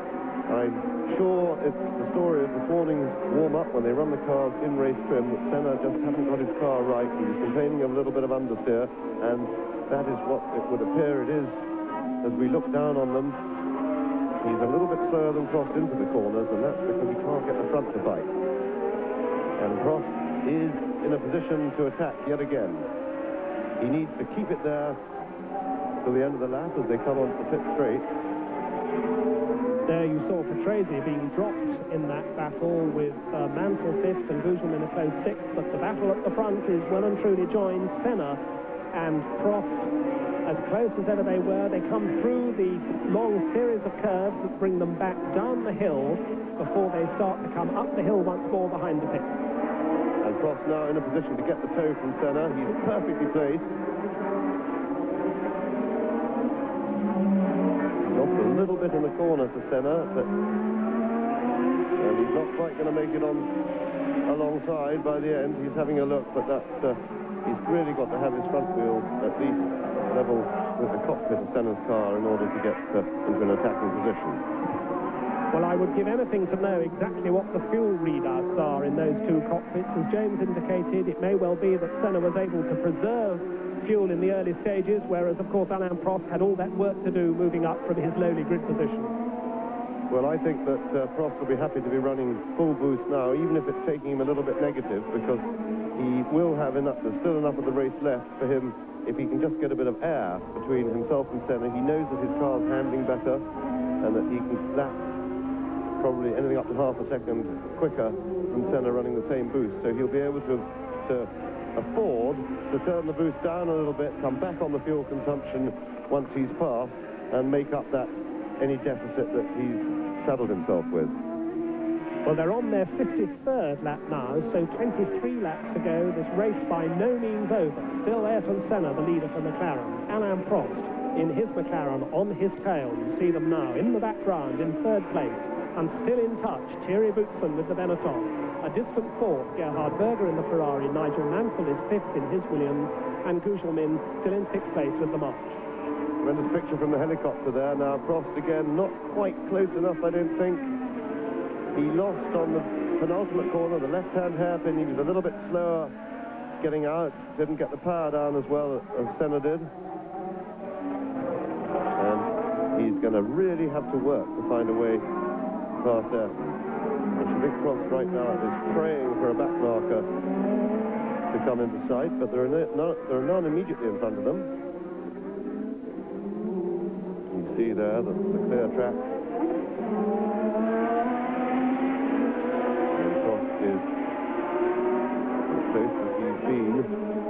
I'm sure it's the story of this morning's warm-up when they run the cars in race trim that Senna just hasn't got his car right. He was complaining of a little bit of understeer, and that is what it would appear it is as we look down on them. He's a little bit slower than Prost into the corners, and that's because he can't get the front to bite. And Prost is in a position to attack yet again. He needs to keep it there till the end of the lap as they come onto the pit straight. There you saw Patrese being dropped in that battle with Mansell 5th and Gugelmin a close 6th, but the battle at the front is well and truly joined. Senna and Prost, as close as ever they were, they come through the long series of curves that bring them back down the hill before they start to come up the hill once more behind the pit. And Prost now in a position to get the toe from Senna. He's perfectly placed. He's off a little bit in the corner to Senna, but he's not quite going to make it on alongside by the end. He's having a look, but that's he's really got to have his front wheel at least level with the cockpit of Senna's car in order to get into an attacking position. Well, I would give anything to know exactly what the fuel readouts are in those two cockpits. As James indicated, it may well be that Senna was able to preserve fuel in the early stages, whereas, of course, Alain Prost had all that work to do moving up from his lowly grid position. Well, I think that Prost will be happy to be running full boost now, even if it's taking him a little bit negative, because he will have enough, there's still enough of the race left for him if he can just get a bit of air between himself and Senna. He knows that his car's handling better and that he can lap probably anything up to half a second quicker than Senna running the same boost. So he'll be able to afford to turn the boost down a little bit, come back on the fuel consumption once he's passed, and make up that any deficit that he's saddled himself with. Well, they're on their 53rd lap now, so 23 laps to go. This race by no means over. Still Ayrton Senna, the leader for McLaren. Alain Prost in his McLaren on his tail. You see them now in the background in third place. And still in touch, Thierry Boutsen with the Benetton. A distant fourth, Gerhard Berger in the Ferrari. Nigel Mansell is 5th in his Williams. And Gugelmin still in 6th place with the March. Tremendous picture from the helicopter there. Now Prost again, not quite close enough, I don't think. He lost on the penultimate corner, the left-hand hairpin. He was a little bit slower getting out. Didn't get the power down as well as Senna did. And he's going to really have to work to find a way past Ayrton. And Big Prost right now is praying for a back marker to come into sight, but there are none immediately in front of them. You see there the clear track. Is as close as he's been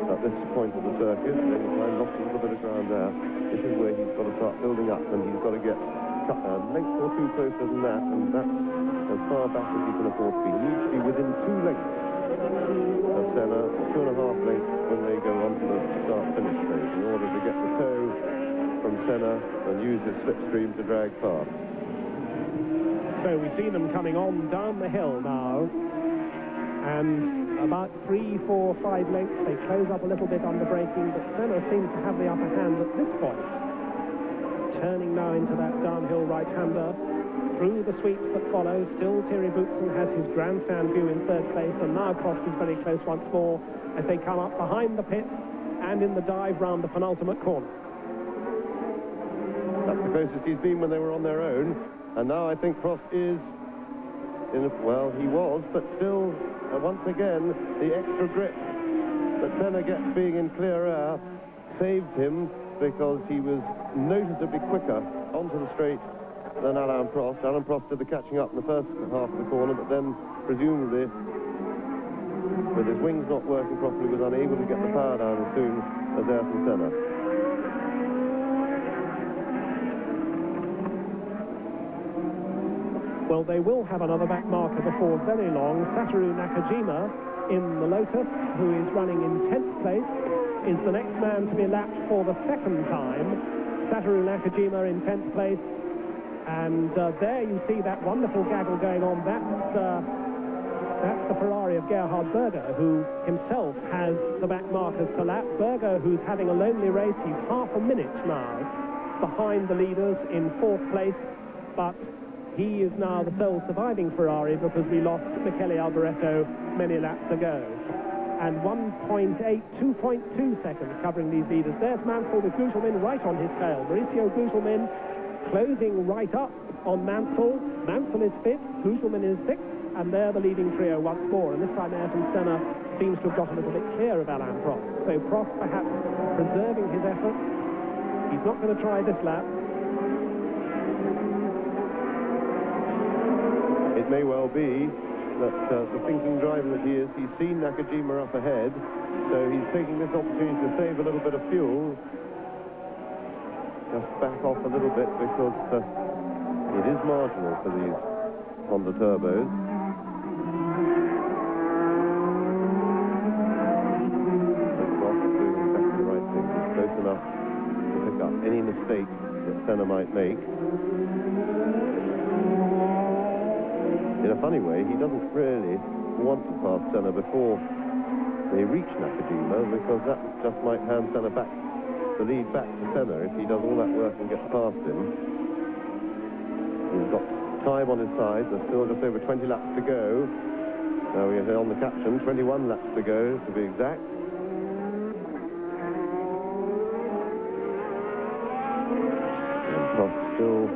at this point of the circuit. Then he lost a little bit of ground there. This is where he's got to start building up, and he's got to get a length or two closer than that, and that's as far back as he can afford to be. He needs to be within 2 lengths of Senna, 2.5 lengths when they go on to the start-finish stage, in order to get the toe from Senna and use his slipstream to drag past. So we see them coming on down the hill now. And about 3, 4, 5 lengths, they close up a little bit under braking, but Senna seems to have the upper hand at this point. Turning now into that downhill right-hander. through the sweeps that follow. Still, Thierry Boutsen has his grandstand view in third place, and now Prost is very close once more as they come up behind the pits and in the dive round the penultimate corner. That's the closest he's been when they were on their own, and now I think Prost is in a, well, he was, but still, once again, the extra grip that Senna gets being in clear air saved him, because he was noticeably quicker onto the straight than Alain Prost. Alain Prost did the catching up in the first half of the corner, but then, presumably, with his wings not working properly, was unable to get the power down as soon as Ayrton Senna. Well, they will have another back marker before very long. Satoru Nakajima in the Lotus, who is running in 10th place, is the next man to be lapped for the second time. Satoru Nakajima in 10th place. And there you see that wonderful gaggle going on. That's the Ferrari of Gerhard Berger, who himself has the back markers to lap. Berger, who's having a lonely race, he's half a minute now behind the leaders in 4th place, but he is now the sole surviving Ferrari because we lost Michele Alboreto many laps ago. And 1.8, 2.2 seconds covering these leaders. There's Mansell with Gugelmin right on his tail. Mauricio Gugelmin closing right up on Mansell. Mansell is 5th, Gugelmin is 6th, and they're the leading trio once more. And this time Ayrton Senna seems to have got a little bit clear of Alain Prost. So Prost perhaps preserving his effort. He's not going to try this lap. It may well be that the thinking driver that he is, he's seen Nakajima up ahead, so he's taking this opportunity to save a little bit of fuel. Just back off a little bit because it is marginal for these Honda turbos. So Prost doing exactly the right thing. He's close enough to pick up any mistake that Senna might make. In a funny way, he doesn't really want to pass Senna before they reach Nakajima, because that just might hand Senna back, the lead back to Senna if he does all that work and gets past him. He's got time on his side. There's still just over 20 laps to go. Now we are on the caption, 21 laps to go to be exact. And Prost still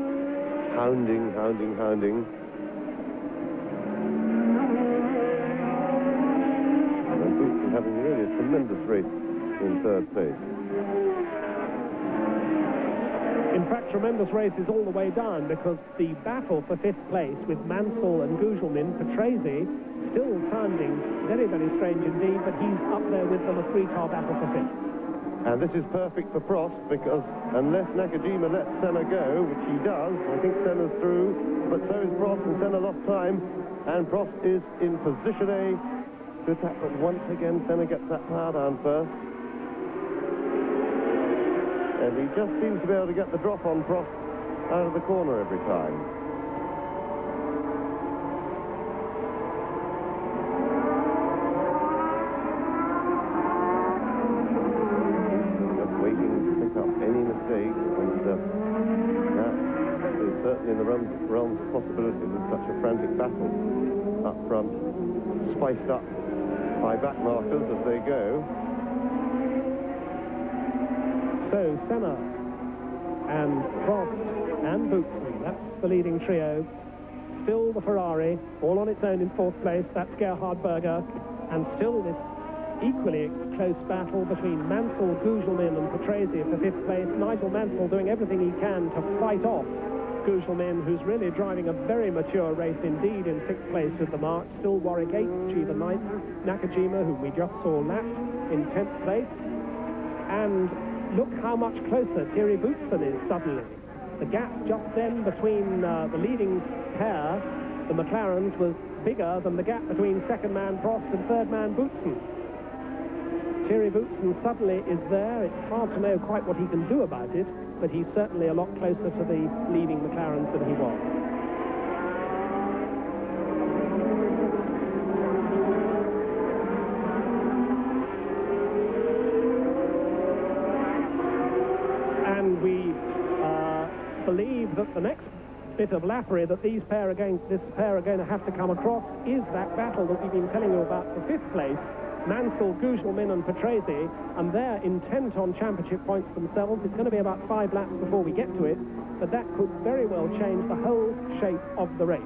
hounding. Having really a tremendous race in 3rd place. In fact, tremendous races all the way down, because the battle for 5th place with Mansell and Gugelmin, Patrese, still sounding very, very strange indeed, but he's up there with them, a 3-car battle for 5th. And this is perfect for Prost, because unless Nakajima lets Senna go, which he does, I think Senna's through, but so is Prost, and Senna lost time, and Prost is in position A. Good attack, but once again Senna gets that power down first. And he just seems to be able to get the drop on Prost out of the corner every time. Just waiting to pick up any mistake, and that is certainly in the realms of possibility with such a frantic battle up front, spiced up by back markers as they go. So Senna and Prost and Boutsen, that's the leading trio. Still the Ferrari, all on its own in 4th place. That's Gerhard Berger. And still this equally close battle between Mansell, Gugelmin and Patrese for 5th place. Nigel Mansell doing everything he can to fight off Gugelmin, who's really driving a very mature race indeed in 6th place with the march. Still Warwick 8th, G the 9th. Nakajima, whom we just saw lapped, in 10th place. And look how much closer Thierry Boutsen is suddenly. The gap just then between the leading pair, the McLarens, was bigger than the gap between second man Prost and third man Boutsen. Thierry Boutsen suddenly is there. It's hard to know quite what he can do about it, but he's certainly a lot closer to the leading McLarens than he was. And we believe that the next bit of lappery that this pair are going to have to come across is that battle that we've been telling you about for 5th place. Mansell, Gugelmin and Patrese, and they're intent on championship points themselves. It's going to be about 5 laps before we get to it, but that could very well change the whole shape of the race.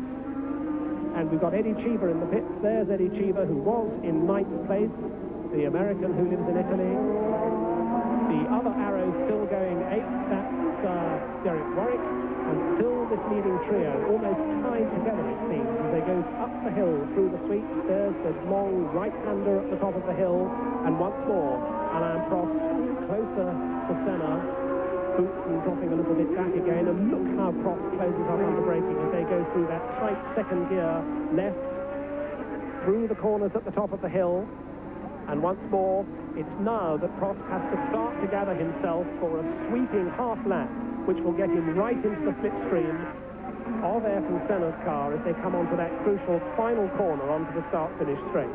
And we've got Eddie Cheever in the pits. There's Eddie Cheever, who was in 9th place, the American who lives in Italy. The other arrow still going 8th, that's Derek Warwick, and still this leading trio, almost tied together it seems, as they go up the hill through the sweeps. There's the long right-hander at the top of the hill, and once more, Alain Prost closer to Senna, Boutsen dropping a little bit back again, and look how Prost closes up under braking as they go through that tight second gear left, through the corners at the top of the hill, and once more, it's now that Prost has to start to gather himself for a sweeping half lap, which will get him right into the slipstream of Ayrton Senna's car as they come onto that crucial final corner onto the start-finish straight.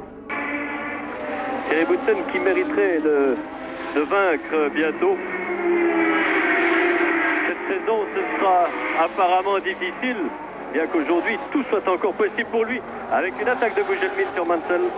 Thierry Boutsen qui mériterait de vaincre bientôt. Cette saison, ce sera apparemment difficile, bien qu'aujourd'hui tout soit encore possible pour lui, avec une attaque de Gugelmin sur Mansell.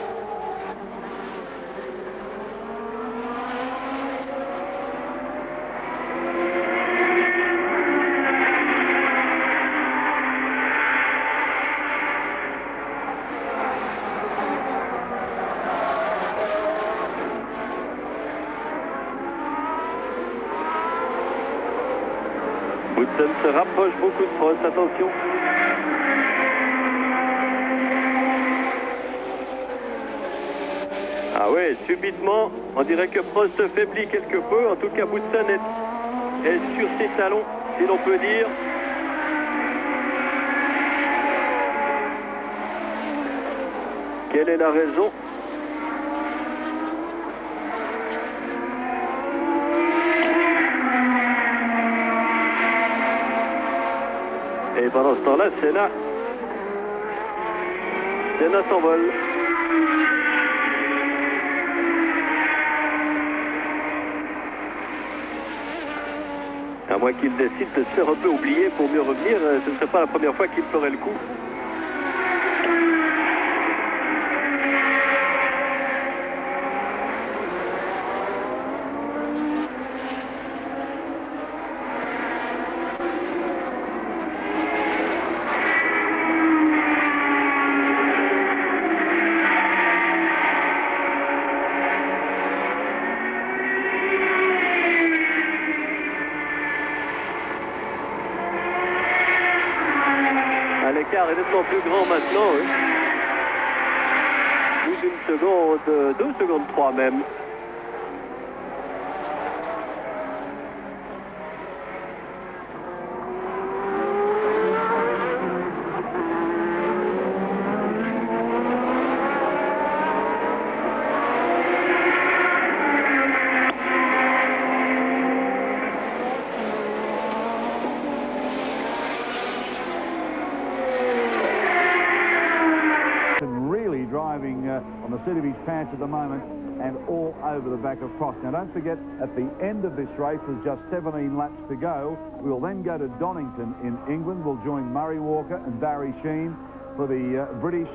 Boutsen se rapproche beaucoup de Prost, attention. Ah ouais, subitement, on dirait que Prost faiblit quelque peu. En tout cas, Boutsen est sur ses talons, si l'on peut dire. Quelle est la raison ? Et pendant ce temps-là, Senna s'envole. À moins qu'il décide de se faire un peu oublier pour mieux revenir, ce ne serait pas la première fois qu'il ferait le coup. L'écart est nettement plus grand maintenant. Plus d'une seconde, 2 secondes 3 même. Driving on the seat of his pants at the moment and all over the back of Prost. Now don't forget, at the end of this race there's just 17 laps to go. We'll then go to Donington in England. We'll join Murray Walker and Barry Sheene for the British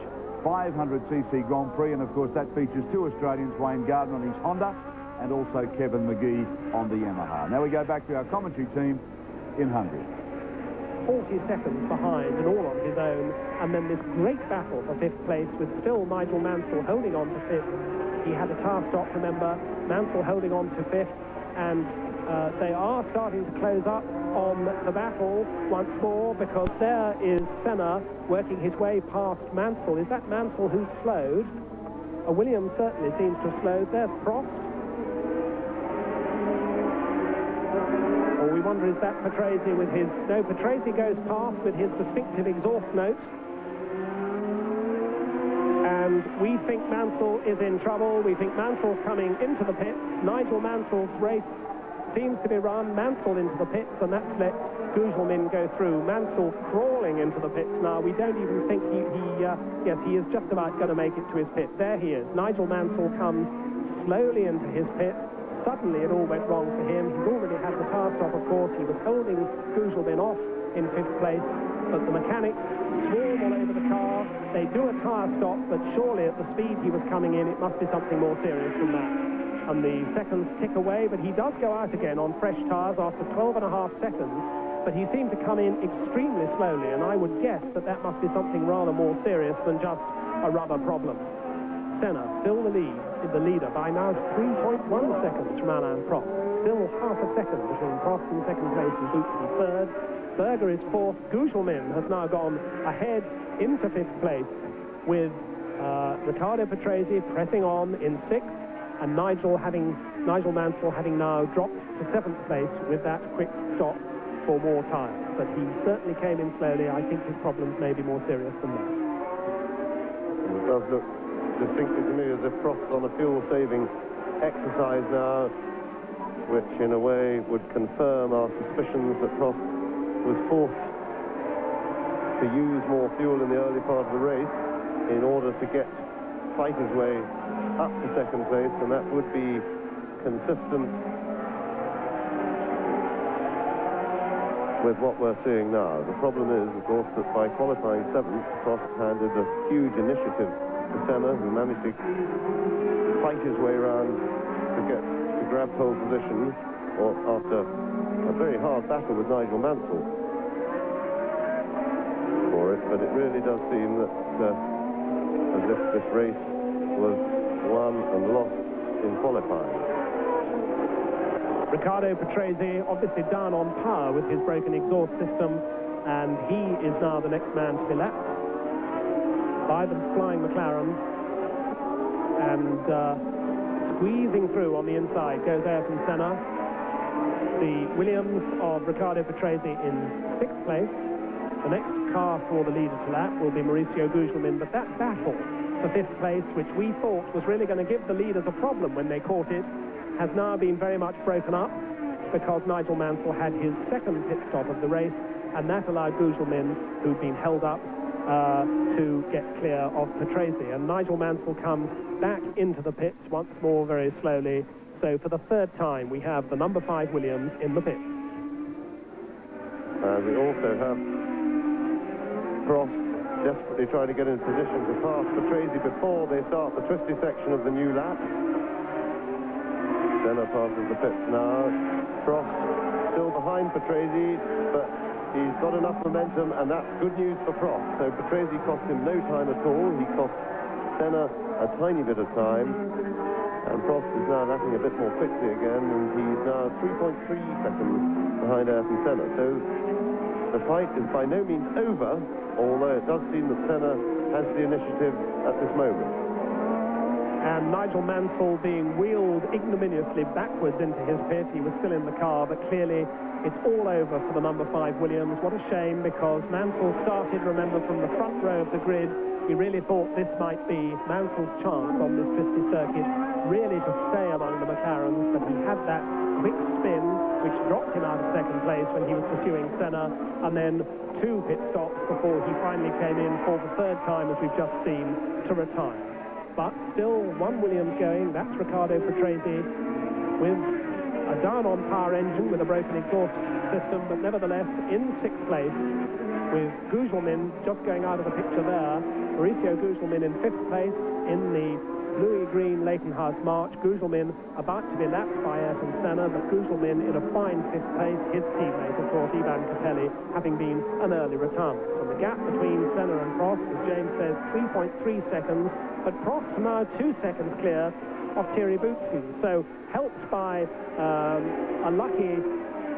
500cc Grand Prix, and of course that features 2 Australians, Wayne Gardner on his Honda and also Kevin McGee on the Yamaha. Now we go back to our commentary team in Hungary. 40 seconds behind and all on his own, and then this great battle for 5th place with still Nigel Mansell holding on to 5th. He had a tire stop, remember, Mansell holding on to 5th, and they are starting to close up on the battle once more, because there is Senna working his way past Mansell. Is that Mansell who's slowed? Williams certainly seems to have slowed. There's Prost. Or we wonder, is that Patrese with his... No, Patrese goes past with his distinctive exhaust note. And we think Mansell is in trouble. We think Mansell's coming into the pits. Nigel Mansell's race seems to be run. Mansell into the pits, and that's let Gugelmin go through. Mansell crawling into the pits now. We don't even think yes, he is just about going to make it to his pit. There he is. Nigel Mansell comes slowly into his pit. Suddenly it all went wrong for him. He's already had the tire stop, of course. He was holding Gugelmin off in 5th place. but the mechanics swarm all over the car. They do a tyre stop, but surely at the speed he was coming in, it must be something more serious than that. And the seconds tick away, but he does go out again on fresh tyres after 12.5 seconds. But he seemed to come in extremely slowly, and I would guess that that must be something rather more serious than just a rubber problem. Senna still the leader by now 3.1 seconds from Alain Prost. Still half a second between Prost in second place and Boots in third. Berger is fourth. Gugelmin has now gone ahead into fifth place with Riccardo Patrese pressing on in sixth, and Nigel Mansell having now dropped to seventh place with that quick stop for more tyres. But he certainly came in slowly. I think his problems may be more serious than that. It does look distinctly to me as if Prost's on a fuel-saving exercise now, which in a way would confirm our suspicions that Prost was forced to use more fuel in the early part of the race in order to fight his way up to second place, and that would be consistent with what we're seeing now. The problem is, of course, that by qualifying seventh, Prost handed a huge initiative to Senna, who managed to fight his way around to grab pole position, or after a very hard battle with Nigel Mansell for it. But it really does seem that as if this race was won and lost in qualifying. Riccardo Patrese obviously down on power with his broken exhaust system, and he is now the next man to be lapped by the flying McLaren. And squeezing through on the inside goes Ayrton Senna. The Williams of Riccardo Patrese in sixth place. The next car for the leader to lap will be Mauricio Gugelmin, but that battle for fifth place, which we thought was really going to give the leaders a problem when they caught it, has now been very much broken up because Nigel Mansell had his second pit stop of the race, and that allowed Gugelmin, who'd been held up, to get clear of Patrese. And Nigel Mansell comes back into the pits once more very slowly. So for the third time, we have the number 5 Williams in the pits. And we also have Prost desperately trying to get in position to pass Patrese before they start the twisty section of the new lap. Senna passes the pits now. Prost still behind Patrese, but he's got enough momentum, and that's good news for Prost. So Patrese cost him no time at all. He cost Senna a tiny bit of time, and Prost is now lapping a bit more quickly again, and he's now 3.3 seconds behind Ayrton Senna. So the fight is by no means over, although it does seem that Senna has the initiative at this moment. And Nigel Mansell being wheeled ignominiously backwards into his pit. He was still in the car, but clearly it's all over for the number 5 Williams. What a shame, because Mansell started, remember, from the front row of the grid. He really thought this might be Mansell's chance on this twisty circuit, really to stay among the McLarens, but he had that quick spin, which dropped him out of second place when he was pursuing Senna, and then 2 pit stops before he finally came in for the third time, as we've just seen, to retire. But still, 1 Williams going. That's Riccardo Patrese with a down-on-power engine with a broken exhaust system, but nevertheless in 6th place with Gugelmin just going out of the picture there. Mauricio Gugelmin in 5th place in the bluey-green Leighton House March. Gugelmin about to be lapped by Ayrton Senna, but Gugelmin in a fine 5th place. His teammate, of course, Ivan Capelli, having been an early retirement. So the gap between Senna and Prost, as James says, 3.3 seconds, but Prost now 2 seconds clear of Thierry Boutsen. So helped by a lucky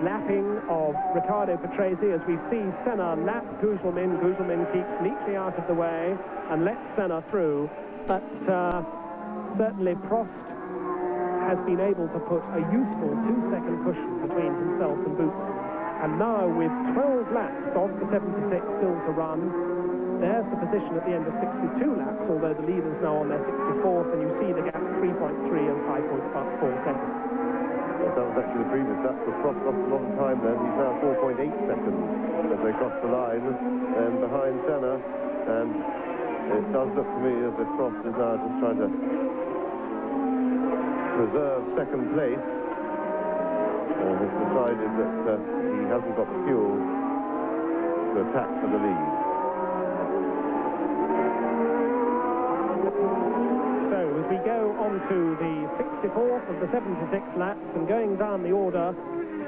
lapping of Riccardo Patrese, as we see Senna lap Gugelmin. Gugelmin keeps neatly out of the way and lets Senna through, but certainly Prost has been able to put a useful 2-second cushion between himself and Boutsen. And now with 12 laps of the 76 still to run, there's the position at the end of 62 laps, although the leader's now on their 64th, and you see the gap 3.3 and 5.4 seconds. Well, that was actually the previous lap, so Prost lost a lot of time then. He's now 4.8 seconds as they cross the line, and behind Senna, and it does look to me as if Prost is now just trying to preserve second place, and has decided that he hasn't got the fuel to attack for the lead. So as we go on to the 64th of the 76 laps and going down the order,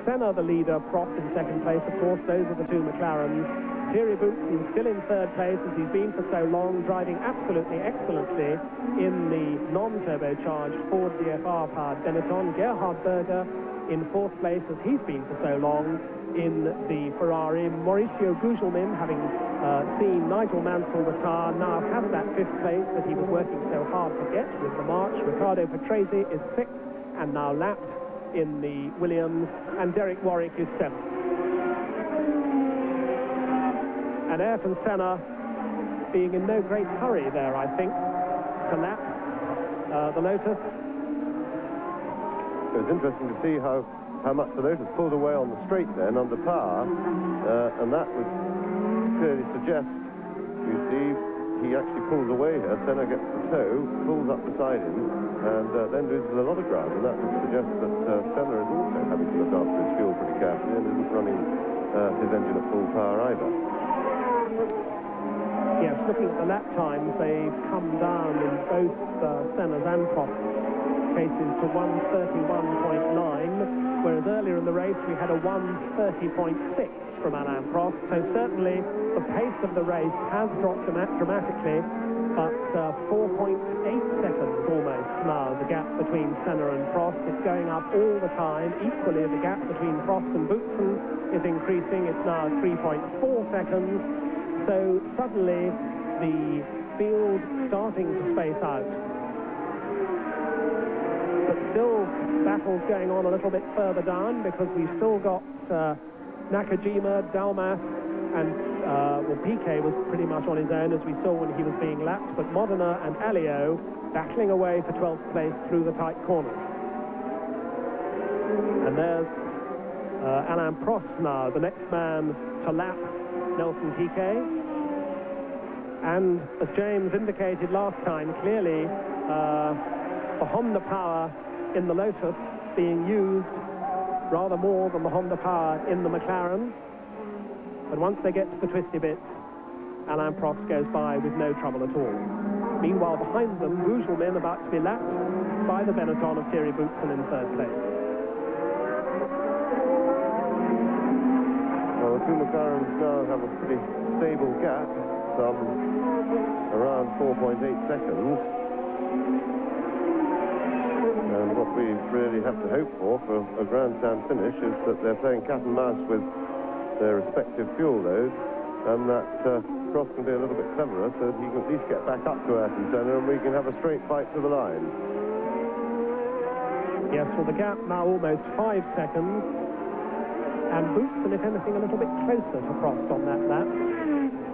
Senna the leader, Prost in second place, of course, those are the two McLarens. Thierry Boutsen still in third place as he's been for so long, driving absolutely excellently in the non-turbocharged Ford DFR-powered Benetton. Gerhard Berger in fourth place as he's been for so long in the Ferrari. Mauricio Gugelmin, having seen Nigel Mansell retire, now has that fifth place that he was working so hard to get with the March. Riccardo Patrese is sixth and now lapped in the Williams, and Derek Warwick is seventh. And Ayrton Senna being in no great hurry there, I think, to lap the Lotus. It was interesting to see how much the Lotus pulled away on the straight then under power, and that would clearly suggest, you see, he actually pulls away here. Senna gets the toe, pulls up beside him, and then loses a lot of ground, and that would suggest that Senna is also having to look after his fuel pretty carefully and isn't running his engine at full power either. Yes, looking at the lap times, they've come down in both Senna's and Prost's cases to 1:31.9, whereas earlier in the race we had a 1:30.6 from Alain Prost. So certainly the pace of the race has dropped dramatically, but 4.8 seconds almost now, the gap between Senna and Prost. It's going up all the time. Equally, the gap between Prost and Boutsen is increasing. It's now 3.4 seconds. So suddenly the field starting to space out. But still, battles going on a little bit further down, because we've still got Nakajima, Dalmas, and well, Piquet was pretty much on his own, as we saw when he was being lapped, but Modena and Alliot battling away for 12th place through the tight corners. And there's Alain Prost now, the next man to lap Nelson Piquet. And as James indicated last time, clearly the Honda power in the Lotus being used rather more than the Honda power in the McLaren. But once they get to the twisty bits, Alain Prost goes by with no trouble at all. Meanwhile, behind them, Gugelmin about to be lapped by the Benetton of Thierry Boutsen in third place. Well, the two McLarens now have a pretty stable gap, some around 4.8 seconds. And what we really have to hope for a grandstand finish is that they're playing cat and mouse with their respective fuel loads, and that Prost can be a little bit cleverer so that he can at least get back up to Ayrton Senna and we can have a straight fight to the line. Yes, well, the gap now almost 5 seconds, and Boutsen, if anything, a little bit closer to Prost on that lap.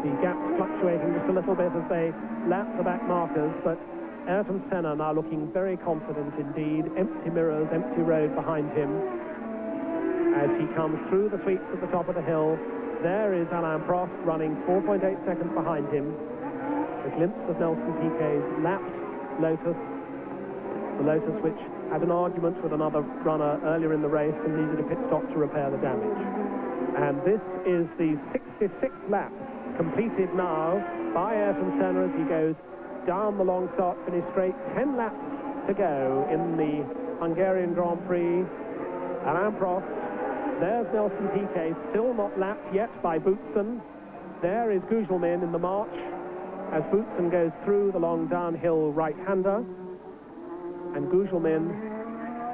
The gap's fluctuating just a little bit as they lap the back markers, but Ayrton Senna now looking very confident indeed. Empty mirrors, empty road behind him as he comes through the sweeps at the top of the hill. There is Alain Prost running 4.8 seconds behind him. A glimpse of Nelson Piquet's lapped Lotus, the Lotus which had an argument with another runner earlier in the race and needed a pit stop to repair the damage. And this is the 66th lap completed now by Ayrton Senna as he goes down the long start-finish straight. 10 laps to go in the Hungarian Grand Prix. Alain Prost. There's Nelson Piquet, still not lapped yet by Boutsen. There is Gugelmin in the march as Boutsen goes through the long downhill right-hander. And Gugelmin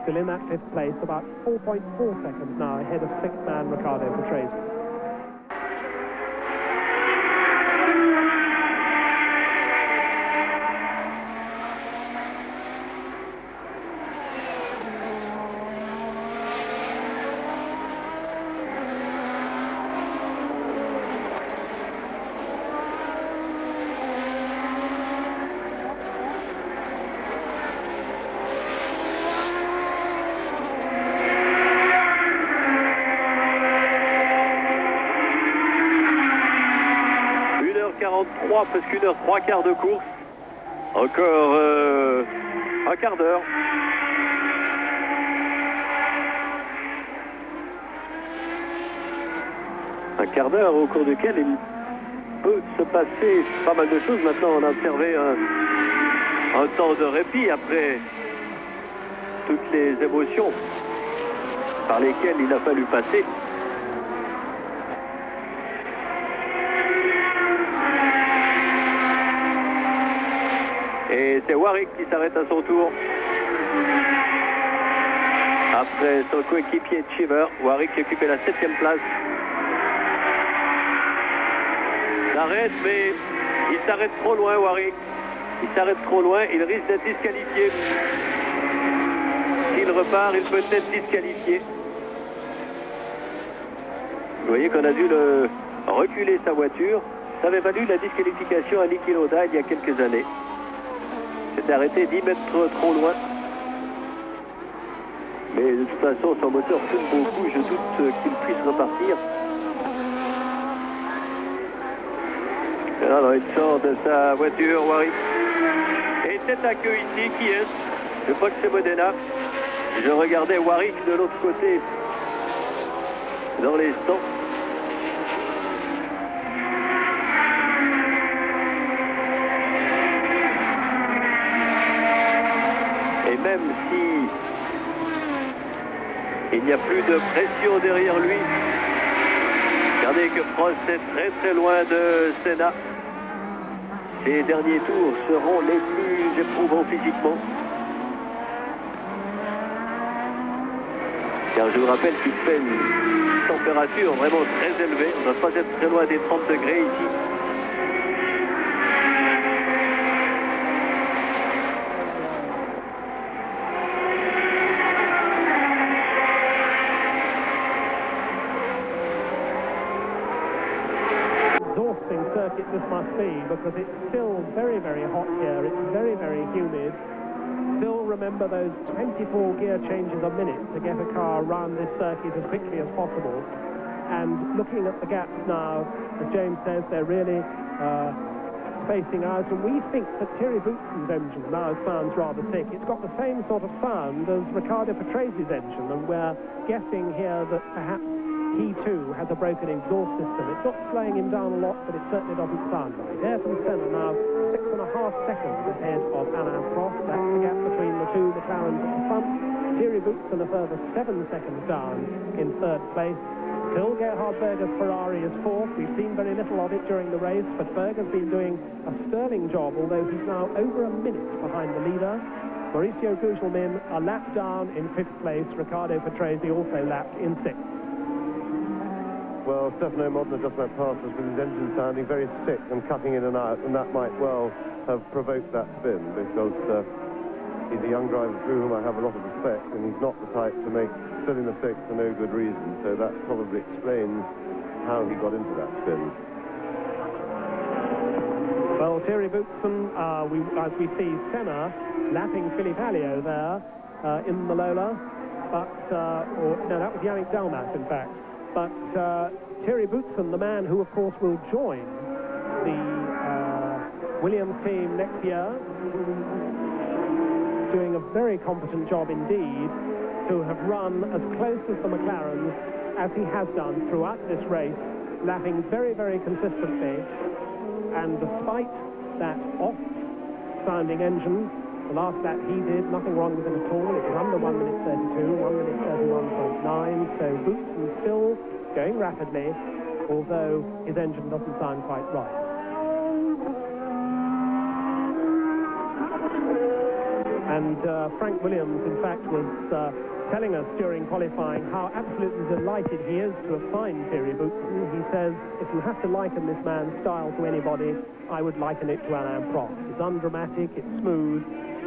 still in that fifth place, about 4.4 seconds now ahead of sixth man Riccardo Patrese. Presque 1 heure 3 quarts de course. Encore un quart d'heure. un quart d'heure au cours duquel il peut se passer pas mal de choses. Maintenant, on a observé un temps de répit après toutes les émotions par lesquelles il a fallu passer. Et c'est Warwick qui s'arrête à son tour. Après son coéquipier Cheever, Warwick qui occupait la 7e place. S'arrête, mais il s'arrête trop loin, Warwick. Il s'arrête trop loin, il risque d'être disqualifié. S'il repart, il peut être disqualifié. Vous voyez qu'on a dû reculer sa voiture. Ça avait valu la disqualification à Niki Lauda il y a quelques années. S'est arrêté 10 mètres trop loin. Mais de toute façon, son moteur tourne beaucoup. Je doute qu'il puisse repartir. Alors, il sort de sa voiture, Warwick. Et tête à queue ici, qui est-ce? Je crois que c'est Modena. Je regardais Warwick de l'autre côté dans les stands. Et même si il n'y a plus de pression derrière lui, regardez que Prost est très très loin de Senna. Ces derniers tours seront les plus éprouvants physiquement. Car je vous rappelle qu'il fait une température vraiment très élevée. On ne doit pas être très loin des 30 degrés ici. Exhausting circuit this must be, because it's still very, very hot here. It's very, very humid. Still remember those 24 gear changes a minute to get a car around this circuit as quickly as possible. And looking at the gaps now, as James says, they're really spacing out. And we think that Thierry Boutsen's engine now sounds rather sick. It's got the same sort of sound as Riccardo Patresi's engine, and we're guessing here that perhaps he too has a broken exhaust system. It's not slowing him down a lot, but it certainly doesn't sound right. Ayrton Senna now 6.5 seconds ahead of Alain Prost. That's the gap between the two McLarens at the front. Thierry Boutsen a further 7 seconds down in 3rd place. Still Gerhard Berger's Ferrari is 4th. We've seen very little of it during the race, but Berger's been doing a sterling job, although he's now over a minute behind the leader. Mauricio Gugelmin a lap down in 5th place. Riccardo Patrese also lapped in 6th. Well, Stefano Modena just went past us with his engine sounding very sick and cutting in and out, and that might well have provoked that spin, because he's a young driver through whom I have a lot of respect, and he's not the type to make silly mistakes for no good reason, so that probably explains how he got into that spin. Well, Thierry Boutsen, as we see Senna lapping Philippe Alliot there in the Lola, but, no, that was Yannick Dalmas, in fact. But Thierry Boutsen, the man who, of course, will join the Williams team next year, doing a very competent job indeed to have run as close as the McLarens as he has done throughout this race, lapping very, very consistently. And despite that off-sounding engine, the last lap he did, nothing wrong with it at all. It was under 1 minute 32, 1 minute 31.9. So Boutsen still going rapidly, although his engine doesn't sound quite right. And Frank Williams, in fact, was telling us during qualifying how absolutely delighted he is to have signed Thierry Boutsen. He says, if you have to liken this man's style to anybody, I would liken it to Alain Prost. It's undramatic, it's smooth.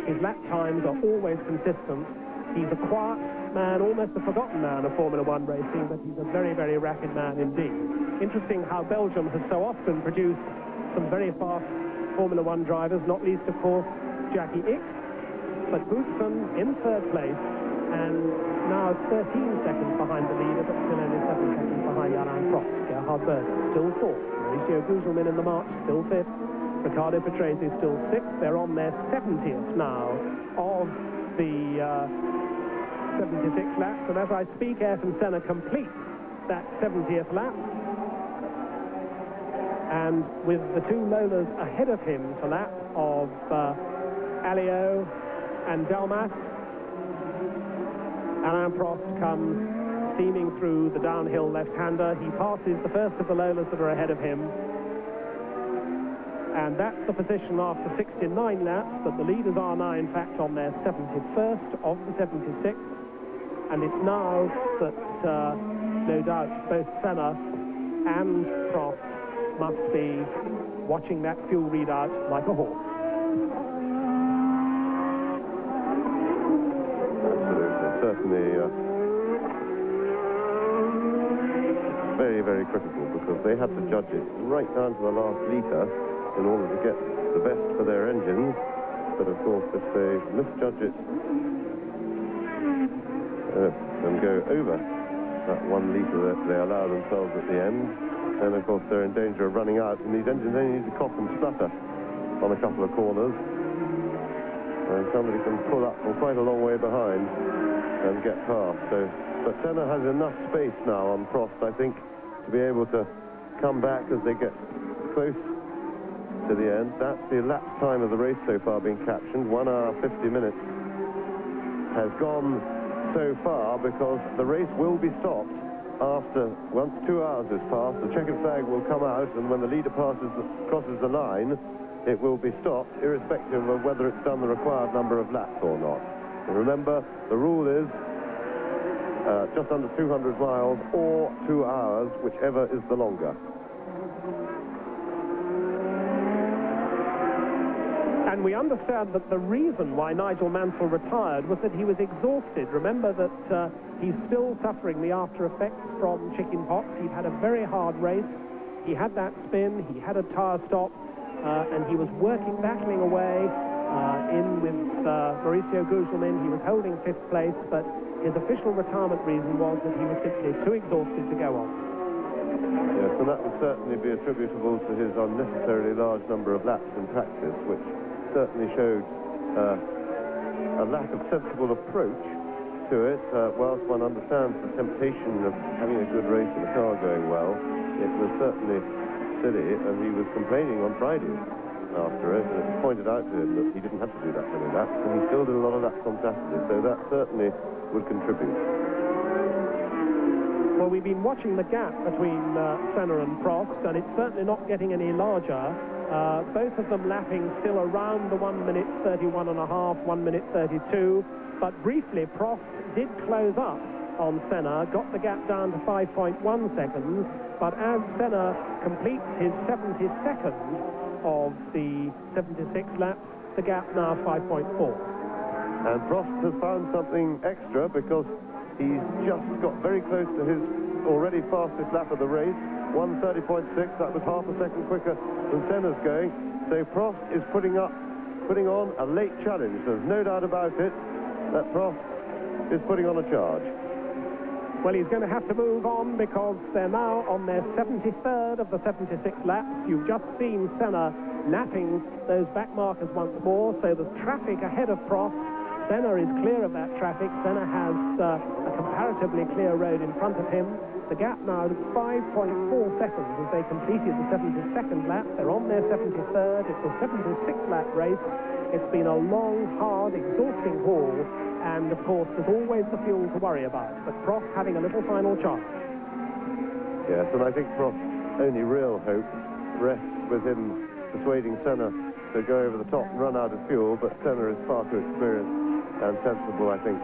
His lap times are always consistent. He's a quiet man, almost a forgotten man of Formula One racing, but he's a very, very rapid man indeed. Interesting how Belgium has so often produced some very fast Formula One drivers, not least, of course, Jackie Ickx. But Boutsen in 3rd place, and now 13 seconds behind the leader, but still only 7 seconds behind Alain Prost. Gerhard Berger still 4th. Mauricio Gugelmin in the march, still 5th. Riccardo Patrese still 6th. They're on their 70th now of the 76 laps. And as I speak, Ayrton Senna completes that 70th lap. And with the two Lolas ahead of him to lap of Alliot and Delmas, Alain Prost comes steaming through the downhill left-hander. He passes the first of the Lolas that are ahead of him. And that's the position after 69 laps, but the leaders are now, in fact, on their 71st of the 76. And it's now that, no doubt, both Senna and Prost must be watching that fuel readout like a hawk. Absolutely, certainly very, very critical, because they had to judge it right down to the last litre in order to get the best for their engines. But of course, if they misjudge it and go over that 1 litre that they allow themselves at the end, then of course they're in danger of running out, and these engines only need to cough and splutter on a couple of corners, and somebody can pull up from quite a long way behind and get past. So, but Senna has enough space now on Prost, I think, to be able to come back as they get close to the end. That's the elapsed time of the race so far being captioned. 1 hour 50 minutes has gone so far, because the race will be stopped after, once 2 hours has passed, the checkered flag will come out, and when the leader crosses the line, it will be stopped, irrespective of whether it's done the required number of laps or not. And remember, the rule is just under 200 miles or 2 hours, whichever is the longer. And we understand that the reason why Nigel Mansell retired was that he was exhausted. Remember that he's still suffering the after effects from chicken pox. He'd had a very hard race. He had that spin, he had a tyre stop, and he was battling away in with Mauricio Gugelmin. He was holding 5th place, but his official retirement reason was that he was simply too exhausted to go on. Yes, and that would certainly be attributable to his unnecessarily large number of laps in practice, which certainly showed a lack of sensible approach to it. Whilst one understands the temptation of having a good race in the car going well, it was certainly silly, and he was complaining on Friday after it, and it was pointed out to him that he didn't have to do that many laps, and he still did a lot of laps on Saturday, so that certainly would contribute. Well, we've been watching the gap between Senna and Prost, and it's certainly not getting any larger. Both of them lapping still around the 1 minute 31 and a half, 1 minute 32. But briefly, Prost did close up on Senna, got the gap down to 5.1 seconds. But as Senna completes his 72nd of the 76 laps, the gap now 5.4. And Prost has found something extra, because he's just got very close to his already fastest lap of the race. 1:30.6, that was half a second quicker than Senna's going. So Prost is putting on a late challenge. There's no doubt about it that Prost is putting on a charge. Well, he's going to have to move on, because they're now on their 73rd of the 76 laps. You've just seen Senna lapping those back markers once more, so there's traffic ahead of Prost. Senna is clear of that traffic. Senna has a comparatively clear road in front of him. The gap now is 5.4 seconds as they completed the 72nd lap. They're on their 73rd. It's a 76-lap race. It's been a long, hard, exhausting haul, and of course there's always the fuel to worry about. But Prost having a little final chance. Yes, and I think Prost's only real hope rests with him persuading Senna to go over the top and run out of fuel, but Senna is far too experienced and sensible, I think,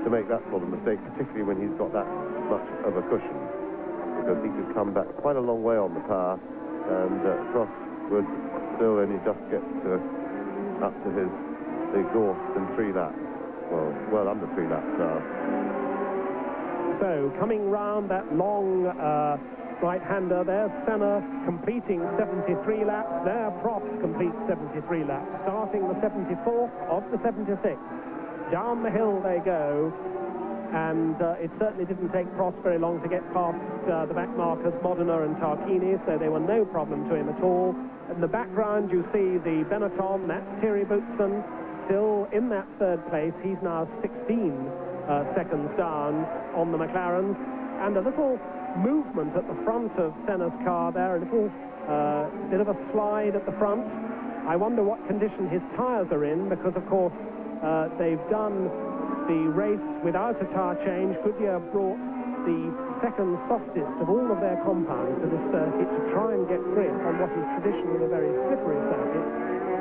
to make that sort of mistake, particularly when he's got that much of a cushion, because he could come back quite a long way on the power, and Prost would still only just get up to his exhaust in 3 laps. Well under 3 laps now. So coming round that long right-hander, there's Senna completing 73 laps. There Prost completes 73 laps, starting the 74th of the 76. Down the hill they go, and it certainly didn't take Prost very long to get past the back markers, Modena and Tarquini, so they were no problem to him at all. In the background you see the Benetton, that's Thierry Boutsen, still in that 3rd place. He's now 16 seconds down on the McLarens, and a little movement at the front of Senna's car there, a little Bit of a slide at the front. I wonder what condition his tyres are in, because of course they've done the race without a tyre change. Goodyear brought the second softest of all of their compounds to this circuit to try and get grip on what is traditionally a very slippery circuit,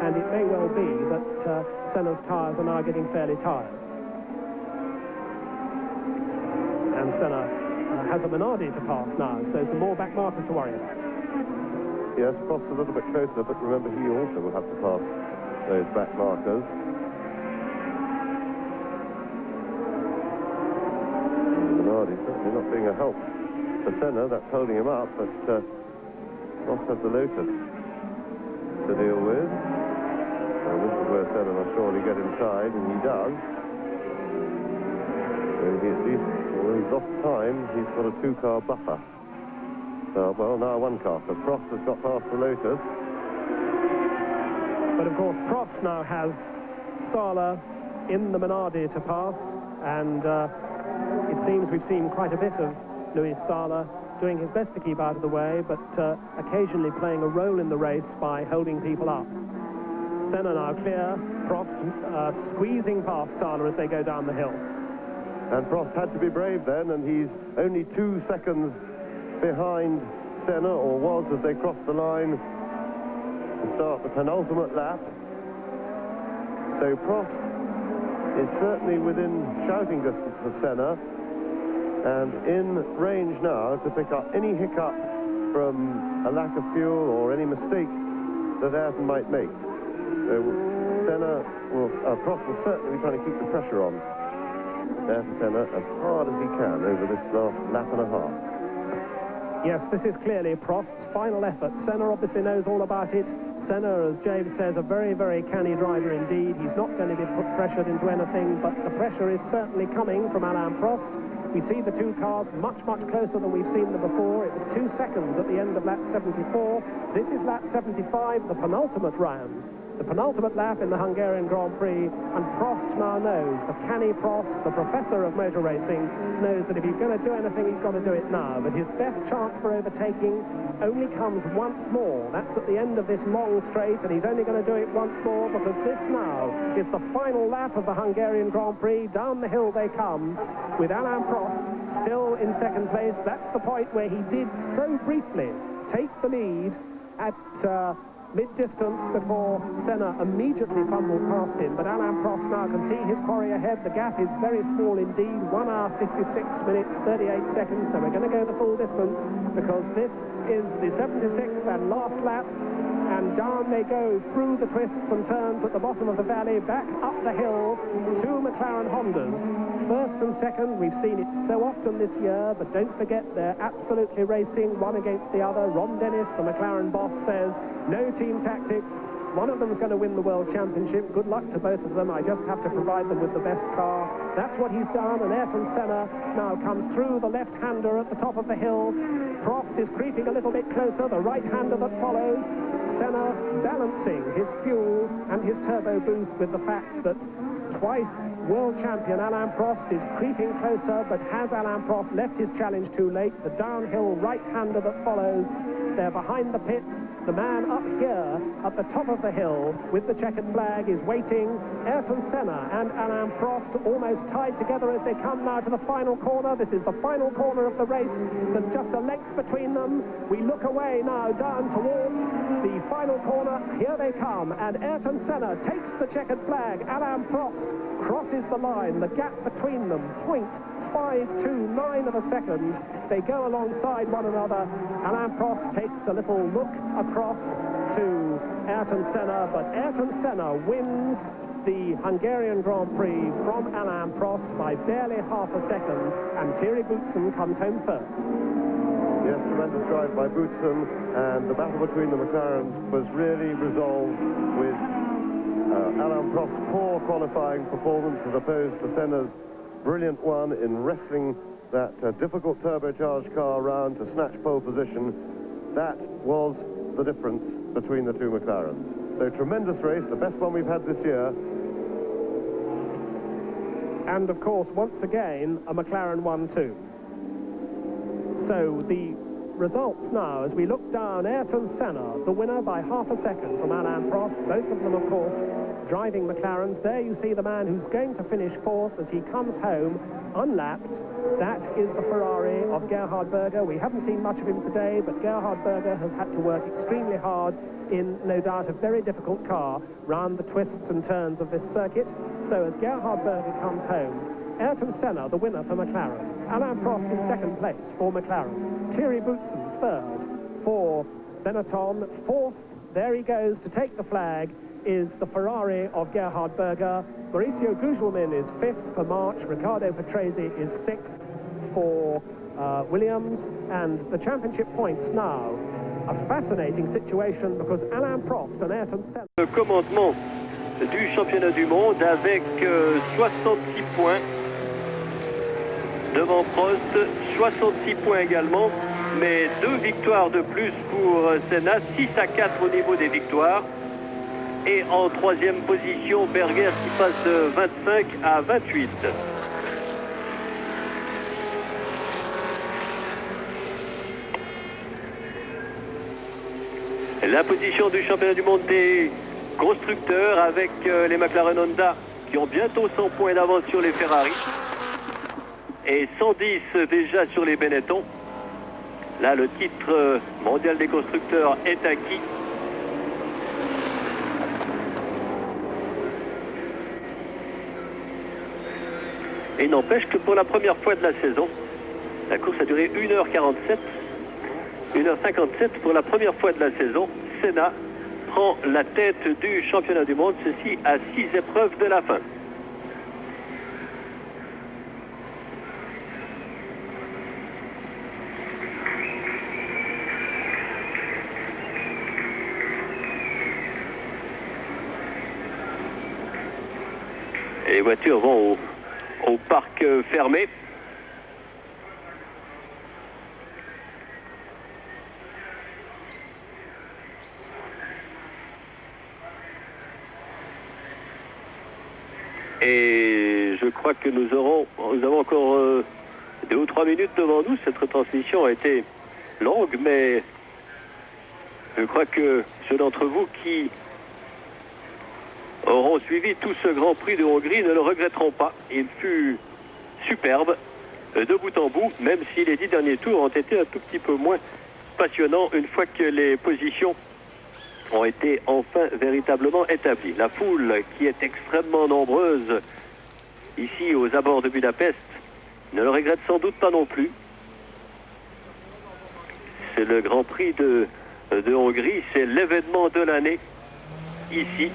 and it may well be that Senna's tyres are now getting fairly tired. And Senna has a Minardi to pass now, so some more back markers to worry about. Yes, Prost a little bit closer, but remember he also will have to pass those back markers. Minardi certainly not being a help for Senna. That's holding him up, but Prost has the Lotus to deal with. And this is where Senna must surely get inside, and he does. So he at least, although he's lost time, he's got a two-car buffer. Well, now one car, so Prost has got past the Lotus. But of course, Prost now has Sala in the Minardi to pass, and it seems we've seen quite a bit of Luis Sala doing his best to keep out of the way, but occasionally playing a role in the race by holding people up. Senna now clear, Prost squeezing past Sala as they go down the hill. And Prost had to be brave then, and he's only 2 seconds behind Senna, or was, as they crossed the line to start the penultimate lap. So Prost is certainly within shouting distance of Senna, and in range now to pick up any hiccup from a lack of fuel or any mistake that Ayrton might make. So Prost will certainly be trying to keep the pressure on Ayrton Senna as hard as he can over this last lap and a half. Yes, this is clearly Prost's final effort. Senna obviously knows all about it. Senna, as James says, a very, very canny driver indeed. He's not going to be pressured into anything, but the pressure is certainly coming from Alain Prost. We see the two cars much, much closer than we've seen them before. It was 2 seconds at the end of lap 74. This is lap 75, the penultimate round. The penultimate lap in the Hungarian Grand Prix, and Prost now knows, the canny Prost, the professor of motor racing, knows that if he's going to do anything, he's got to do it now. But his best chance for overtaking only comes once more. That's at the end of this long straight, and he's only going to do it once more because this now is the final lap of the Hungarian Grand Prix. Down the hill they come, with Alain Prost still in second place. That's the point where he did so briefly take the lead at mid-distance before Senna immediately fumbled past him, but Alain Prost now can see his quarry ahead. The gap is very small indeed, 1 hour 56 minutes 38 seconds, so we're going to go the full distance because this is the 76th and last lap, and down they go through the twists and turns at the bottom of the valley, back up the hill, 2 McLaren Hondas. First and second, we've seen it so often this year, but don't forget they're absolutely racing one against the other. Ron Dennis, the McLaren boss, says no team tactics. One of them is going to win the World Championship. Good luck to both of them. I just have to provide them with the best car. That's what he's done, and Ayrton Senna now comes through the left-hander at the top of the hill. Prost is creeping a little bit closer, the right-hander that follows. Senna balancing his fuel and his turbo boost with the fact that twice world champion Alain Prost is creeping closer, but has Alain Prost left his challenge too late? The downhill right-hander that follows, they're behind the pits. The man up here at the top of the hill with the checkered flag is waiting. Ayrton Senna and Alain Prost almost tied together as they come now to the final corner. This is the final corner of the race. There's just a length between them. We look away now down towards the final corner. Here they come, and Ayrton Senna takes the checkered flag. Alain Prost crosses the line. The gap between them, 0.529 of a second. They go alongside one another. Alain Prost takes a little look across to Ayrton Senna, but Ayrton Senna wins the Hungarian Grand Prix from Alain Prost by barely half a second, and Thierry Boutsen comes home first. Yes, tremendous drive by Boutsen, and the battle between the McLarens was really resolved with Alain Prost's poor qualifying performance as opposed to Senna's brilliant one in wrestling that difficult turbocharged car around to snatch pole position. That was the difference between the two McLarens. So tremendous race, the best one we've had this year. And of course, once again, a McLaren 1-2. So the results now as we look down. Ayrton Senna, the winner by half a second from Alain Prost. Both of them, of course, driving McLarens. There you see the man who's going to finish fourth as he comes home unlapped. That is the Ferrari of Gerhard Berger. We haven't seen much of him today, but Gerhard Berger has had to work extremely hard in, no doubt, a very difficult car round the twists and turns of this circuit. So as Gerhard Berger comes home, Ayrton Senna, the winner for McLaren. Alain Prost in second place for McLaren. Thierry Boutsen third for Benetton. Fourth, there he goes to take the flag, is the Ferrari of Gerhard Berger. Mauricio Gugelmin is fifth for March. Riccardo Patrese is sixth for Williams. And the championship points now. A fascinating situation because Alain Prost and Ayrton Senna. Le commandement du championnat du monde avec 66 points. Devant Prost, 66 points également, mais 2 victoires de plus pour Senna, 6-4 au niveau des victoires. Et en troisième position, Berger qui passe de 25 à 28. La position du championnat du monde des constructeurs avec les McLaren Honda qui ont bientôt 100 points d'avance sur les Ferrari. Et 110 déjà sur les Benetton. Là, le titre mondial des constructeurs est acquis. Et n'empêche que pour la première fois de la saison, la course a duré 1h47. 1h57 pour la première fois de la saison. Senna prend la tête du championnat du monde, ceci à 6 épreuves de la fin. Et les voitures vont au parc fermé. Et je crois que nous avons encore 2 ou 3 minutes devant nous. Cette retransmission a été longue, mais je crois que ceux d'entre vous qui auront suivi tout ce Grand Prix de Hongrie ne le regretteront pas. Il fut superbe de bout en bout, même si les 10 derniers tours ont été un tout petit peu moins passionnants une fois que les positions ont été enfin véritablement établies. La foule, qui est extrêmement nombreuse ici aux abords de Budapest, ne le regrette sans doute pas non plus. C'est le Grand Prix de Hongrie, c'est l'événement de l'année ici.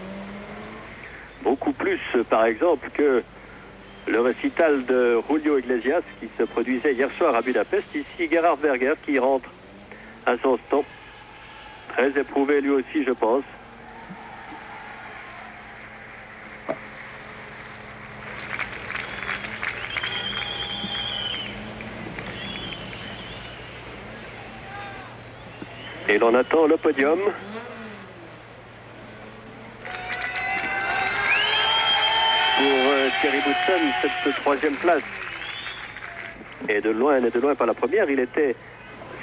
Beaucoup plus, par exemple, que le récital de Julio Iglesias qui se produisait hier soir à Budapest. Ici, Gerhard Berger qui rentre à son stand. Très éprouvé lui aussi, je pense. Et l'on attend le podium. Pour Thierry Boutsen, cette troisième place. Et de loin pas la première.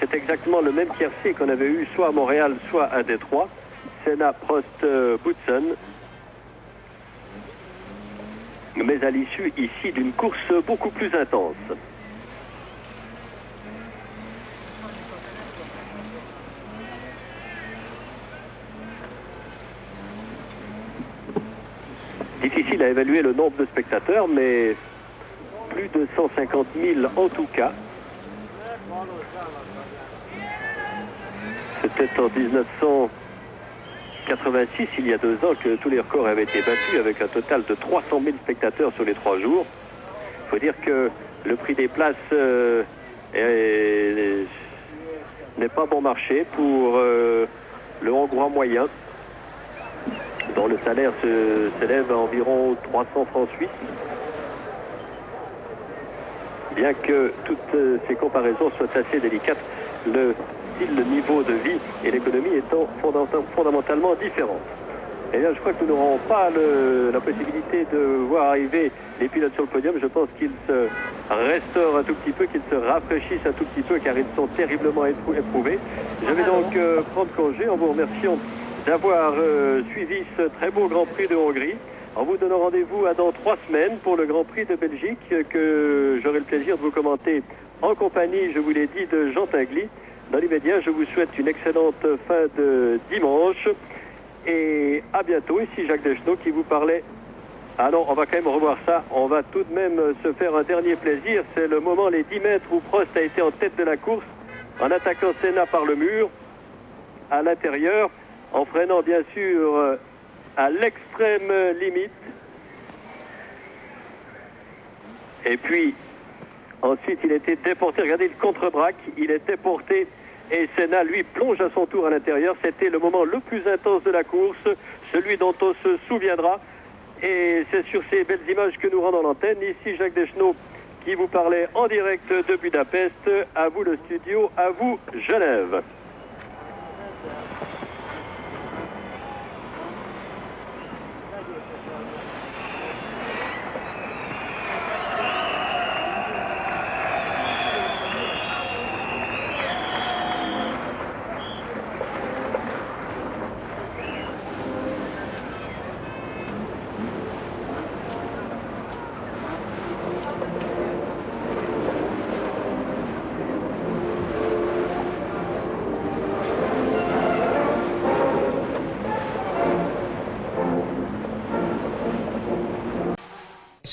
C'est exactement le même tiercé qu'on avait eu soit à Montréal, soit à Détroit. Senna, Prost, Boutsen. Mais à l'issue ici d'une course beaucoup plus intense. Difficile à évaluer le nombre de spectateurs, mais plus de 150 000 en tout cas. C'était en 1986, il y a 2 ans, que tous les records avaient été battus avec un total de 300 000 spectateurs sur les 3 jours. Il faut dire que le prix des places n'est pas bon marché pour le Hongrois moyen, dont le salaire s'élève à environ 300 francs suisses. Bien que toutes ces comparaisons soient assez délicates, le niveau de vie et l'économie étant fondamentalement différents. Eh bien, je crois que nous n'aurons pas la possibilité de voir arriver les pilotes sur le podium. Je pense qu'ils se restaurent un tout petit peu, qu'ils se rafraîchissent un tout petit peu, car ils sont terriblement éprouvés. Je vais donc prendre congé en vous remerciant d'avoir suivi ce très beau Grand Prix de Hongrie. En vous donnant rendez-vous à dans 3 semaines pour le Grand Prix de Belgique, que j'aurai le plaisir de vous commenter en compagnie, je vous l'ai dit, de Jean Tinguely. Dans l'immédiat, je vous souhaite une excellente fin de dimanche. Et à bientôt, ici Jacques Deschenaux qui vous parlait. Ah non, on va quand même revoir ça. On va tout de même se faire un dernier plaisir. C'est le moment, les 10 mètres où Prost a été en tête de la course, en attaquant Senna par le mur, à l'intérieur, en freinant bien sûr à l'extrême limite. Et puis, ensuite, il était déporté. Regardez le contre-braque. Il était porté. Et Senna, lui, plonge à son tour à l'intérieur. C'était le moment le plus intense de la course, celui dont on se souviendra. Et c'est sur ces belles images que nous rendons l'antenne. Ici, Jacques Deschenaux qui vous parlait en direct de Budapest. À vous le studio, à vous Genève.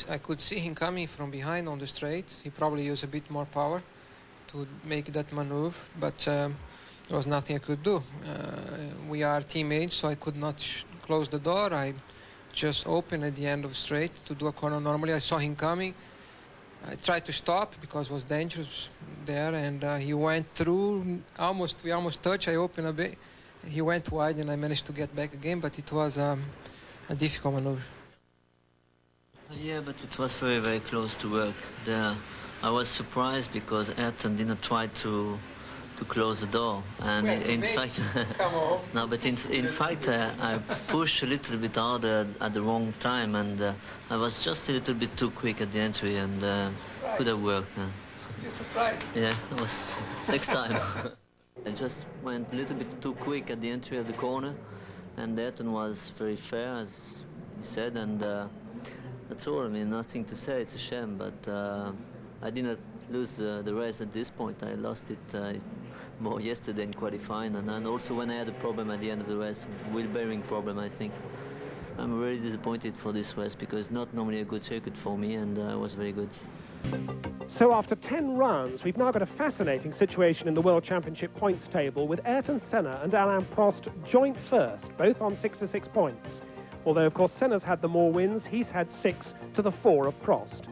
I could see him coming from behind on the straight. He probably used a bit more power to make that maneuver, but there was nothing I could do. We are teammates, so I could not close the door. I just opened at the end of the straight to do a corner normally. I saw him coming. I tried to stop because it was dangerous there, and he went through. We almost touched. I opened a bit. He went wide, and I managed to get back again, but it was a difficult maneuver. Yeah, but it was very, very close to work there. I was surprised because Ayrton didn't try to close the door, and in fact, no, but in fact, I pushed a little bit harder at the wrong time, and I was just a little bit too quick at the entry, and could have worked. You're surprised? Yeah, it was next time. I just went a little bit too quick at the entry of the corner, and Ayrton was very fair, as he said, and. That's all. I mean, nothing to say. It's a shame, but I didn't lose the race at this point. I lost it more yesterday in qualifying, and also when I had a problem at the end of the race, wheel bearing problem, I think. I'm really disappointed for this race because not normally a good circuit for me, and it was very good. So after 10 rounds, we've now got a fascinating situation in the World Championship points table with Ayrton Senna and Alain Prost joint first, both on 66 points. Although, of course, Senna's had the more wins, he's had 6 to the 4 of Prost.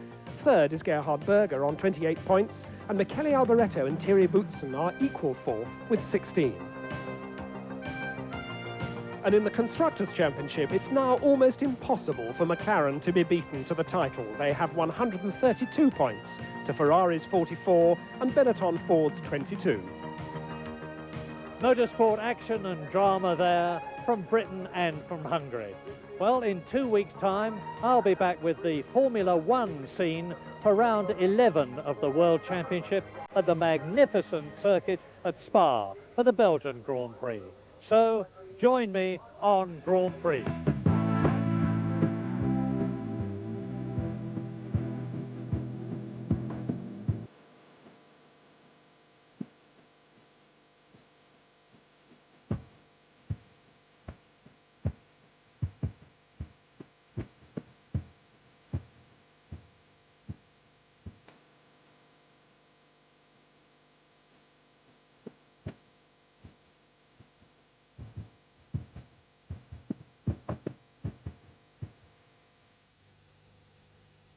Third is Gerhard Berger on 28 points, and Michele Alboreto and Thierry Boutsen are equal fourth with 16. And in the Constructors' Championship, it's now almost impossible for McLaren to be beaten to the title. They have 132 points to Ferrari's 44 and Benetton Ford's 22. Motorsport action and drama there from Britain and from Hungary. Well, in 2 weeks' time, I'll be back with the Formula One scene for round 11 of the World Championship at the magnificent circuit at Spa for the Belgian Grand Prix. So, join me on Grand Prix.